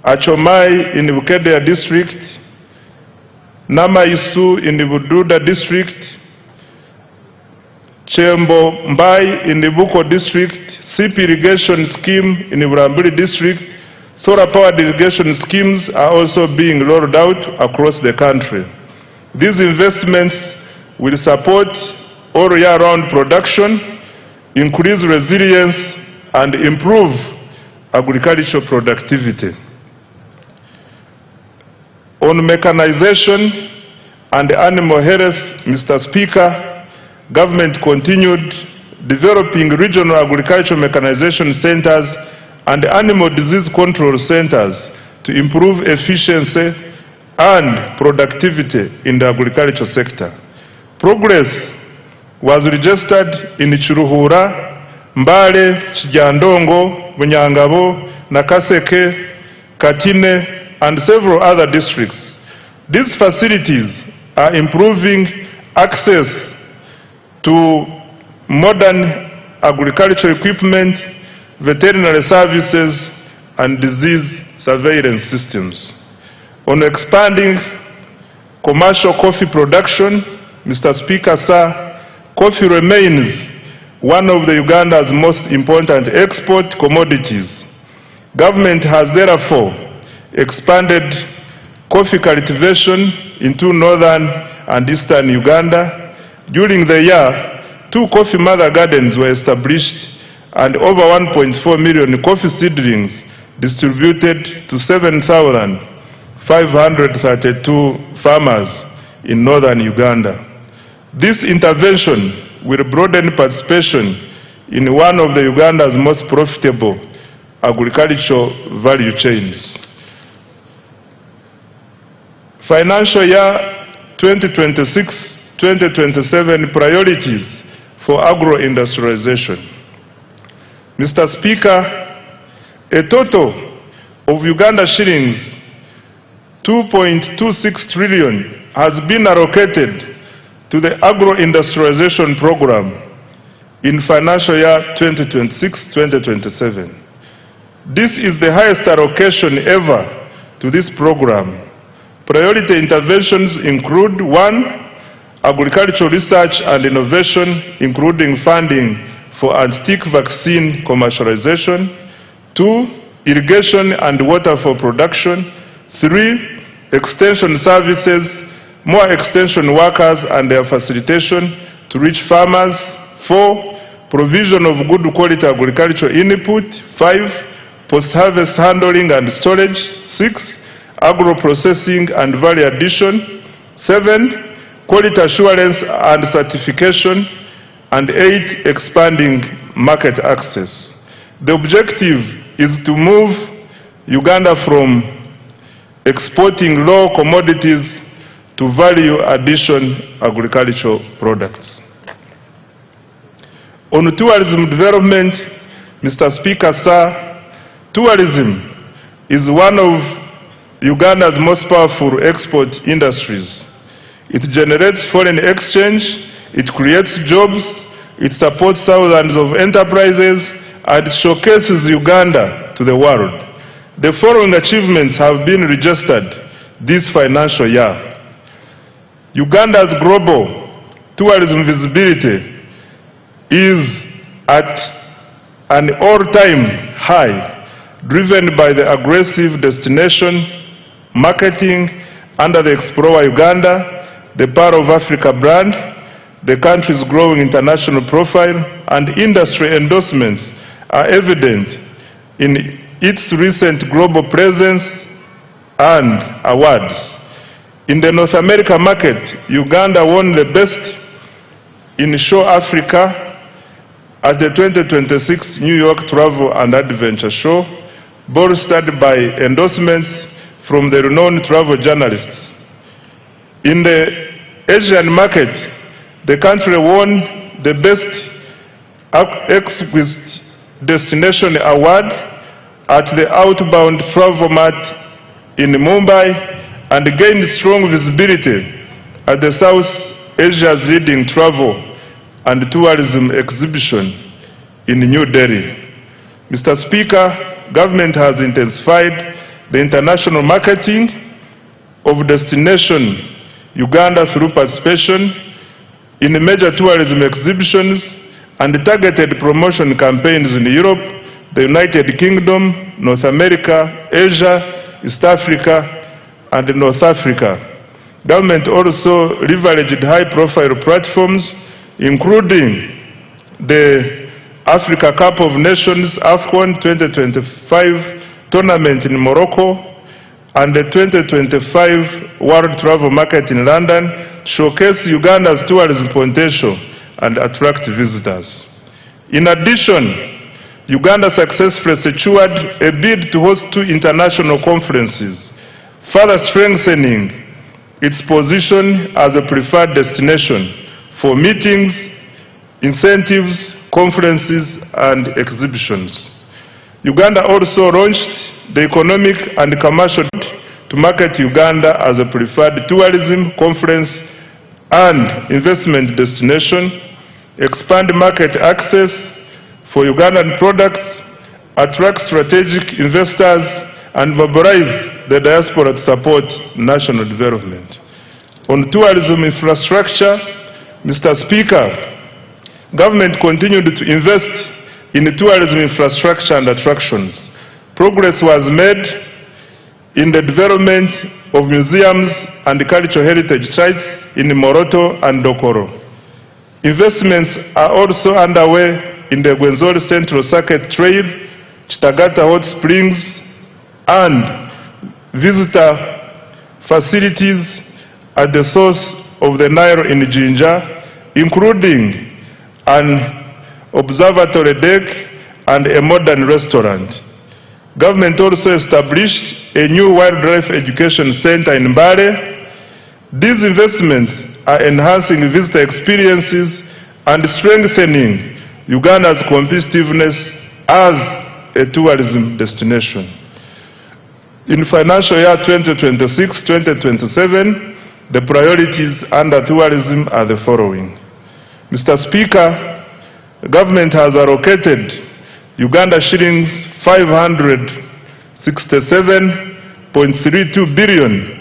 Achomai in Bukedea District, Namaisu in Bududa District, Chembo Mbai in the Buko District, CP irrigation scheme in the Buramburi District. Solar powered irrigation schemes are also being rolled out across the country. These investments will support all year-round production, increase resilience, and improve agricultural productivity. On mechanization and animal health, Mr. Speaker, government continued developing regional agricultural mechanization centers and animal disease control centers to improve efficiency and productivity in the agricultural sector. Progress was registered in Chiruhura, Mbale, Chijandongo, Bunyangabo, Nakaseke, Katine, and several other districts. These facilities are improving access to modern agricultural equipment, veterinary services, and disease surveillance systems. On expanding commercial coffee production, Mr. Speaker, sir, coffee remains one of the Uganda's most important export commodities. Government has therefore expanded coffee cultivation into northern and eastern Uganda. During the year, 2 coffee mother gardens were established and over 1.4 million coffee seedlings distributed to 7,532 farmers in northern Uganda. This intervention will broaden participation in one of the Uganda's most profitable agricultural value chains. Financial year 2026-2027 priorities for agro-industrialization. Mr. Speaker, a total of Uganda shillings 2.26 trillion has been allocated to the agro-industrialization program in financial year 2026-2027. This is the highest allocation ever to this program. Priority interventions include: 1. Agricultural research and innovation, including funding for anti-tick vaccine commercialization; 2. Irrigation and water for production; 3. Extension services, more extension workers and their facilitation to reach farmers; 4. Provision of good quality agricultural input; 5. Post-harvest handling and storage; 6. Agro-processing and value addition; 7. Quality assurance and certification; and 8. Expanding market access. The objective is to move Uganda from exporting raw commodities to value addition agricultural products. On tourism development, Mr. Speaker, sir, tourism is one of Uganda's most powerful export industries. It generates foreign exchange, it creates jobs, it supports thousands of enterprises, and showcases Uganda to the world. The following achievements have been registered this financial year. Uganda's global tourism visibility is at an all-time high, driven by the aggressive destination marketing under the Explore Uganda, the Pearl of Africa brand, the country's growing international profile, and industry endorsements are evident in its recent global presence and awards. In the North America market, Uganda won the Best in Show Africa at the 2026 New York Travel and Adventure Show, bolstered by endorsements from the renowned travel journalists. In the Asian market, the country won the Best Exquisite Destination Award at the Outbound Travel Mart in Mumbai and gained strong visibility at the South Asia's leading travel and tourism exhibition in New Delhi. Mr. Speaker, government has intensified the international marketing of destination Uganda through participation in major tourism exhibitions and targeted promotion campaigns in Europe, the United Kingdom, North America, Asia, East Africa, and North Africa. Government also leveraged high-profile platforms, including the Africa Cup of Nations AFCON 2025 tournament in Morocco and the 2025 World Travel Market in London, showcase Uganda's tourism potential and attract visitors. In addition, Uganda successfully secured a bid to host 2 international conferences, further strengthening its position as a preferred destination for meetings, incentives, conferences, and exhibitions. Uganda also launched the economic and commercial to market Uganda as a preferred tourism, conference, and investment destination, expand market access for Ugandan products, attract strategic investors, and mobilize the diaspora to support national development. On tourism infrastructure, Mr. Speaker, government continued to invest in tourism infrastructure and attractions. Progress was made in the development of museums and cultural heritage sites in Moroto and Dokoro. Investments are also underway in the Gwenzori Central Circuit Trail, Chitagata Hot Springs, and visitor facilities at the source of the Nile in Jinja, including an observatory deck and a modern restaurant. Government also established a new wildlife education center in Mbale. These investments are enhancing visitor experiences and strengthening Uganda's competitiveness as a tourism destination. In financial year 2026-2027, the priorities under tourism are the following. Mr. Speaker, the government has allocated Uganda shillings 567.32 billion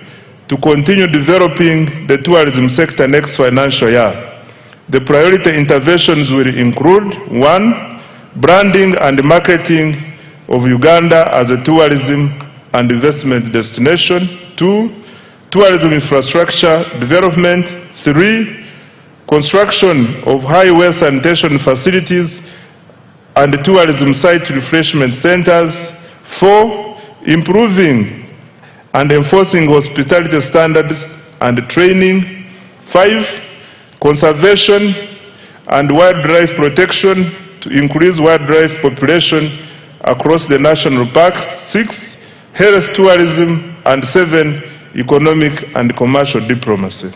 to continue developing the tourism sector next financial year. The priority interventions will include: 1. Branding and marketing of Uganda as a tourism and investment destination. 2. Tourism infrastructure development. 3. Construction of highway sanitation facilities and tourism site refreshment centers. 4. Improving and enforcing hospitality standards and training. 5. Conservation and wildlife protection to increase wildlife population across the national parks. 6. Health tourism. And 7. Economic and commercial diplomacy.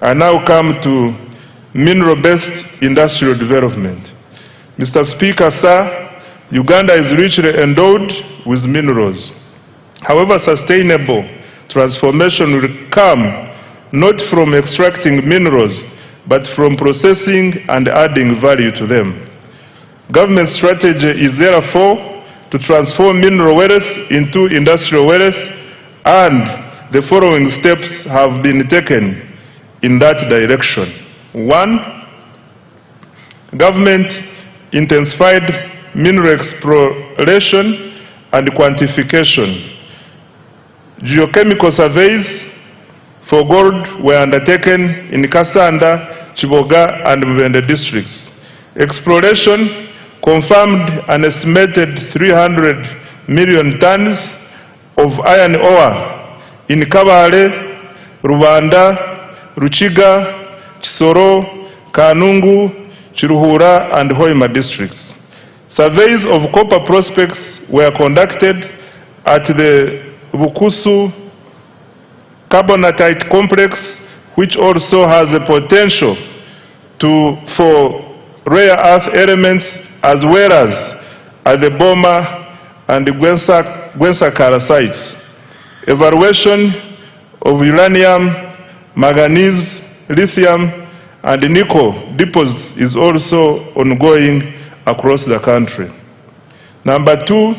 I now come to mineral-based industrial development. Mr. Speaker, sir, Uganda is richly endowed with minerals. However, sustainable transformation will come not from extracting minerals, but from processing and adding value to them. Government strategy is therefore to transform mineral wealth into industrial wealth, and the following steps have been taken in that direction. 1. Government intensified mineral exploration and quantification. Geochemical surveys for gold were undertaken in Kasanda, Chiboga, and Mubende districts. Exploration confirmed an estimated 300 million tons of iron ore in Kabale, Rwanda, Ruchiga, Kisoro, Kanungu, Chiruhura, and Hoima districts. Surveys of copper prospects were conducted at the Bukusu carbonatite complex, which also has the potential for rare earth elements, as well as at the Boma and the Gwensakara sites. Evaluation of uranium, manganese, lithium, and nickel deposits is also ongoing across the country. Number 2,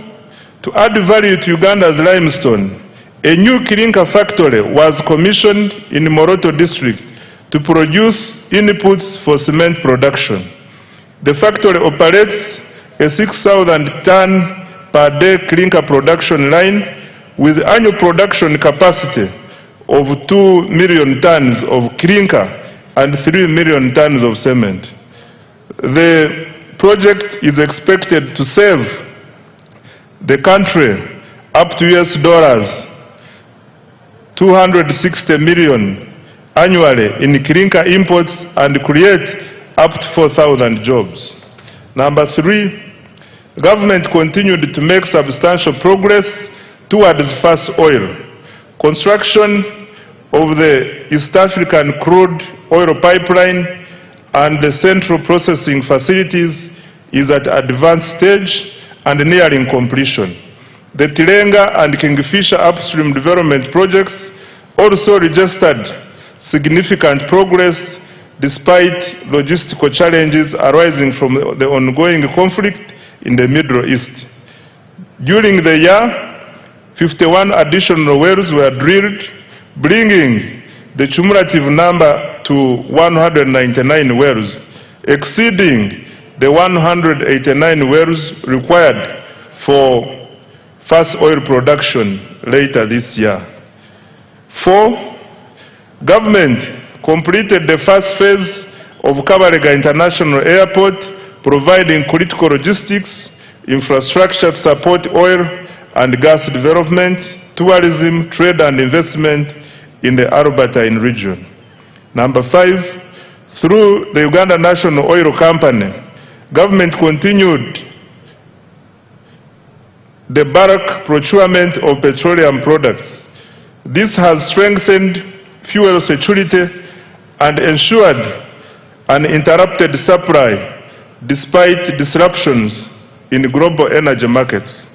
to add value to Uganda's limestone, a new clinker factory was commissioned in Moroto district to produce inputs for cement production. The factory operates a 6,000 ton per day clinker production line with annual production capacity of 2 million tons of clinker and 3 million tons of cement. The project is expected to save the country up to $260 million annually in clinker imports and create up to 4,000 jobs. Number 3, government continued to make substantial progress towards fast oil. Construction of the East African crude oil pipeline and the central processing facilities is at advanced stage and nearing completion. The Tilenga and Kingfisher upstream development projects also registered significant progress despite logistical challenges arising from the ongoing conflict in the Middle East. During the year, 51 additional wells were drilled, bringing the cumulative number to 199 wells, exceeding the 189 wells required for first oil production later this year. 4, government completed the first phase of Kabalega International Airport, providing critical logistics, infrastructure to support oil and gas development, tourism, trade and investment in the Albertine region. Number 5, through the Uganda National Oil Company, government continued the bulk procurement of petroleum products. This has strengthened fuel security and ensured uninterrupted supply despite disruptions in global energy markets.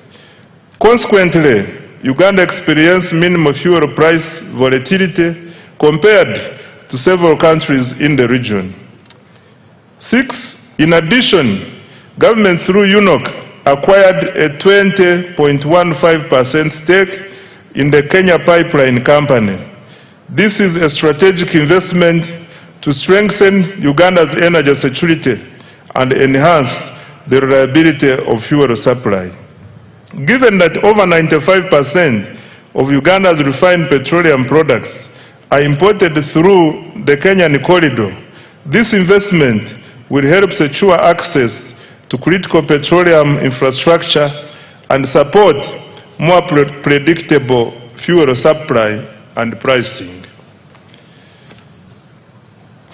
Consequently, Uganda experienced minimal fuel price volatility compared to several countries in the region. 6. In addition, government through UNOC acquired a 20.15% stake in the Kenya Pipeline Company. This is a strategic investment to strengthen Uganda's energy security and enhance the reliability of fuel supply. Given that over 95% of Uganda's refined petroleum products are imported through the Kenyan corridor, this investment will help secure access to critical petroleum infrastructure and support more predictable fuel supply and pricing.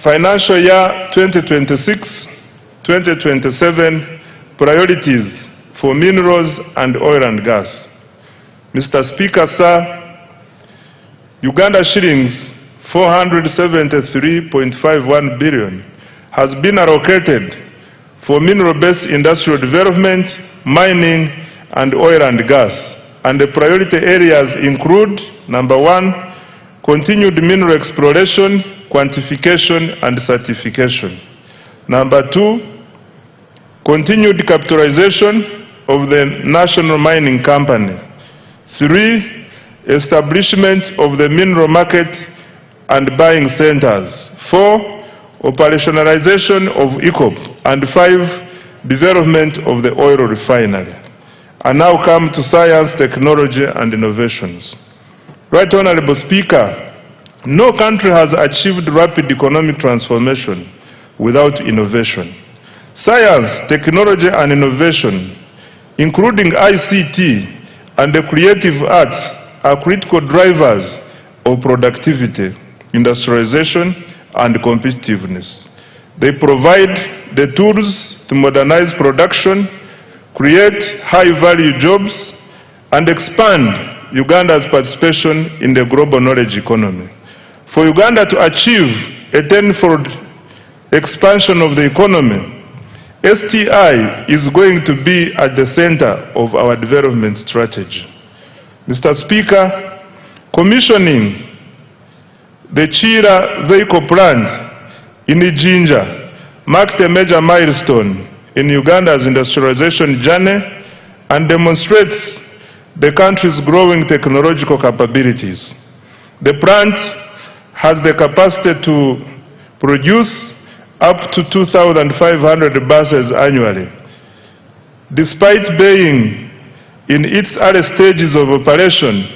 Financial year 2026-2027 priorities for minerals and oil and gas. Mr. Speaker, sir, Uganda shillings 473.51 billion has been allocated for mineral-based industrial development, mining, and oil and gas. And the priority areas include, number 1, continued mineral exploration, quantification, and certification. Number 2, continued capitalization of the National Mining Company. 3, establishment of the mineral market and buying centers. 4, operationalization of ECOP, and 5, development of the oil refinery. I now come to science, technology, and innovations. Right Honorable Speaker, no country has achieved rapid economic transformation without innovation. Science, technology, and innovation, including ICT and the creative arts, are critical drivers of productivity, industrialization, and competitiveness. They provide the tools to modernize production, create high-value jobs, and expand Uganda's participation in the global knowledge economy. For Uganda to achieve a tenfold expansion of the economy, STI is going to be at the center of our development strategy. Mr. Speaker, commissioning the Chira vehicle plant in Ijinja marked a major milestone in Uganda's industrialization journey and demonstrates the country's growing technological capabilities. The plant has the capacity to produce up to 2,500 buses annually. Despite being in its early stages of operation,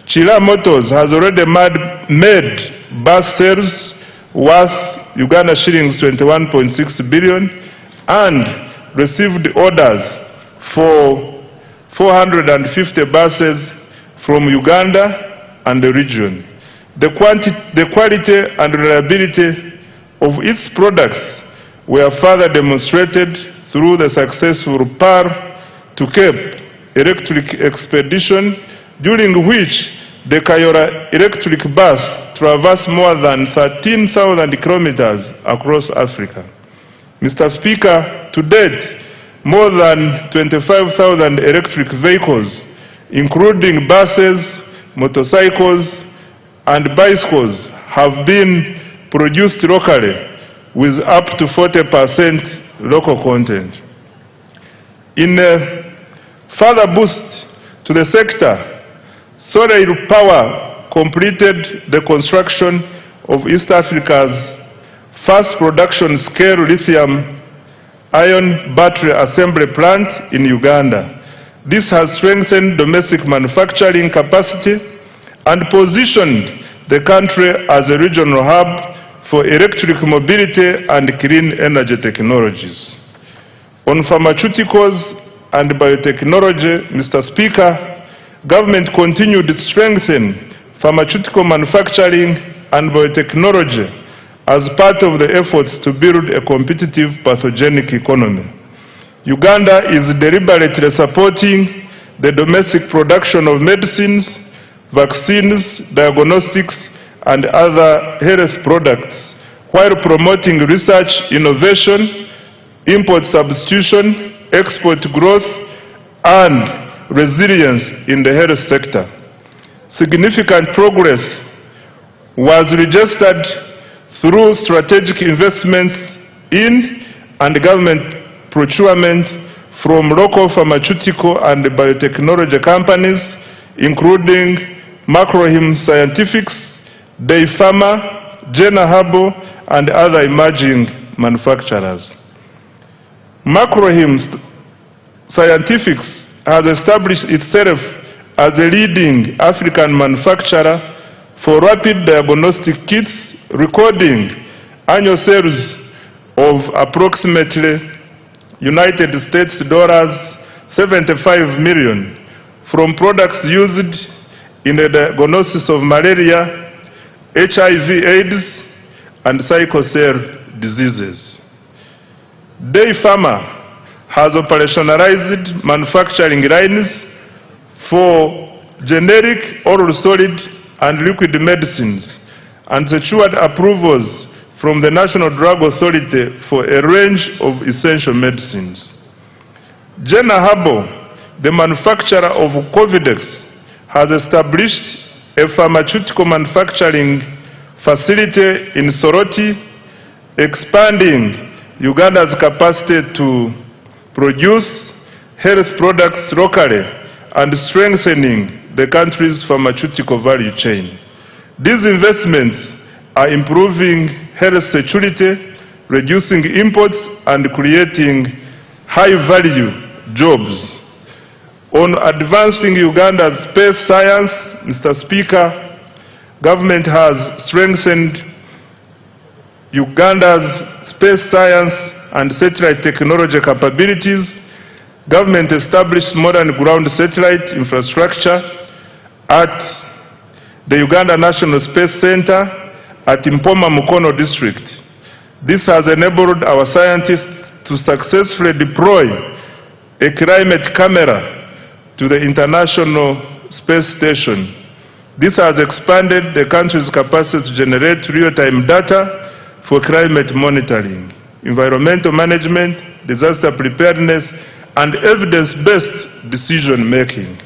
Chira Motors has already made bus sales worth Uganda shillings 21.6 billion and received orders for 450 buses from Uganda and the region. The quality and reliability of its products were further demonstrated through the successful Par to Cape electric expedition, during which the Kayora electric bus traversed more than 13,000 kilometers across Africa. Mr. Speaker, to date, more than 25,000 electric vehicles, including buses, motorcycles, and bicycles, have been produced locally with up to 40% local content. In a further boost to the sector, Solar Power completed the construction of East Africa's first production-scale lithium-ion battery assembly plant in Uganda. This has strengthened domestic manufacturing capacity and positioned the country as a regional hub for electric mobility and clean energy technologies. On pharmaceuticals and biotechnology, Mr. Speaker, government continued to strengthen pharmaceutical manufacturing and biotechnology as part of the efforts to build a competitive pathogenic economy. Uganda is deliberately supporting the domestic production of medicines, vaccines, diagnostics, and other health products, while promoting research, innovation, import substitution, export growth, and resilience in the health sector. Significant progress was registered through strategic investments in and government procurement from local pharmaceutical and biotechnology companies, including Macrohim Scientifics, Day Pharma, Jena Herbal, and other emerging manufacturers. Macrohim Scientifics has established itself as a leading African manufacturer for rapid diagnostic kits, recording annual sales of approximately United States dollars 75 million from products used in the diagnosis of malaria, HIV/AIDS, and sickle cell diseases. Day Pharma has operationalized manufacturing lines for generic, oral solid, and liquid medicines and secured approvals from the National Drug Authority for a range of essential medicines. Jena Herbal, the manufacturer of Covidex, has established a pharmaceutical manufacturing facility in Soroti, expanding Uganda's capacity to produce health products locally and strengthening the country's pharmaceutical value chain. These investments are improving health security, reducing imports, and creating high-value jobs. On advancing Uganda's space science, Mr. Speaker, government has strengthened Uganda's space science and satellite technology capabilities. Government established modern ground satellite infrastructure at the Uganda National Space Center at Mpoma Mukono district. This has enabled our scientists to successfully deploy a climate camera to the International Space Station. This has expanded the country's capacity to generate real-time data for climate monitoring, environmental management, disaster preparedness, and evidence-based decision-making.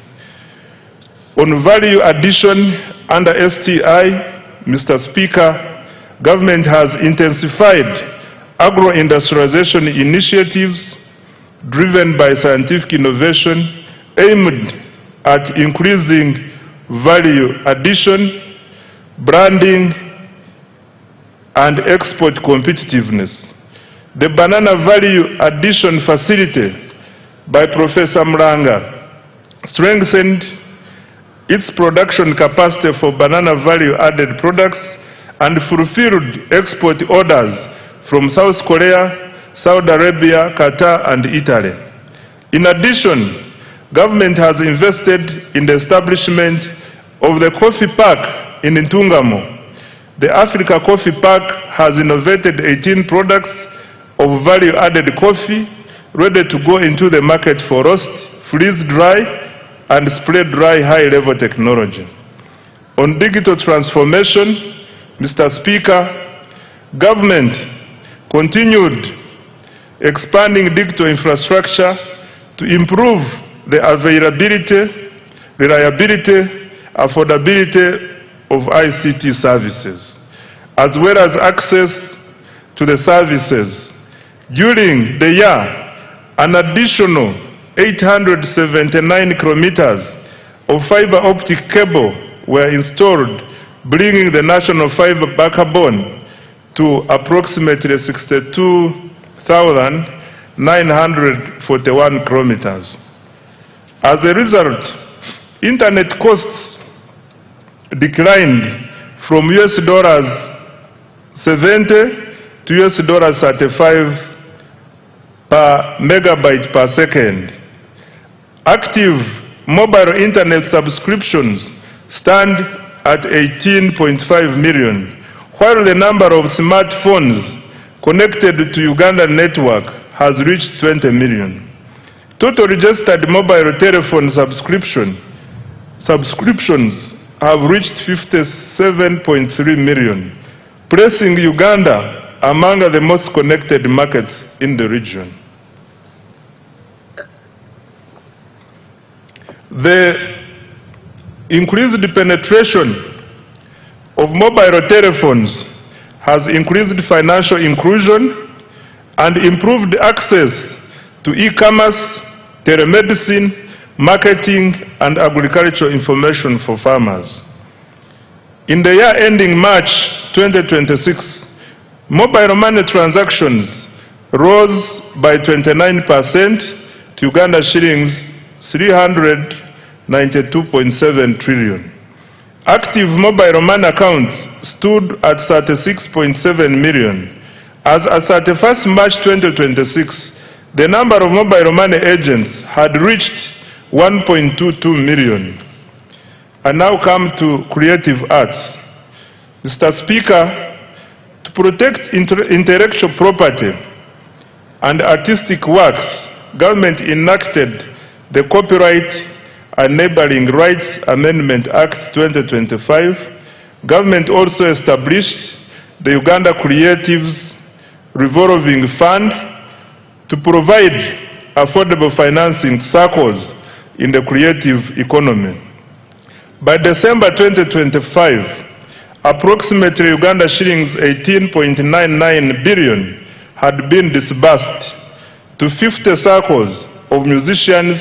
On value addition under STI, Mr. Speaker, government has intensified agro-industrialization initiatives driven by scientific innovation aimed at increasing value addition, branding, and export competitiveness. The Banana Value Addition Facility by Professor Mlanga strengthened its production capacity for banana value-added products and fulfilled export orders from South Korea, Saudi Arabia, Qatar, and Italy. In addition, government has invested in the establishment of the Coffee Park in Ntungamo. The Africa Coffee Park has innovated 18 products of value-added coffee ready to go into the market for roast, freeze-dry, and spray-dry high-level technology. On digital transformation, Mr. Speaker, government continued expanding digital infrastructure to improve the availability, reliability, affordability of ICT services, as well as access to the services. During the year, an additional 879 kilometers of fiber optic cable were installed, bringing the national fiber backbone to approximately 62,941 kilometers. As a result, internet costs declined from $70 to $35 per megabyte per second. Active mobile internet subscriptions stand at 18.5 million, while the number of smartphones connected to Uganda network has reached 20 million. Total registered mobile telephone subscriptions have reached 57.3 million, placing Uganda among the most connected markets in the region. The increased penetration of mobile telephones has increased financial inclusion and improved access to e-commerce, telemedicine, marketing, and agricultural information for farmers. In the year ending March 2026, mobile money transactions rose by 29% to Uganda shillings 392.7 trillion. Active mobile money accounts stood at 36.7 million. As at 31st March 2026, the number of mobile money agents had reached 1.22 million. I now come to creative arts. Mr. Speaker, to protect intellectual property and artistic works, government enacted the Copyright Enabling Rights Amendment Act 2025. Government also established the Uganda Creatives Revolving Fund to provide affordable financing circles in the creative economy. By December 2025, approximately Uganda shillings 18.99 billion had been disbursed to 50 circles of musicians,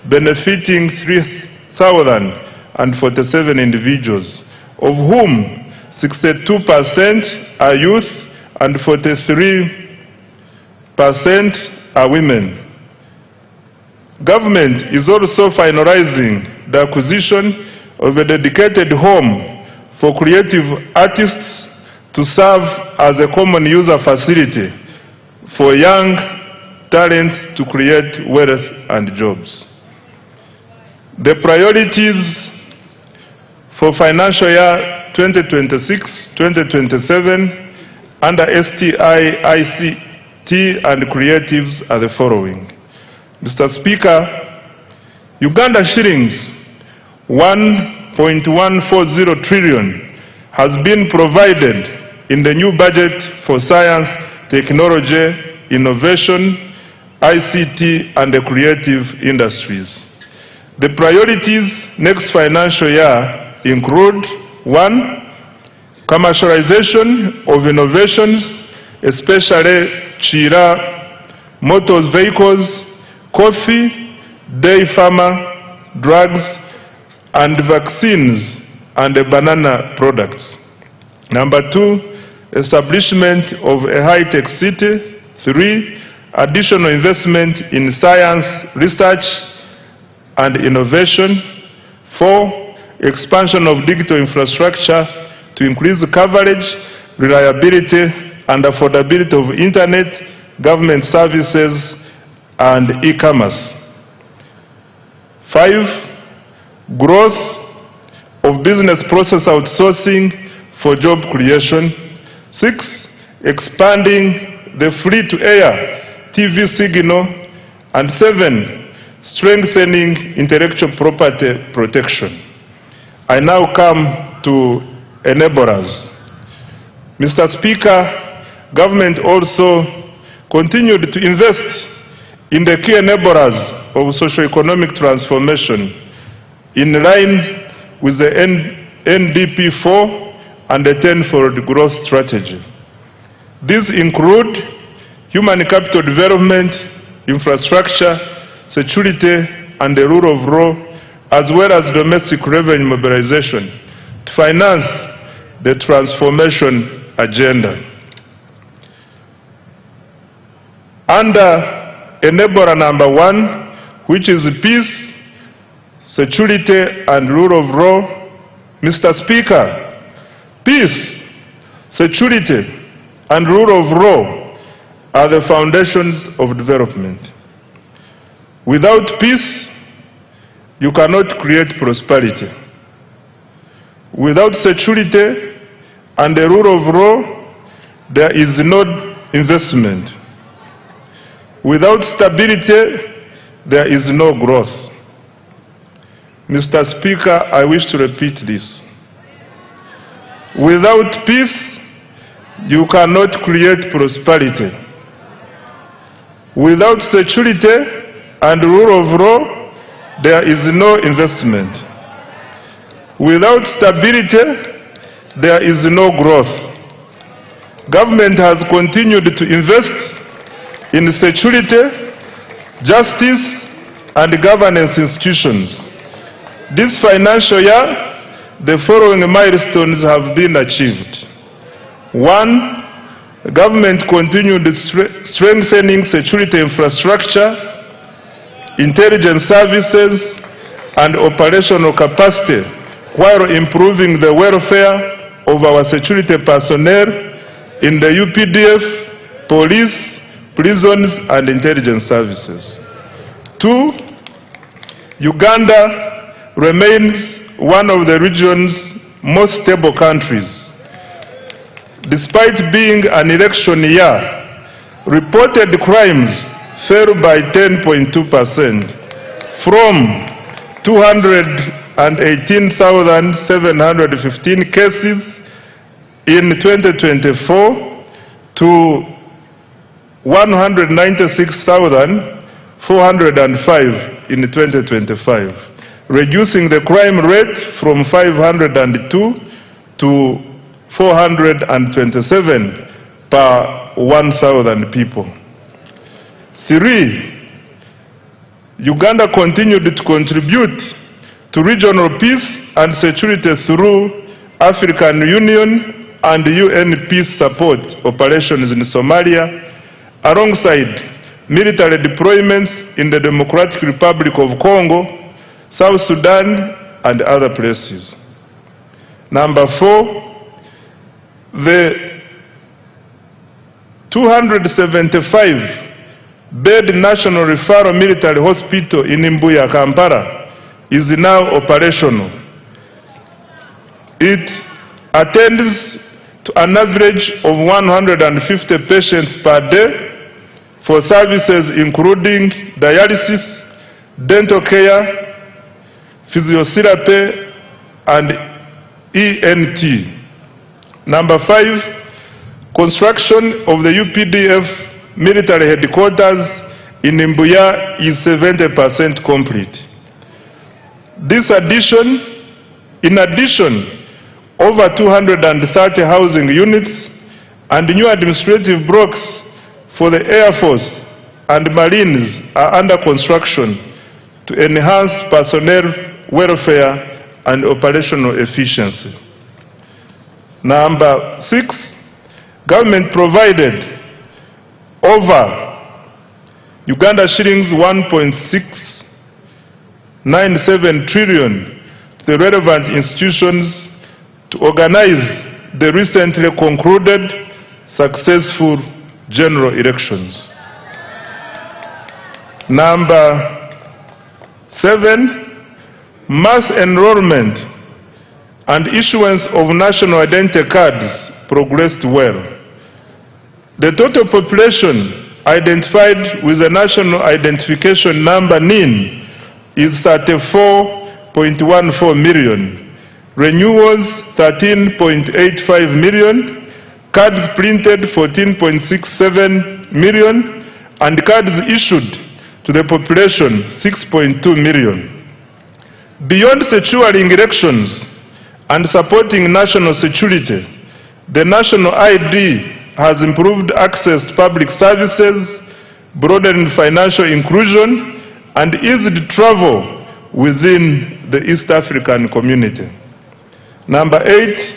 benefiting 3,047 individuals, of whom 62% are youth and 43% are women. Government is also finalizing the acquisition of a dedicated home for creative artists to serve as a common user facility for young talents to create wealth and jobs. The priorities for financial year 2026-2027 under STI, ICT and creatives are the following. Mr. Speaker, Uganda shillings 1.140 trillion has been provided in the new budget for science, technology, innovation, ICT and the creative industries. The priorities next financial year include: 1. Commercialization of innovations, especially Chira, motor vehicles, coffee, dairy farmer, drugs, and vaccines and banana products. Number 2, establishment of a high-tech city. 3, additional investment in science, research, and innovation. 4, expansion of digital infrastructure to increase coverage, reliability, and affordability of internet, government services, and e-commerce. 5, growth of business process outsourcing for job creation. 6, expanding the free-to-air TV signal. And 7, strengthening intellectual property protection. I now come to enablers. Mr. Speaker, government also continued to invest in the key enablers of socio-economic transformation in line with the NDP 4 and the 10-fold growth strategy. These include human capital development, infrastructure, security, and the rule of law, as well as domestic revenue mobilization to finance the transformation agenda. Under enabler number 1, which is peace, security, and rule of law, Mr. Speaker, peace, security, and rule of law are the foundations of development. Without peace, you cannot create prosperity. Without security and the rule of law, there is no investment. Without stability, there is no growth. Mr. Speaker, I wish to repeat this. Without peace, you cannot create prosperity. Without security and rule of law, there is no investment. Without stability, there is no growth. Government has continued to invest in security, justice, and governance institutions. This financial year, the following milestones have been achieved. 1. The government continued strengthening security infrastructure, intelligence services, and operational capacity while improving the welfare of our security personnel in the UPDF, police, prisons, and intelligence services. 2. Uganda remains one of the region's most stable countries. Despite being an election year, reported crimes fell by 10.2% from 218,715 cases in 2024 to 196,405 in 2025, reducing the crime rate from 502 to 427 per 1,000 people. 3. Uganda continued to contribute to regional peace and security through African Union and UN peace support operations in Somalia, alongside military deployments in the Democratic Republic of Congo, South Sudan, and other places. 4. The 275-bed National Referral Military Hospital in Mbuya, Kampala, is now operational. It attends to an average of 150 patients per day for services including dialysis, dental care, physiotherapy, and ENT. 5. Construction of the UPDF military headquarters in Mbuya is 70% complete. In addition, over 230 housing units and new administrative blocks for the Air Force and Marines are under construction to enhance personnel welfare and operational efficiency. 6. Government provided over Uganda shillings 1.697 trillion to the relevant institutions to organize the recently concluded successful general elections. 7. Mass enrollment and issuance of national identity cards progressed well. The total population identified with the National Identification Number NIN is 34.14 million. Renewals 13.85 million, cards printed 14.67 million, and cards issued to the population 6.2 million. Beyond securing elections and supporting national security, the national ID has improved access to public services, broadened financial inclusion, and eased travel within the East African community. 8.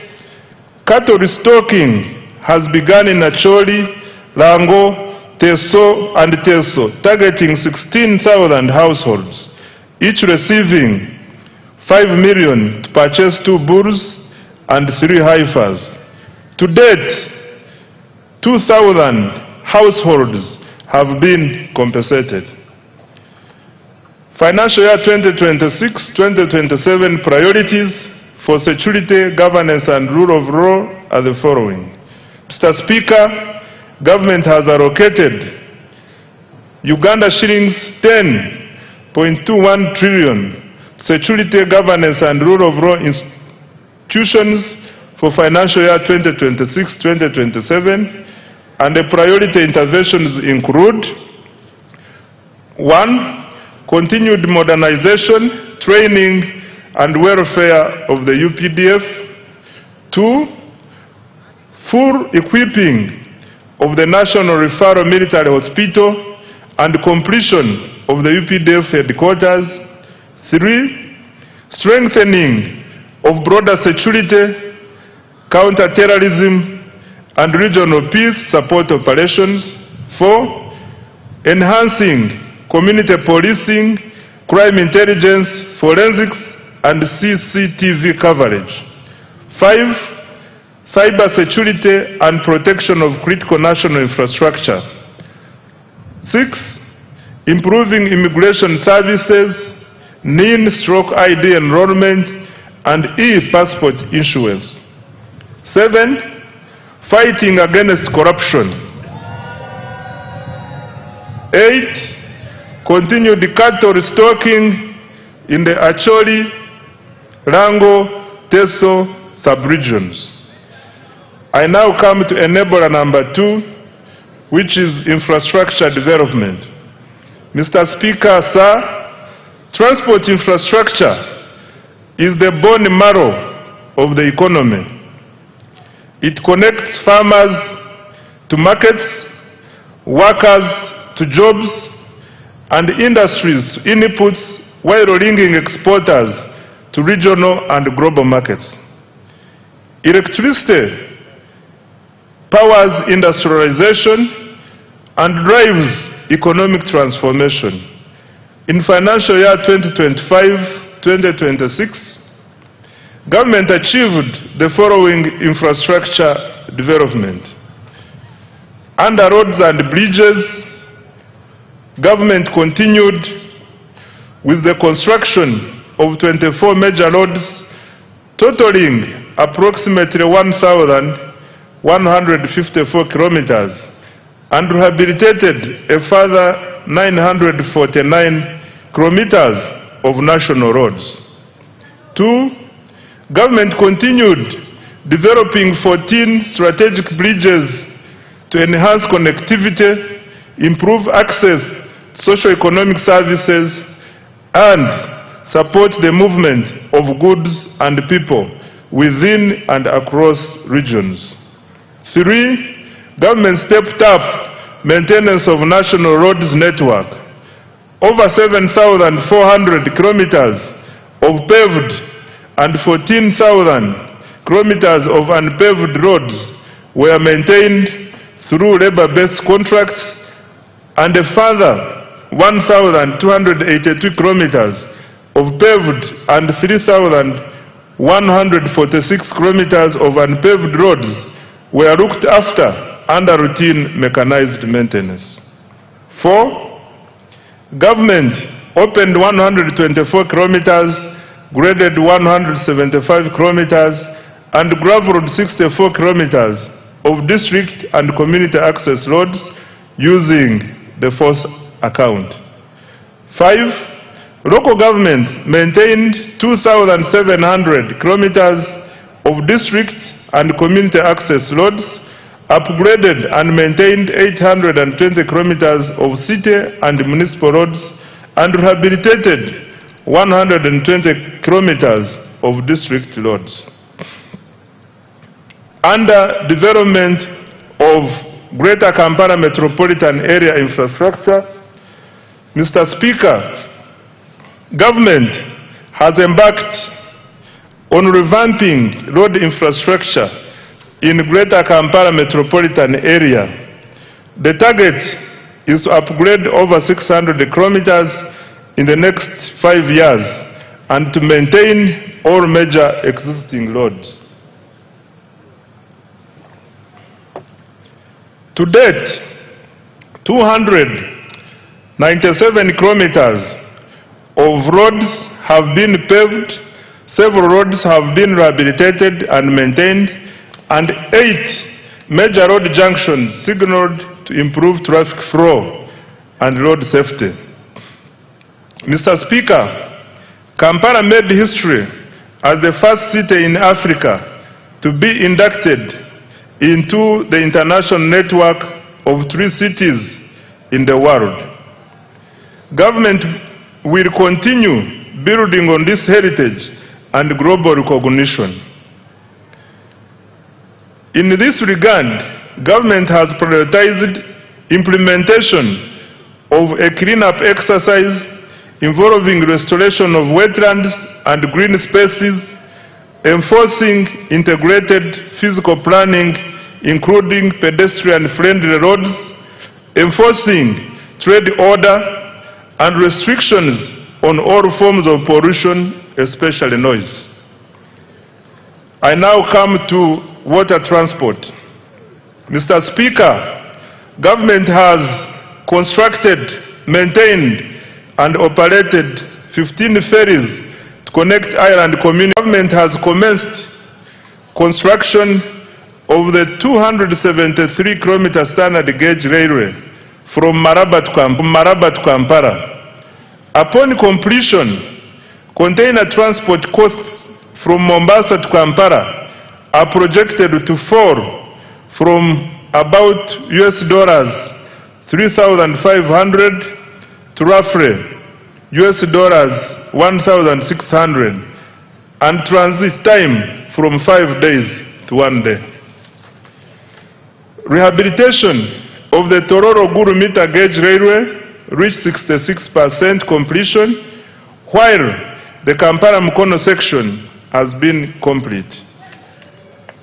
Cattle restocking has begun in Acholi, Lango, Teso, and Teso, targeting 16,000 households, each receiving 5 million to purchase 2 bulls and 3 heifers. To date, 2,000 households have been compensated. Financial year 2026-2027 priorities for security, governance and rule of law are the following. Mr. Speaker, government has allocated Uganda shillings 10.21 trillion security, governance and rule of law institutions for financial year 2026-2027, and the priority interventions include: 1. Continued modernization, training and welfare of the UPDF. 2. Full equipping of the National Referral Military Hospital and completion of the UPDF headquarters. 3. Strengthening of broader security, counter-terrorism and regional peace support operations. 4. Enhancing community policing, crime intelligence, forensics and CCTV coverage. 5. Cyber security and protection of critical national infrastructure. 6. Improving immigration services, NIN/ID enrollment and e-passport issuance. 7. Fighting against corruption. 8. Continued cattle restocking in the Acholi, Rango, Teso sub-regions. I now come to enabler number 2, which is infrastructure development. Mr. Speaker, sir, transport infrastructure is the bone marrow of the economy. It connects farmers to markets, workers to jobs, and industries to inputs, while linking exporters to regional and global markets. Electricity powers industrialization and drives economic transformation. In financial year 2025-2026, government achieved the following infrastructure development. Under roads and bridges, government continued with the construction of 24 major roads, totaling approximately 1,154 kilometers, and rehabilitated a further 949 kilometers of national roads. 2. Government continued developing 14 strategic bridges to enhance connectivity, improve access to socio-economic services, and support the movement of goods and people within and across regions. 3. Government stepped up maintenance of national roads network. Over 7,400 kilometers of paved and 14,000 kilometers of unpaved roads were maintained through labor-based contracts, and a further 1,282 kilometers of paved and 3,146 kilometers of unpaved roads were looked after under routine mechanized maintenance. 4. Government opened 124 kilometers, graded 175 kilometers, and gravelled 64 kilometers of district and community access roads using the force account. 5. Local governments maintained 2,700 kilometers of district and community access roads, upgraded and maintained 820 kilometers of city and municipal roads, and rehabilitated 120 kilometers of district roads. Under development of Greater Kampala Metropolitan Area infrastructure, Mr. Speaker, government has embarked on revamping road infrastructure in Greater Kampala Metropolitan Area. The target is to upgrade over 600 kilometers in the next 5 years and to maintain all major existing roads. To date, 297 kilometers of roads have been paved, several roads have been rehabilitated and maintained, and 8 major road junctions signaled to improve traffic flow and road safety. Mr. Speaker, Kampala made history as the first city in Africa to be inducted into the international network of 3 cities in the world. Government will continue building on this heritage and global recognition. In this regard, government has prioritized implementation of a cleanup exercise involving restoration of wetlands and green spaces, enforcing integrated physical planning, including pedestrian-friendly roads, enforcing trade order, and restrictions on all forms of pollution, especially noise. I now come to water transport. Mr. Speaker, government has constructed, maintained, and operated 15 ferries to connect island communities. Government has commenced construction of the 273-kilometer standard gauge railway from Maraba to Kampala. Upon completion, container transport costs from Mombasa to Kampala are projected to fall from about $3,500 to roughly $1,600, and transit time from 5 days to 1 day. Rehabilitation of the Tororo-Gulu meter gauge railway reached 66% completion, while the Kampala-Mukono section has been complete.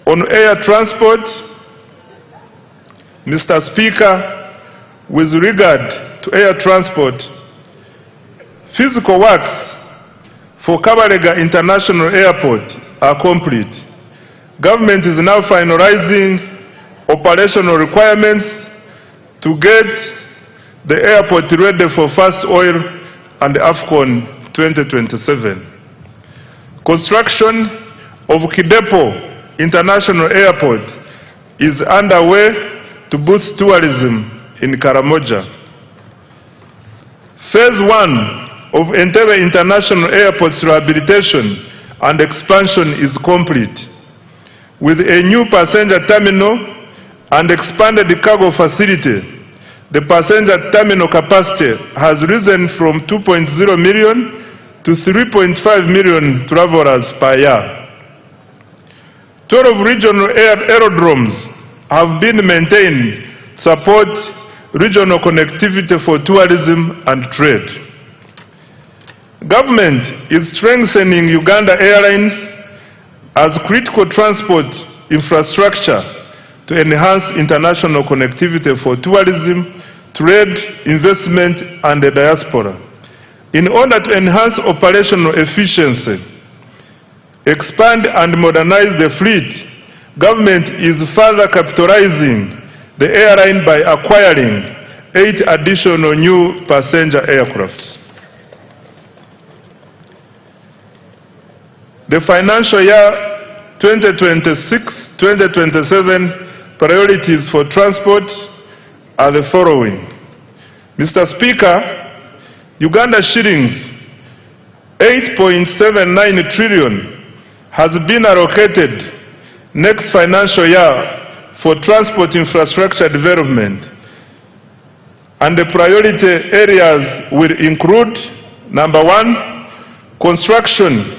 On air transport, Mr. Speaker, with regard to air transport, physical works for Kabalega International Airport are complete. Government is now finalizing operational requirements to get the airport ready for First Oil and AFCON 2027. Construction of Kidepo International Airport is underway to boost tourism in Karamoja. Phase 1 of Entebbe International Airport's rehabilitation and expansion is complete, with a new passenger terminal and expanded cargo facility. The passenger terminal capacity has risen from 2.0 million to 3.5 million travelers per year. 12 regional aerodromes have been maintained to support regional connectivity for tourism and trade. Government is strengthening Uganda Airlines as critical transport infrastructure to enhance international connectivity for tourism, trade, investment, and the diaspora. In order to enhance operational efficiency, expand and modernize the fleet, government is further capitalizing the airline by acquiring 8 additional new passenger aircrafts. The financial year 2026-2027 priorities for transport are the following. Mr. Speaker, Uganda shillings 8.79 trillion has been allocated next financial year for transport infrastructure development, and the priority areas will include: number 1, construction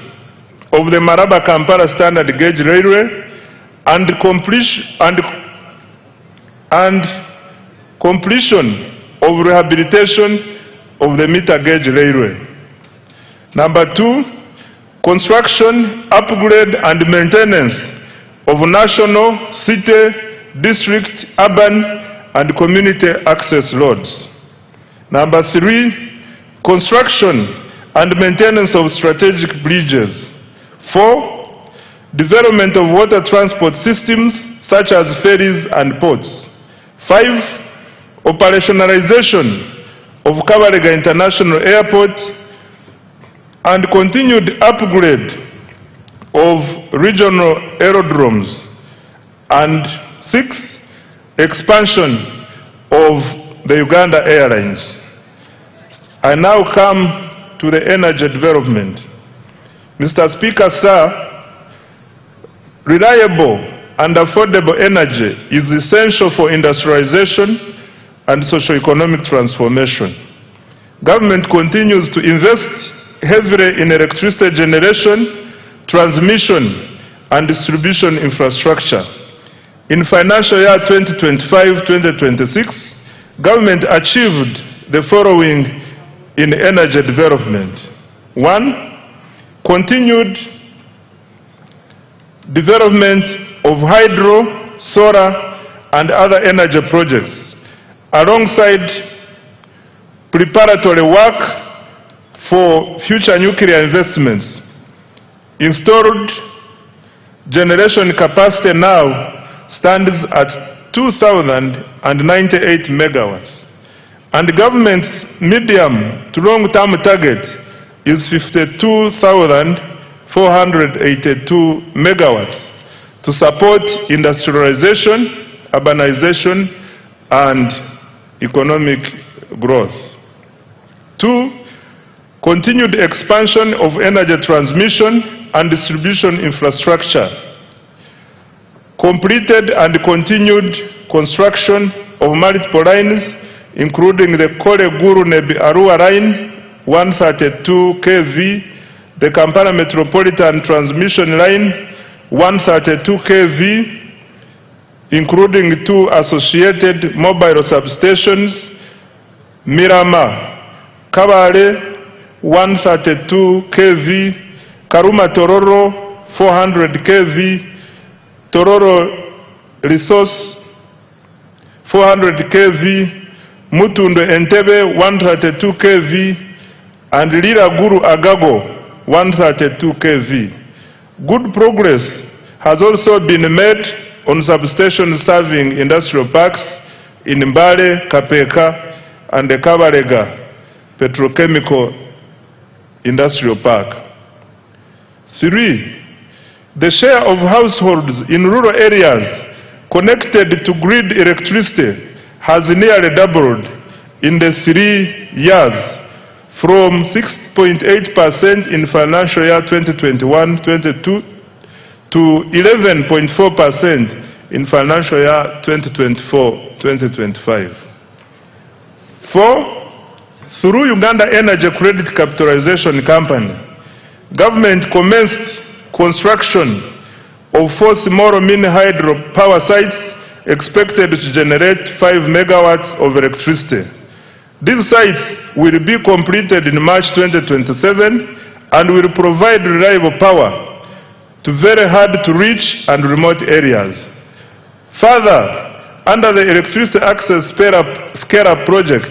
of the Maraba-Kampala standard gauge railway and completion of rehabilitation of the meter gauge railway. Number 2, construction, upgrade and maintenance of national, city, district, urban and community access roads. Number 3, construction and maintenance of strategic bridges. 4, development of water transport systems such as ferries and ports. 5, operationalization of Kabalega International Airport. and continued upgrade of regional aerodromes, and 6, expansion of the Uganda Airlines. I now come to the energy development. Mr. Speaker, sir, reliable and affordable energy is essential for industrialization and socio-economic transformation. Government continues to invest heavily in electricity generation, transmission, and distribution infrastructure. In financial year 2025-2026, government achieved the following in energy development. 1. Continued development of hydro, solar, and other energy projects, alongside preparatory work for future nuclear investments. Installed generation capacity now stands at 2,098 megawatts, and the government's medium to long-term target is 52,482 megawatts to support industrialization, urbanization, and economic growth. 2. Continued expansion of energy transmission and distribution infrastructure. Completed and continued construction of multiple lines, including the Kore-Guru-Nebi-Arua line, 132 kV, the Kampala Metropolitan Transmission Line, 132 kV, including 2 associated mobile substations, Mirama, Kabale, 132 kV, Karuma Tororo, 400 kV, Tororo Resource, 400 kV, Mutundo Entebbe, 132 kV, and Lira Guru Agago, 132 kV. Good progress has also been made on substations serving industrial parks in Mbale, Kapeka, and the Kabarega Petrochemical Industrial Park. 3. The share of households in rural areas connected to grid electricity has nearly doubled in the 3 years, from 6.8% in financial year 2021-22 to 11.4% in financial year 2024-2025. 4. Through Uganda Energy Credit Capitalization Company, government commenced construction of 4 small mini hydro power sites expected to generate 5 megawatts of electricity. These sites will be completed in March 2027 and will provide reliable power to very hard to reach and remote areas. Further, under the Electricity Access Scale-Up Project,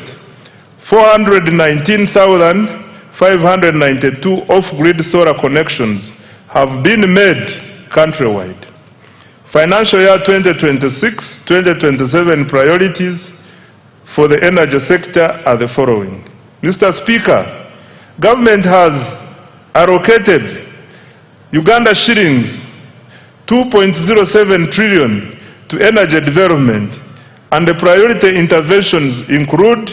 419,592 off-grid solar connections have been made countrywide. Financial year 2026-2027 priorities for the energy sector are the following. Mr. Speaker, government has allocated Uganda shillings 2.07 trillion to energy development, and the priority interventions include: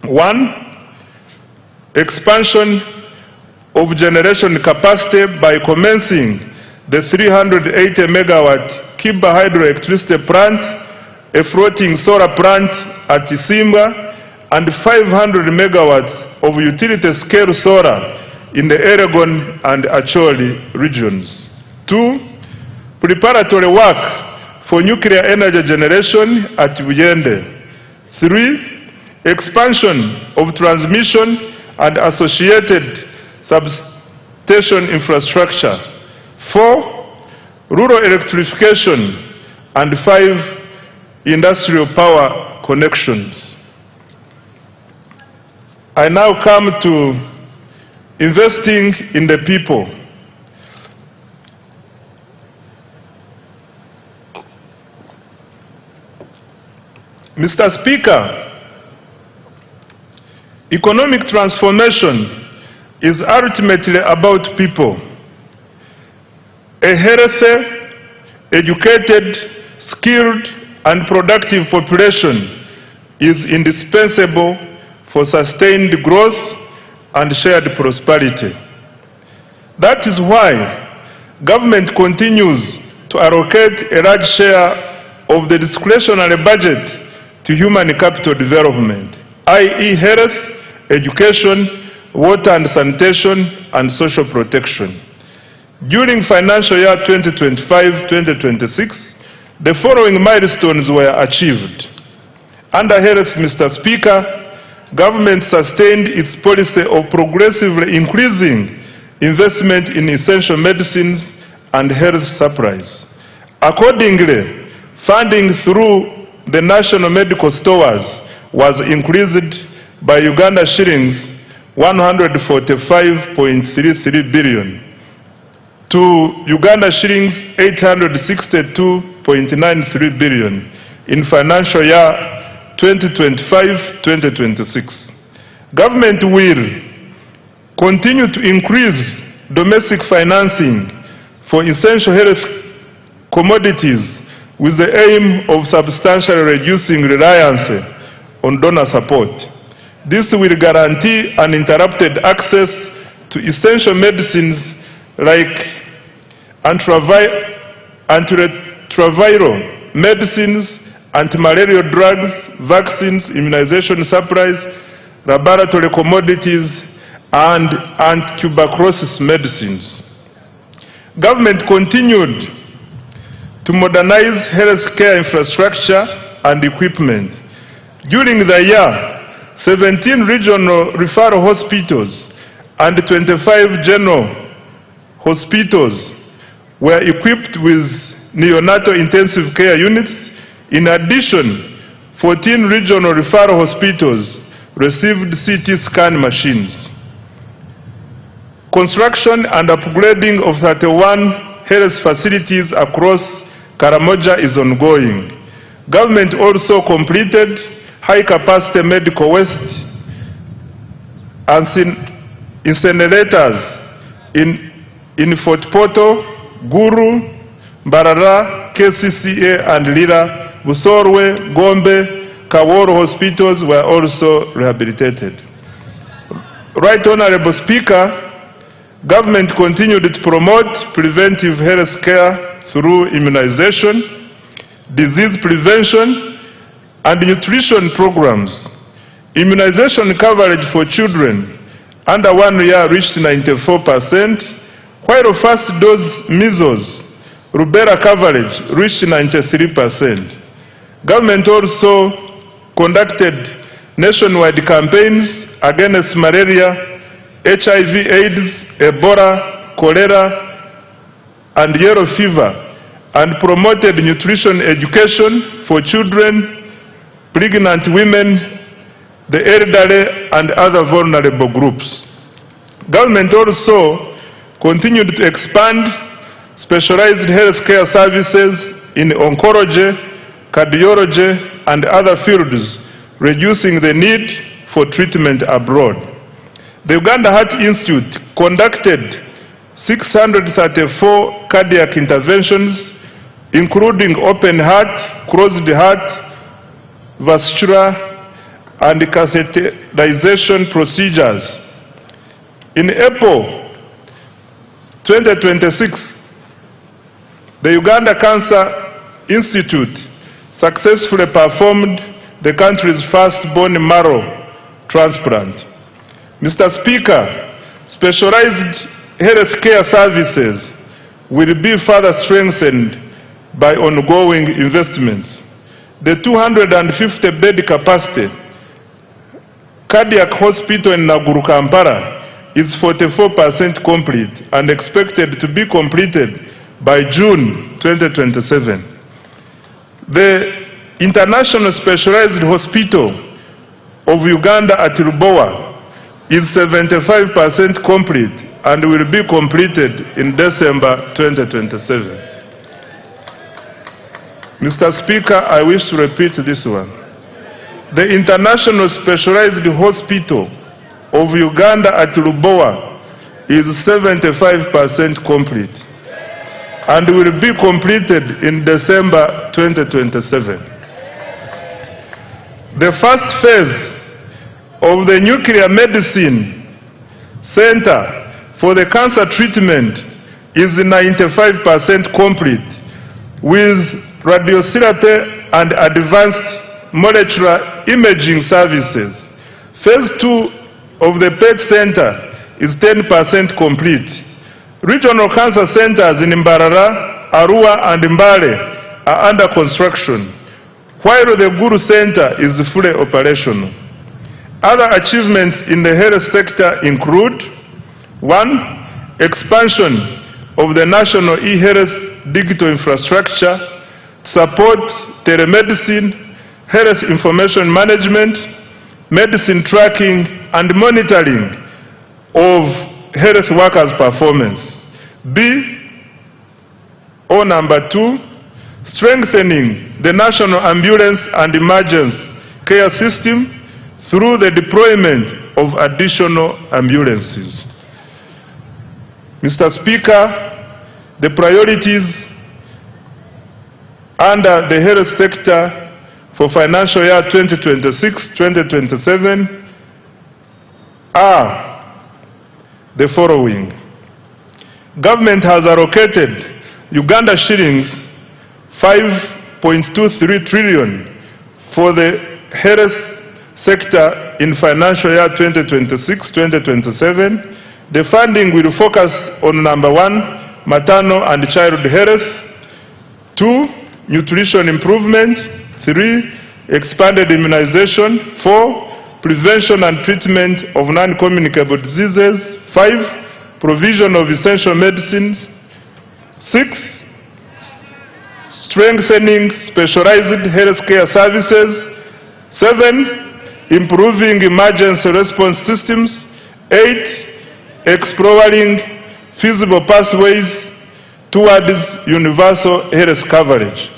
1. Expansion of generation capacity by commencing the 380 megawatt Kiba hydroelectricity plant, a floating solar plant at Isimba, and 500 megawatts of utility-scale solar in the Elgon and Acholi regions. 2. Preparatory work for nuclear energy generation at Uyende. 3. Expansion of transmission and associated substation infrastructure. 4. Rural electrification. And 5. Industrial power connections. I now come to investing in the people. Mr. Speaker, economic transformation is ultimately about people. A healthy, educated, skilled, and productive population is indispensable for sustained growth and shared prosperity. That is why government continues to allocate a large share of the discretionary budget to human capital development, i.e. health, education, water and sanitation, and social protection. During financial year 2025-2026, the following milestones were achieved. Under health, Mr. Speaker, government sustained its policy of progressively increasing investment in essential medicines and health supplies. Accordingly, funding through the national medical stores was increased by Uganda shillings 145.33 billion to Uganda shillings 862.93 billion in financial year 2025-2026. Government will continue to increase domestic financing for essential health commodities with the aim of substantially reducing reliance on donor support. This will guarantee uninterrupted access to essential medicines like antiretroviral medicines, anti-malarial drugs, vaccines, immunization supplies, laboratory commodities, and anti-tuberculosis medicines. Government continued to modernize healthcare infrastructure and equipment. During the year, 17 regional referral hospitals and 25 general hospitals were equipped with neonatal intensive care units. In addition, 14 regional referral hospitals received CT scan machines. Construction and upgrading of 31 health facilities across Karamoja is ongoing. Government also completed high-capacity medical waste incinerators in Fort Portal, Guru, Barara, KCCA, and Lira. Busorwe, Gombe, Kaworo hospitals were also rehabilitated. Right Honorable Speaker, government continued to promote preventive health care through immunization, disease prevention, and nutrition programs. Immunization coverage for children under 1 year reached 94%, while first dose measles, rubella coverage reached 93%. Government also conducted nationwide campaigns against malaria, HIV/AIDS, Ebola, cholera, and yellow fever, and promoted nutrition education for children, pregnant women, the elderly, and other vulnerable groups. Government also continued to expand specialized healthcare services in oncology, cardiology, and other fields, reducing the need for treatment abroad. The Uganda Heart Institute conducted 634 cardiac interventions, including open heart, closed heart, vascular, and catheterization procedures. In April 2026, the Uganda Cancer Institute successfully performed the country's first bone marrow transplant. Mr. Speaker, specialized healthcare services will be further strengthened by ongoing investments. The 250-bed capacity cardiac hospital in Naguru, Kampala is 44% complete and expected to be completed by June 2027. The International Specialized Hospital of Uganda at Lubowa is 75% complete and will be completed in December 2027. Mr. Speaker, I wish to repeat this one. The International Specialized Hospital of Uganda at Lubowa is 75% complete and will be completed in December 2027. The first phase of the Nuclear Medicine Center for the cancer treatment is 95% complete, with radiotherapy and advanced molecular imaging services. Phase 2 of the PET Center is 10% complete. Regional cancer centers in Mbarara, Arua, and Mbale are under construction, while the Guru Center is fully operational. Other achievements in the health sector include: 1. Expansion of the national e-health digital infrastructure to support telemedicine, health information management, medicine tracking, and monitoring of health workers' performance. Number 2, strengthening the national ambulance and emergency care system through the deployment of additional ambulances. Mr. Speaker, the priorities under the health sector for financial year 2026-2027 are the following. Government has allocated Uganda shillings 5.23 trillion for the health sector in financial year 2026-2027. The funding will focus on: number 1, maternal and child health; 2, nutrition improvement; 3, expanded immunization; 4, prevention and treatment of non-communicable diseases; 5, provision of essential medicines; 6, strengthening specialized healthcare services; 7, improving emergency response systems; 8, exploring feasible pathways towards universal health coverage.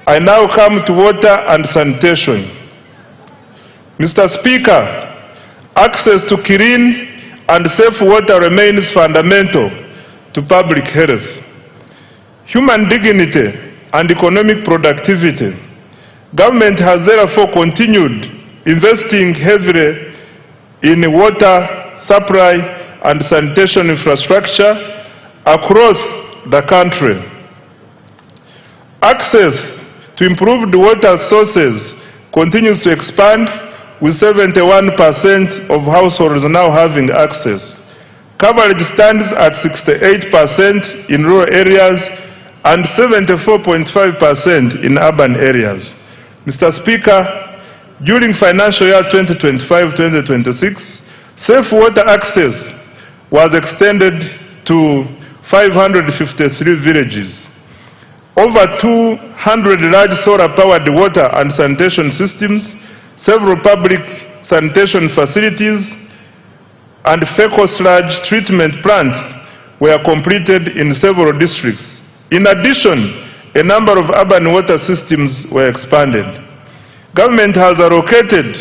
I now come to water and sanitation. Mr. Speaker, access to clean and safe water remains fundamental to public health, human dignity, and economic productivity. Government has therefore continued investing heavily in water supply and sanitation infrastructure across the country. Access to improved water sources continues to expand, with 71% of households now having access. Coverage stands at 68% in rural areas and 74.5% in urban areas. Mr. Speaker, during financial year 2025-2026, safe water access was extended to 553 villages. Over 200 large solar-powered water and sanitation systems, several public sanitation facilities, and fecal sludge treatment plants were completed in several districts. In addition, a number of urban water systems were expanded. Government has allocated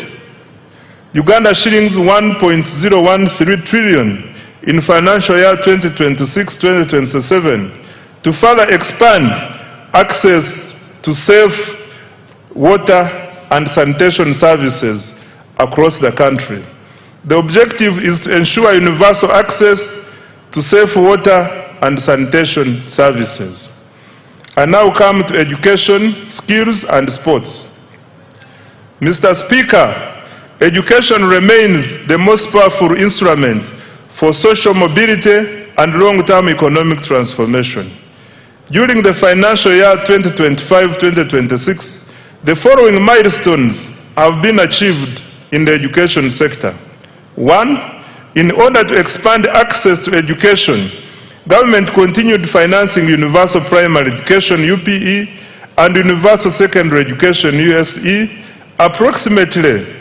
Uganda shillings 1.013 trillion in financial year 2026-2027 to further expand access to safe water and sanitation services across the country. The objective is to ensure universal access to safe water and sanitation services. I now come to education, skills, and sports. Mr. Speaker, education remains the most powerful instrument for social mobility and long-term economic transformation. During the financial year 2025-2026, the following milestones have been achieved in the education sector. 1. In order to expand access to education, government continued financing universal primary education (UPE) and universal secondary education (USE). Approximately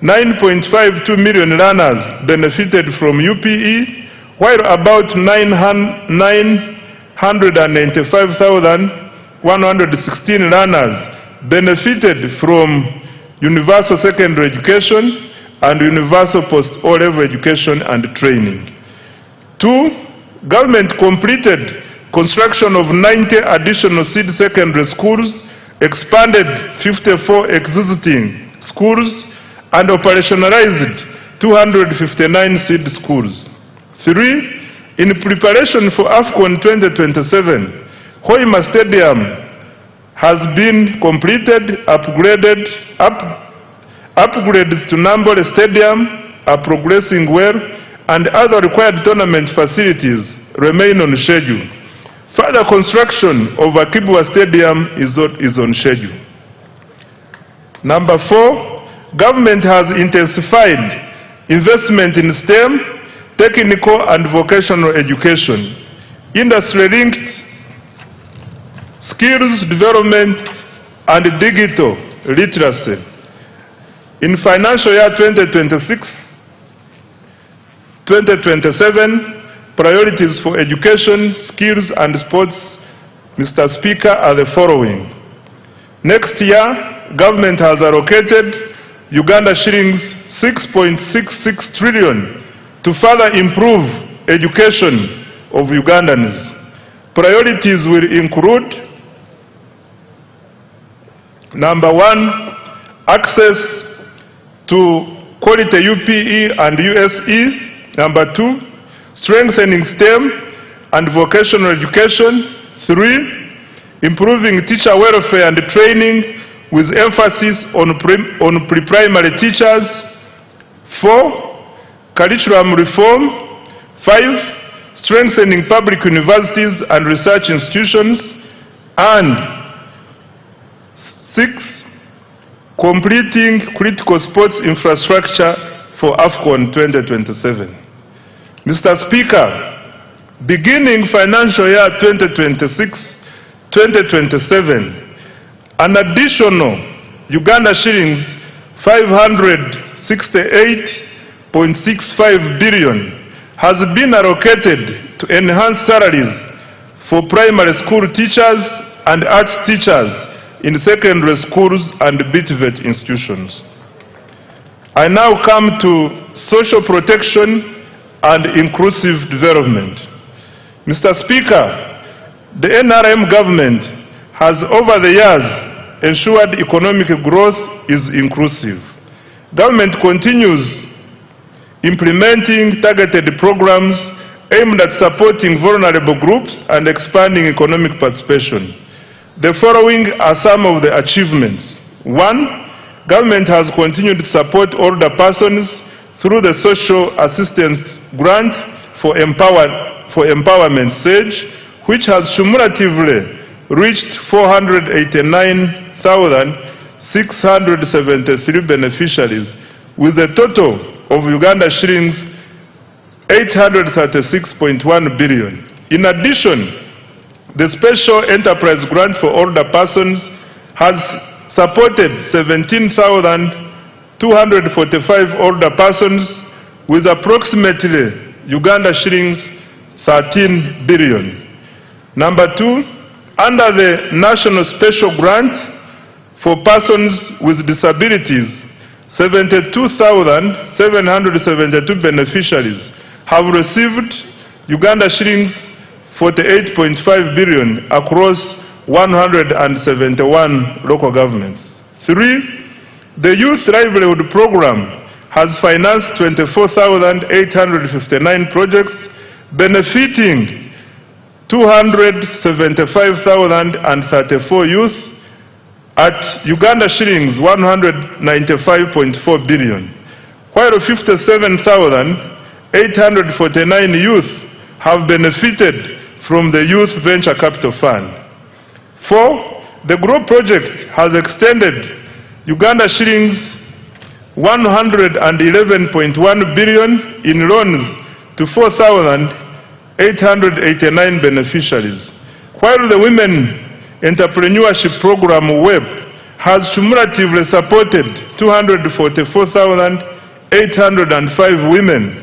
9.52 million learners benefited from UPE, while about 995,116 learners benefited from universal secondary education and universal post-O-level education and training. 2. Government completed construction of 90 additional seed secondary schools, expanded 54 existing schools, and operationalized 259 seed schools. 3. In preparation for AFCON 2027, Hoima Stadium has been completed, upgrades to Nambole Stadium are progressing well, and other required tournament facilities remain on schedule. Further construction of Akibwa Stadium is on schedule. Number 4, government has intensified investment in STEM, technical and vocational education, industry-linked skills development, and digital literacy. In financial year 2026-2027, priorities for education, skills, and sports, Mr. Speaker, are the following. Next year, government has allocated Uganda shillings 6.66 trillion to further improve education of Ugandans. Priorities will include: number 1, access to quality UPE and USE. Number 2, strengthening STEM and vocational education. 3, improving teacher welfare and training with emphasis on pre-primary teachers. 4, curriculum reform. 5, strengthening public universities and research institutions. And 6, completing critical sports infrastructure for AFCON 2027. Mr. Speaker, beginning financial year 2026-2027, an additional Uganda shillings 568.65 billion has been allocated to enhance salaries for primary school teachers and arts teachers in secondary schools and BTVET institutions. I now come to social protection and inclusive development. Mr. Speaker, the NRM government has over the years ensured economic growth is inclusive. Government continues implementing targeted programs aimed at supporting vulnerable groups and expanding economic participation. The following are some of the achievements. 1, government has continued to support older persons through the Social Assistance Grant for Empowerment SAGE, which has cumulatively reached 489,673 beneficiaries, with a total of Uganda shillings 836.1 billion. In addition, the Special Enterprise Grant for Older Persons has supported 17,245 older persons with approximately Uganda shillings 13 billion. Number 2, under the National Special Grant for Persons with Disabilities, 72,772 beneficiaries have received Uganda shillings 48.5 billion across 171 local governments. 3, the Youth Livelihood Program has financed 24,859 projects benefiting 275,034 youth at Uganda shillings 195.4 billion, while 57,849 youth have benefited from the Youth Venture Capital Fund. 4, the GROW project has extended Uganda shillings 111.1 billion in loans to 4,889 beneficiaries, while the Women Entrepreneurship Program WEP has cumulatively supported 244,805 women